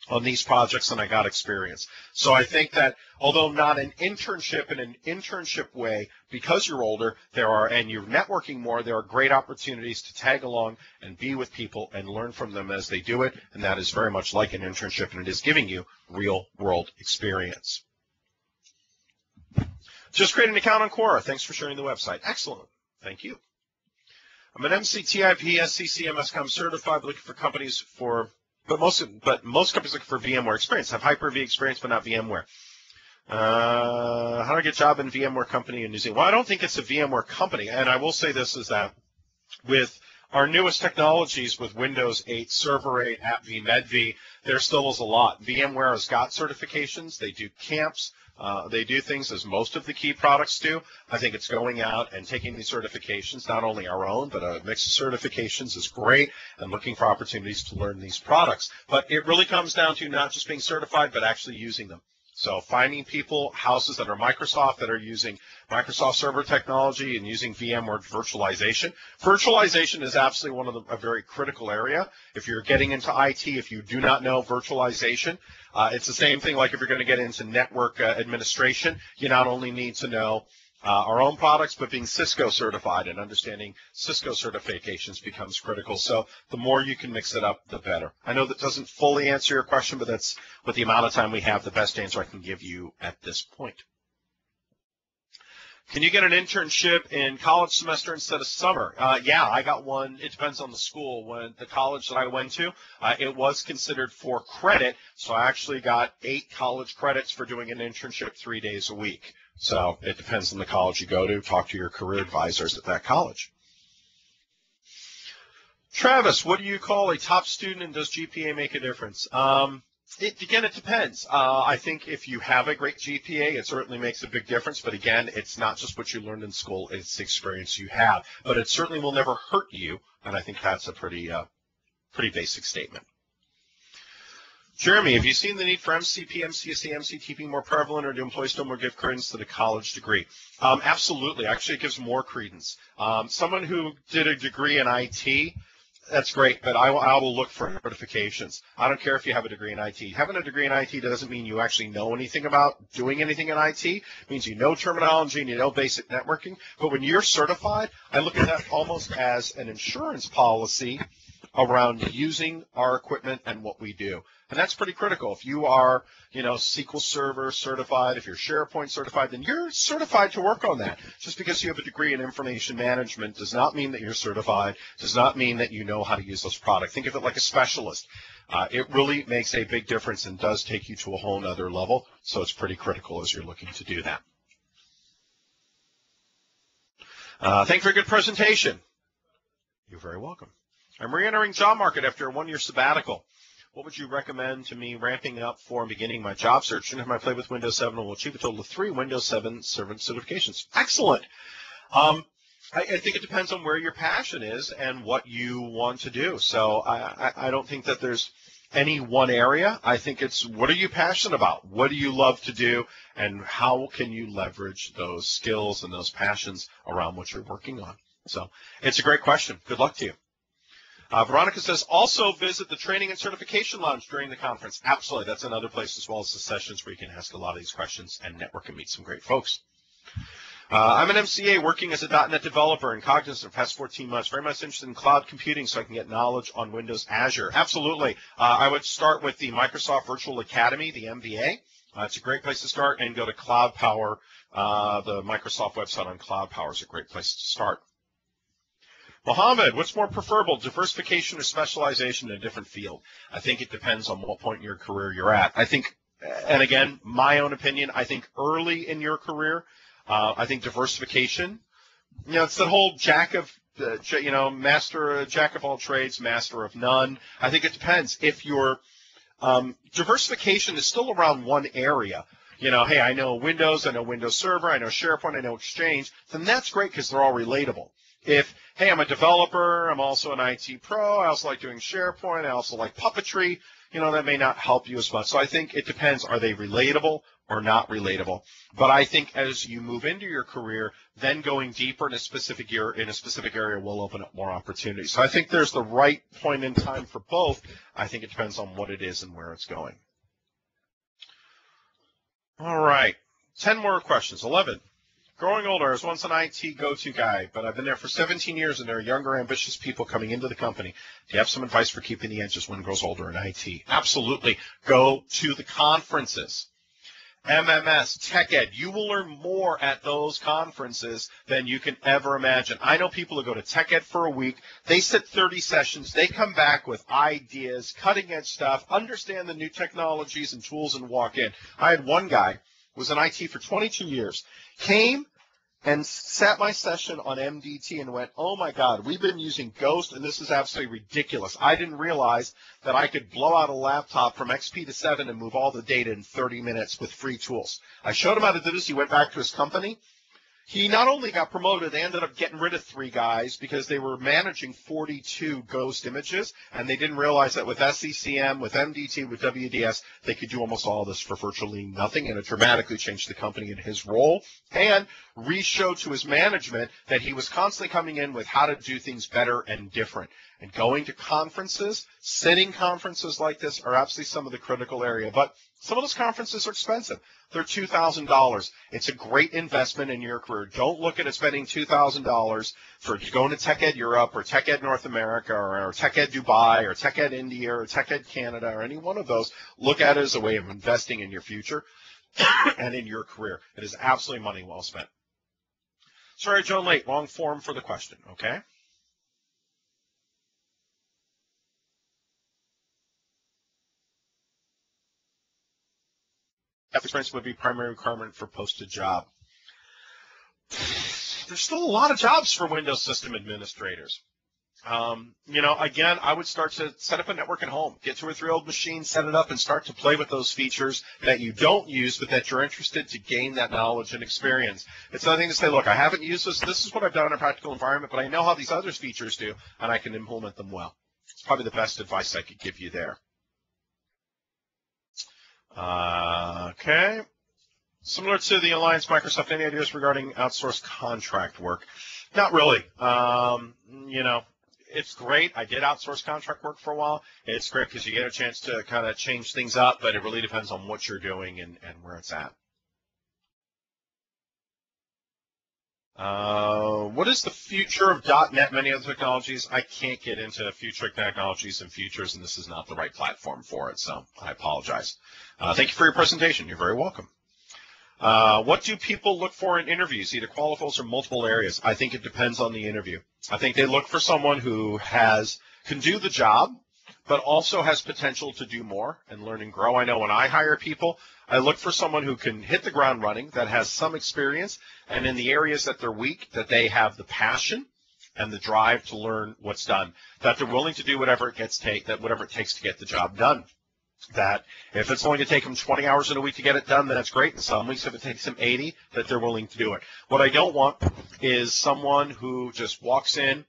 Speaker 2: on these projects and I got experience. So I think that although not an internship in an internship way, because you're older, and you're networking more, there are great opportunities to tag along and be with people and learn from them as they do it. And that is very much like an internship, and it is giving you real world experience. Just create an account on Quora. Thanks for sharing the website. Excellent. Thank you. I'm an MCTIP SCCMSCOM certified, looking for companies but most companies looking for VMware experience. Have Hyper-V experience, but not VMware. How do I get a job in VMware company in New Zealand? Well, I don't think it's a VMware company. And I will say this is that with our newest technologies with Windows 8, Server 8, AppV, MedV, there still is a lot. VMware has got certifications. They do camps. They do things as most of the key products do. I think it's going out and taking these certifications, not only our own, but a mix of certifications is great, and looking for opportunities to learn these products. But it really comes down to not just being certified, but actually using them. So finding people, houses that are Microsoft, that are using Microsoft Server technology and using VMware virtualization. Virtualization is absolutely one of a very critical area. If you're getting into IT, if you do not know virtualization, it's the same thing like if you're going to get into network administration. You not only need to know our own products, but being Cisco certified and understanding Cisco certifications becomes critical. So the more you can mix it up, the better. I know that doesn't fully answer your question, but that's, with the amount of time we have, the best answer I can give you at this point. Can you get an internship in college semester instead of summer? Yeah, I got one. It depends on the school. When the college that I went to, it was considered for credit, so I actually got 8 college credits for doing an internship 3 days a week. So it depends on the college you go to. Talk to your career advisors at that college. Travis, what do you call a top student, and does GPA make a difference? Again, it depends. I think if you have a great GPA, it certainly makes a big difference. But again, it's not just what you learned in school, it's the experience you have. But it certainly will never hurt you, and I think that's a pretty basic statement. Jeremy, have you seen the need for MCP, MCSE, MCT being more prevalent, or do employees still more give credence to the college degree? Absolutely. Actually, it gives more credence. Someone who did a degree in IT, that's great, but I will look for certifications. I don't care if you have a degree in IT. Having a degree in IT doesn't mean you actually know anything about doing anything in IT. It means you know terminology and you know basic networking. But when you're certified, I look at that almost as an insurance policy around using our equipment and what we do. And that's pretty critical. If you are, SQL Server certified, if you're SharePoint certified, then you're certified to work on that. Just because you have a degree in information management does not mean that you're certified, does not mean that you know how to use those products. Think of it like a specialist. It really makes a big difference and does take you to a whole other level. So it's pretty critical as you're looking to do that. Thank you for a good presentation. You're very welcome. I'm re-entering job market after a 1-year sabbatical. What would you recommend to me ramping up for and beginning my job search? And have I played with Windows 7 and will achieve a total of 3 Windows 7 certifications? Excellent. I think it depends on where your passion is and what you want to do. So I don't think that there's any one area. I think it's what are you passionate about? What do you love to do? And how can you leverage those skills and those passions around what you're working on? So it's a great question. Good luck to you. Veronica says, also visit the Training and Certification Lounge during the conference. Absolutely. That's another place as well as the sessions where you can ask a lot of these questions and network and meet some great folks. I'm an MCA working as a .NET developer in Cognizant for the past 14 months. Very much interested in cloud computing so I can get knowledge on Windows Azure. Absolutely. I would start with the Microsoft Virtual Academy, the MVA. It's a great place to start, and go to Cloud Power. The Microsoft website on Cloud Power is a great place to start. Mohammed, what's more preferable, diversification or specialization in a different field? I think it depends on what point in your career you're at. I think, and again, my own opinion, I think early in your career, I think diversification, it's the whole jack of all trades, master of none. I think it depends. If your diversification is still around one area, hey, I know Windows, I know Windows Server, I know SharePoint, I know Exchange, then that's great because they're all relatable. If, hey, I'm a developer, I'm also an IT pro, I also like doing SharePoint, I also like puppetry, that may not help you as much. So I think it depends, are they relatable or not relatable? But I think as you move into your career, then going deeper in a specific area will open up more opportunities. So I think there's the right point in time for both. I think it depends on what it is and where it's going. All right, 10 more questions. 11. Growing older, I was once an IT go-to guy, but I've been there for 17 years, and there are younger, ambitious people coming into the company. Do you have some advice for keeping the edge as one grows older in IT? Absolutely. Go to the conferences. MMS, TechEd, you will learn more at those conferences than you can ever imagine. I know people who go to TechEd for a week, they sit 30 sessions, they come back with ideas, cutting-edge stuff, understand the new technologies and tools, and walk in. I had one guy who was in IT for 22 years, came and sat my session on MDT and went, oh my God, we've been using Ghost and this is absolutely ridiculous. I didn't realize that I could blow out a laptop from XP to 7 and move all the data in 30 minutes with free tools. I showed him how to do this. He went back to his company. He not only got promoted, they ended up getting rid of 3 guys because they were managing 42 ghost images, and they didn't realize that with SCCM, with MDT, with WDS, they could do almost all this for virtually nothing, and it dramatically changed the company in his role, and re-showed to his management that he was constantly coming in with how to do things better and different. And going to conferences, sitting conferences like this are absolutely some of the critical area, but some of those conferences are expensive. They're $2,000. It's a great investment in your career. Don't look at it spending $2,000 for going to Tech Ed Europe or Tech Ed North America or Tech Ed Dubai or Tech Ed India or Tech Ed Canada or any one of those. Look at it as a way of investing in your future and in your career. It is absolutely money well spent. Sorry, Joan Late, wrong form for the question, okay? Experience would be primary requirement for posted job. There's still a lot of jobs for Windows system administrators. Again, I would start to set up a network at home, get 2 or 3 old machines, set it up, and start to play with those features that you don't use, but that you're interested to gain that knowledge and experience. It's nothing to say, look, I haven't used this. This is what I've done in a practical environment, but I know how these other features do, and I can implement them well. It's probably the best advice I could give you there. Okay. Similar to the Alliance Microsoft, any ideas regarding outsourced contract work? Not really. It's great. I did outsource contract work for a while. It's great because you get a chance to kind of change things up, but it really depends on what you're doing and where it's at. What is the future of .NET, many other technologies? I can't get into future technologies and futures, and this is not the right platform for it, so I apologize. Thank you for your presentation. You're very welcome. What do people look for in interviews, either qualifiers or multiple areas? I think it depends on the interview. I think they look for someone who can do the job, but also has potential to do more and learn and grow. I know when I hire people, I look for someone who can hit the ground running, that has some experience, and in the areas that they're weak, that they have the passion and the drive to learn what's done, that they're willing to do whatever it takes to get the job done. That if it's going to take them 20 hours in a week to get it done, then that's great. In some weeks, if it takes them 80, that they're willing to do it. What I don't want is someone who just walks in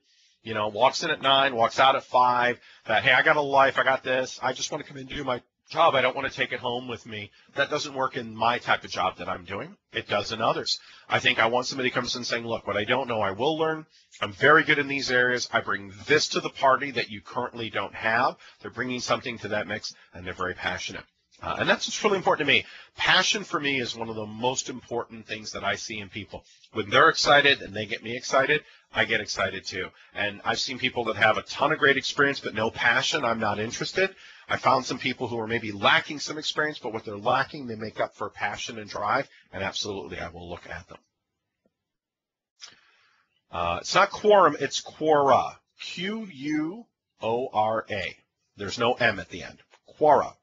Speaker 2: at 9, walks out at 5, that, hey, I got a life, I got this, I just want to come in and do my job. I don't want to take it home with me. That doesn't work in my type of job that I'm doing. It does in others. I think I want somebody who comes in saying, look, what I don't know, I will learn. I'm very good in these areas. I bring this to the party that you currently don't have. They're bringing something to that mix, and they're very passionate. And that's what's really important to me. Passion for me is one of the most important things that I see in people. When they're excited and they get me excited, I get excited too. And I've seen people that have a ton of great experience but no passion. I'm not interested. I found some people who are maybe lacking some experience, but what they're lacking, they make up for passion and drive, and absolutely I will look at them. It's not quorum, it's quora. Q-U-O-R-A. There's no M at the end. Quora.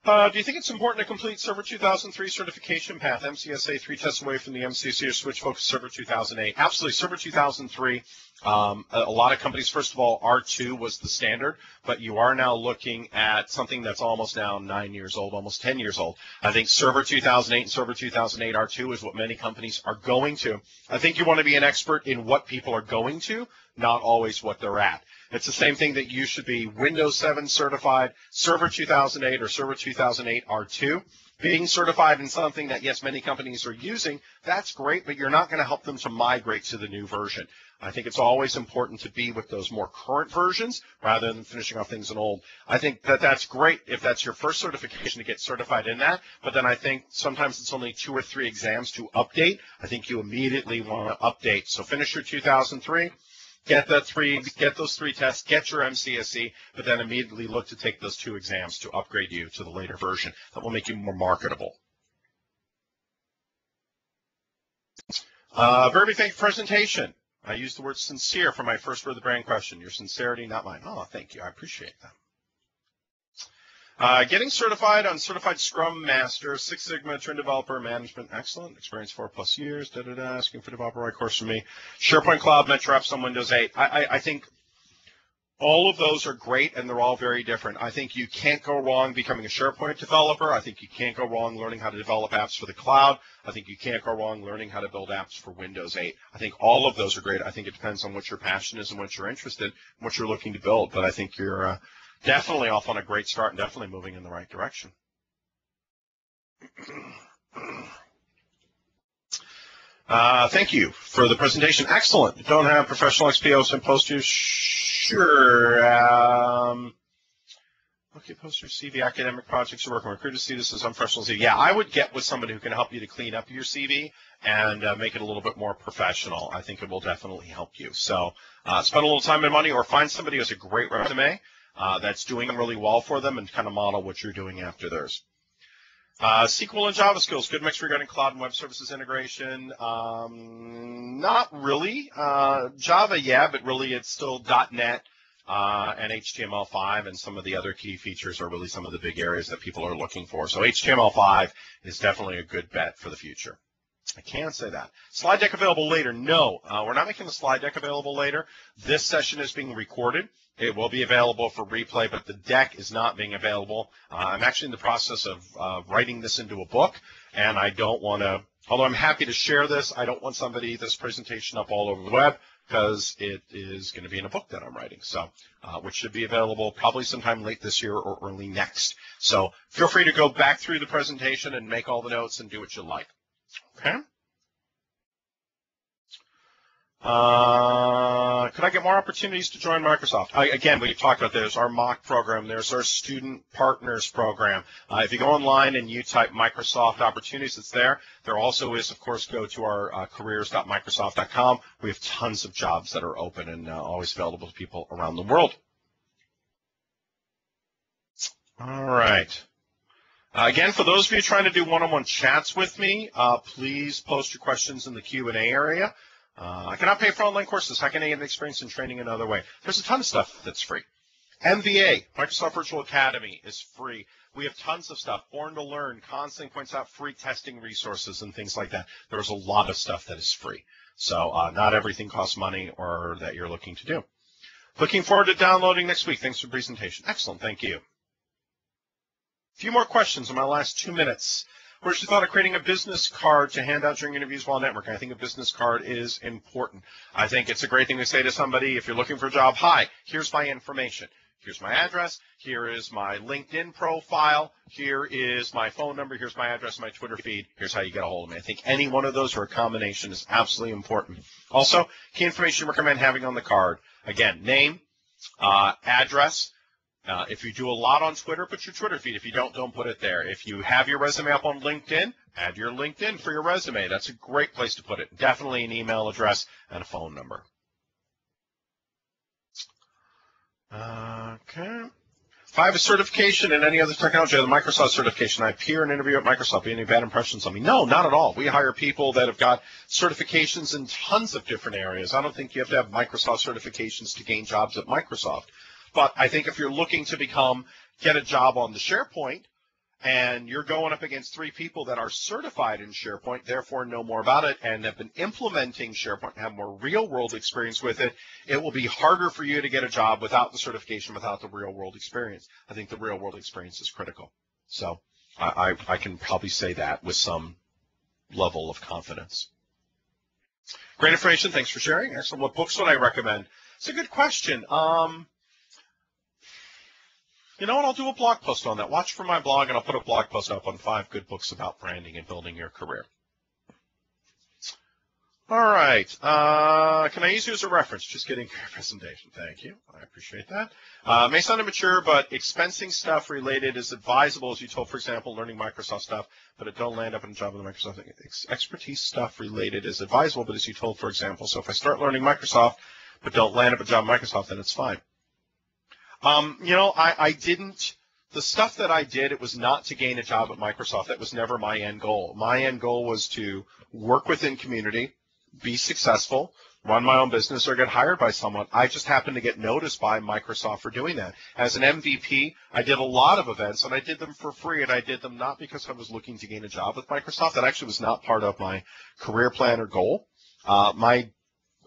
Speaker 2: Do you think it's important to complete Server 2003 certification path, MCSA 3 tests away from the MCC or switch focus Server 2008? Absolutely. Server 2003, a lot of companies, first of all, R2 was the standard, but you are now looking at something that's almost now 9 years old, almost 10 years old. I think Server 2008 and Server 2008 R2 is what many companies are going to. I think you want to be an expert in what people are going to, not always what they're at. It's the same thing that you should be Windows 7 certified, Server 2008 or Server 2008 R2. Being certified in something that, yes, many companies are using, that's great, but you're not going to help them to migrate to the new version. I think it's always important to be with those more current versions rather than finishing off things in old. I think that that's great if that's your first certification to get certified in that, but then I think sometimes it's only 2 or 3 exams to update. I think you immediately want to update. So finish your 2003. Get those 3 tests, get your MCSE, but then immediately look to take those 2 exams to upgrade you to the later version. That will make you more marketable. Very big thank you for presentation. I used the word sincere for my first word of the brand question. Your sincerity, not mine. Oh, thank you. I appreciate that. Getting certified on Certified Scrum Master, 6 Sigma, Trend Developer, Management, excellent. Experience 4+ years, asking for developer right course for me. SharePoint Cloud, Metro Apps on Windows 8. I think All of those are great, and they're all very different. I think you can't go wrong becoming a SharePoint developer. I think you can't go wrong learning how to develop apps for the cloud. I think you can't go wrong learning how to build apps for Windows 8. I think all of those are great. I think it depends on what your passion is and what you're interested in, what you're looking to build. But I think you're definitely off on a great start and definitely moving in the right direction. Thank you for the presentation. Excellent. Don't have professional XPOs and posters. Sure. Okay, poster CV, academic projects you're working with. Recruiter see this as unprofessional CV. Yeah, I would get with somebody who can help you to clean up your CV and make it a little bit more professional. I think it will definitely help you. So spend a little time and money, or find somebody who has a great resume that's doing really well for them, and kind of model what you're doing after theirs. SQL and Java skills, good mix regarding cloud and web services integration. Not really. Java, yeah, but really it's still .NET and HTML5, and some of the other key features are really some of the big areas that people are looking for. So HTML5 is definitely a good bet for the future. I can say that. Slide deck available later? No, we're not making the slide deck available later. This session is being recorded. It will be available for replay, but the deck is not being available. I'm actually in the process of writing this into a book, and I don't want to, although I'm happy to share this, I don't want this presentation up all over the web, because it is going to be in a book that I'm writing, so which should be available probably sometime late this year or early next. So feel free to go back through the presentation and make all the notes and do what you like. Okay. Could I get more opportunities to join Microsoft? Again, we talked about there's our mock program, there's our student partners program. If you go online and you type Microsoft opportunities, it's there. There also is, of course, go to our careers.microsoft.com. We have tons of jobs that are open and always available to people around the world. All right. Again, for those of you trying to do one-on-one chats with me, please post your questions in the Q&A area. I cannot pay for online courses. How can I get experience in training another way? There's a ton of stuff that's free. MVA, Microsoft Virtual Academy, is free. We have tons of stuff. Born to Learn constantly points out free testing resources and things like that. There's a lot of stuff that is free. So not everything costs money or that you're looking to do. Looking forward to downloading next week. Thanks for the presentation. Excellent. Thank you. A few more questions in my last 2 minutes. Where's your thought of creating a business card to hand out during interviews while networking? I think a business card is important. I think it's a great thing to say to somebody if you're looking for a job. Hi, here's my information. Here's my address. Here is my LinkedIn profile. Here is my phone number. Here's my address, my Twitter feed. Here's how you get a hold of me. I think any one of those or a combination is absolutely important. Also, key information you recommend having on the card. Again, name, address. If you do a lot on Twitter, put your Twitter feed. If you don't put it there. If you have your resume up on LinkedIn, add your LinkedIn for your resume. That's a great place to put it. Definitely an email address and a phone number. Okay. If I have a certification in any other technology, the Microsoft certification, I appear and interview at Microsoft. Any bad impressions on me? No, not at all. We hire people that have got certifications in tons of different areas. I don't think you have to have Microsoft certifications to gain jobs at Microsoft. But I think if you're looking to get a job on the SharePoint, and you're going up against 3 people that are certified in SharePoint, therefore know more about it and have been implementing SharePoint and have more real-world experience with it, it will be harder for you to get a job without the certification, without the real-world experience. I think the real-world experience is critical. So I can probably say that with some level of confidence. Great information. Thanks for sharing. Excellent. What books would I recommend? It's a good question. You know what? I'll do a blog post on that. Watch for my blog, and I'll put a blog post up on 5 good books about branding and building your career. All right. Can I use you as a reference? Just kidding. Great presentation. Thank you. I appreciate that. May sound immature, but expensing stuff related is advisable, as you told, for example, learning Microsoft stuff, but it don't land up in a job with Microsoft. Expertise stuff related is advisable, but as you told, for example, so if I start learning Microsoft, but don't land up a job at Microsoft, then it's fine. The stuff that I did, it was not to gain a job at Microsoft. That was never my end goal. My end goal was to work within community, be successful, run my own business, or get hired by someone. I just happened to get noticed by Microsoft for doing that. As an MVP, I did a lot of events, and I did them for free, and I did them not because I was looking to gain a job with Microsoft. That actually was not part of my career plan or goal. I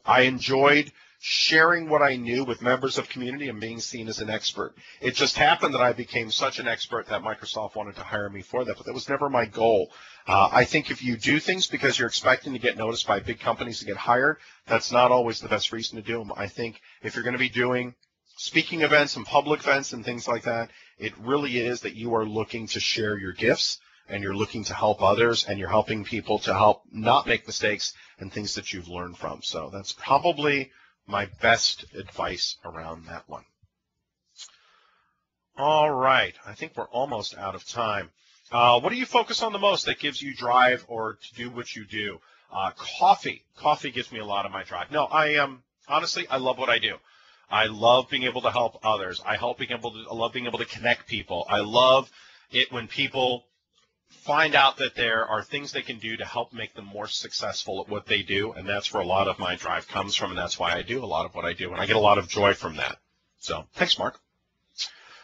Speaker 2: enjoyed sharing what I knew with members of community and being seen as an expert. It just happened that I became such an expert that Microsoft wanted to hire me for that, but that was never my goal. I think if you do things because you're expecting to get noticed by big companies to get hired, that's not always the best reason to do them. I think if you're going to be doing speaking events and public events and things like that, it really is that you are looking to share your gifts and you're looking to help others and you're helping people to help not make mistakes and things that you've learned from. So that's probably my best advice around that one. All right, I think we're almost out of time. What do you focus on the most that gives you drive or to do what you do? Coffee. Coffee gives me a lot of my drive. No, honestly, I love what I do. I love being able to help others. I love being able to connect people. I love it when people find out that there are things they can do to help make them more successful at what they do, and that's where a lot of my drive comes from, and that's why I do a lot of what I do, and I get a lot of joy from that. So, thanks, Mark.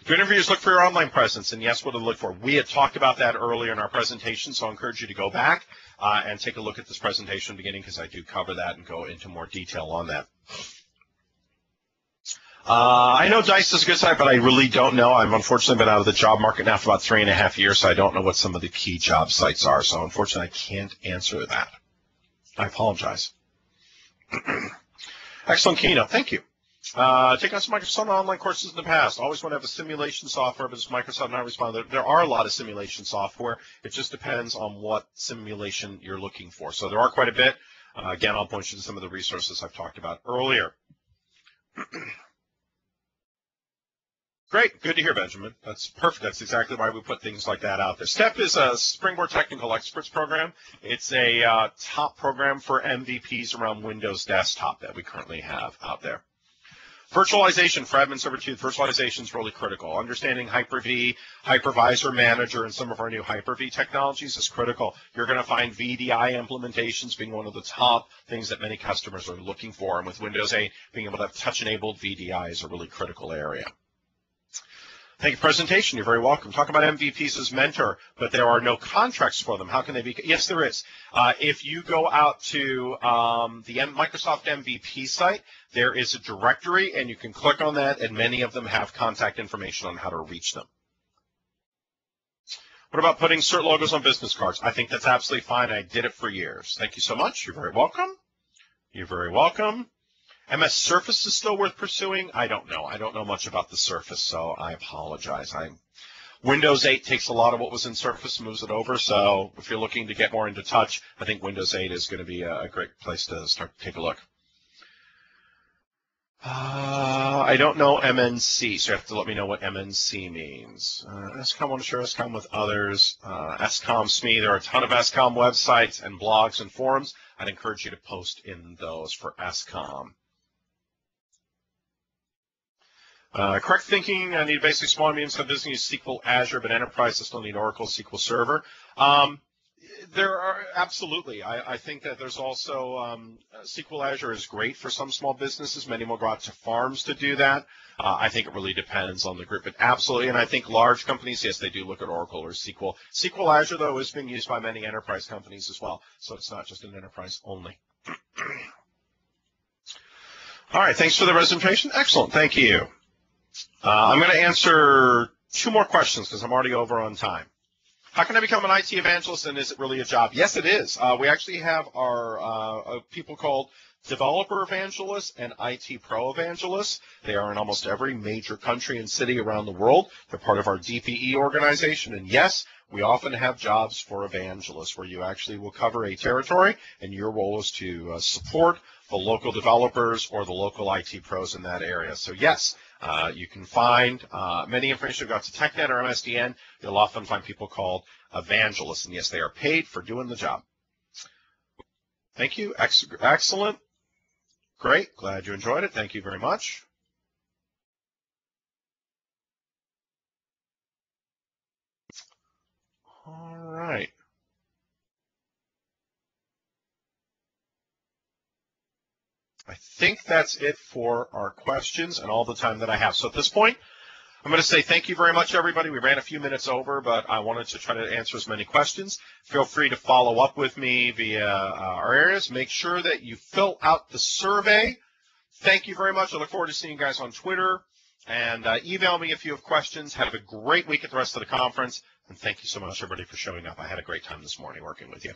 Speaker 2: Do interviews look for your online presence? And yes, what to look for? We had talked about that earlier in our presentation, so I encourage you to go back and take a look at this presentation beginning because I do cover that and go into more detail on that. I know DICE is a good site, but I really don't know. I've unfortunately been out of the job market now for about 3.5 years, so I don't know what some of the key job sites are. So unfortunately, I can't answer that. I apologize. Excellent keynote. Thank you. Taking on some Microsoft online courses in the past. Always want to have a simulation software, but does Microsoft not respond? There are a lot of simulation software. It just depends on what simulation you're looking for. So there are quite a bit. Again, I'll point you to some of the resources I've talked about earlier. Great. Good to hear, Benjamin. That's perfect. That's exactly why we put things like that out there. STEP is a Springboard Technical Experts program. It's a top program for MVPs around Windows Desktop that we currently have out there. Virtualization for Admin Server 2, virtualization is really critical. Understanding Hyper-V, Hypervisor Manager, and some of our new Hyper-V technologies is critical. You're going to find VDI implementations being one of the top things that many customers are looking for. And with Windows 8, being able to have touch-enabled VDI is a really critical area. Thank you for the presentation. You're very welcome. Talk about MVPs as mentor, but there are no contracts for them. How can they be? Yes, there is. If you go out to the Microsoft MVP site, there is a directory, and you can click on that, and many of them have contact information on how to reach them. What about putting cert logos on business cards? I think that's absolutely fine. I did it for years. Thank you so much. You're very welcome. You're very welcome. MS Surface is still worth pursuing? I don't know. I don't know much about the Surface, so I apologize. Windows 8 takes a lot of what was in Surface and moves it over, so if you're looking to get more into touch, I think Windows 8 is going to be a great place to start to take a look. I don't know MNC, so you have to let me know what MNC means. SCOM, want to share SCOM with others. SCOM SME, there are a ton of SCOM websites and blogs and forums. I'd encourage you to post in those for SCOM. Correct thinking, I need basic small and medium-sized business use SQL Azure, but enterprises still need Oracle SQL Server. There are, absolutely. I think that there's also SQL Azure is great for some small businesses. Many will go out to farms to do that. I think it really depends on the group, but absolutely. And I think large companies, yes, they do look at Oracle or SQL. SQL Azure, though, is being used by many enterprise companies as well, so it's not just an enterprise only. All right, thanks for the presentation. Excellent, thank you. I'm going to answer 2 more questions because I'm already over on time. How can I become an IT evangelist, and is it really a job? Yes, it is. We actually have our people called developer evangelists and IT pro evangelists. They are in almost every major country and city around the world. They're part of our DPE organization, and yes, we often have jobs for evangelists where you actually will cover a territory, and your role is to support the local developers or the local IT pros in that area. So yes, you can find many information. Go out to TechNet or MSDN. You'll often find people called evangelists, and yes, they are paid for doing the job. Thank you. Excellent. Great. Glad you enjoyed it. Thank you very much. All right. I think that's it for our questions and all the time that I have. So at this point, I'm going to say thank you very much, everybody. We ran a few minutes over, but I wanted to try to answer as many questions. Feel free to follow up with me via our areas. Make sure that you fill out the survey Thank you very much. I look forward to seeing you guys on Twitter. And email me if you have questions. Have a great week at the rest of the conference. And thank you so much, everybody, for showing up. I had a great time this morning working with you.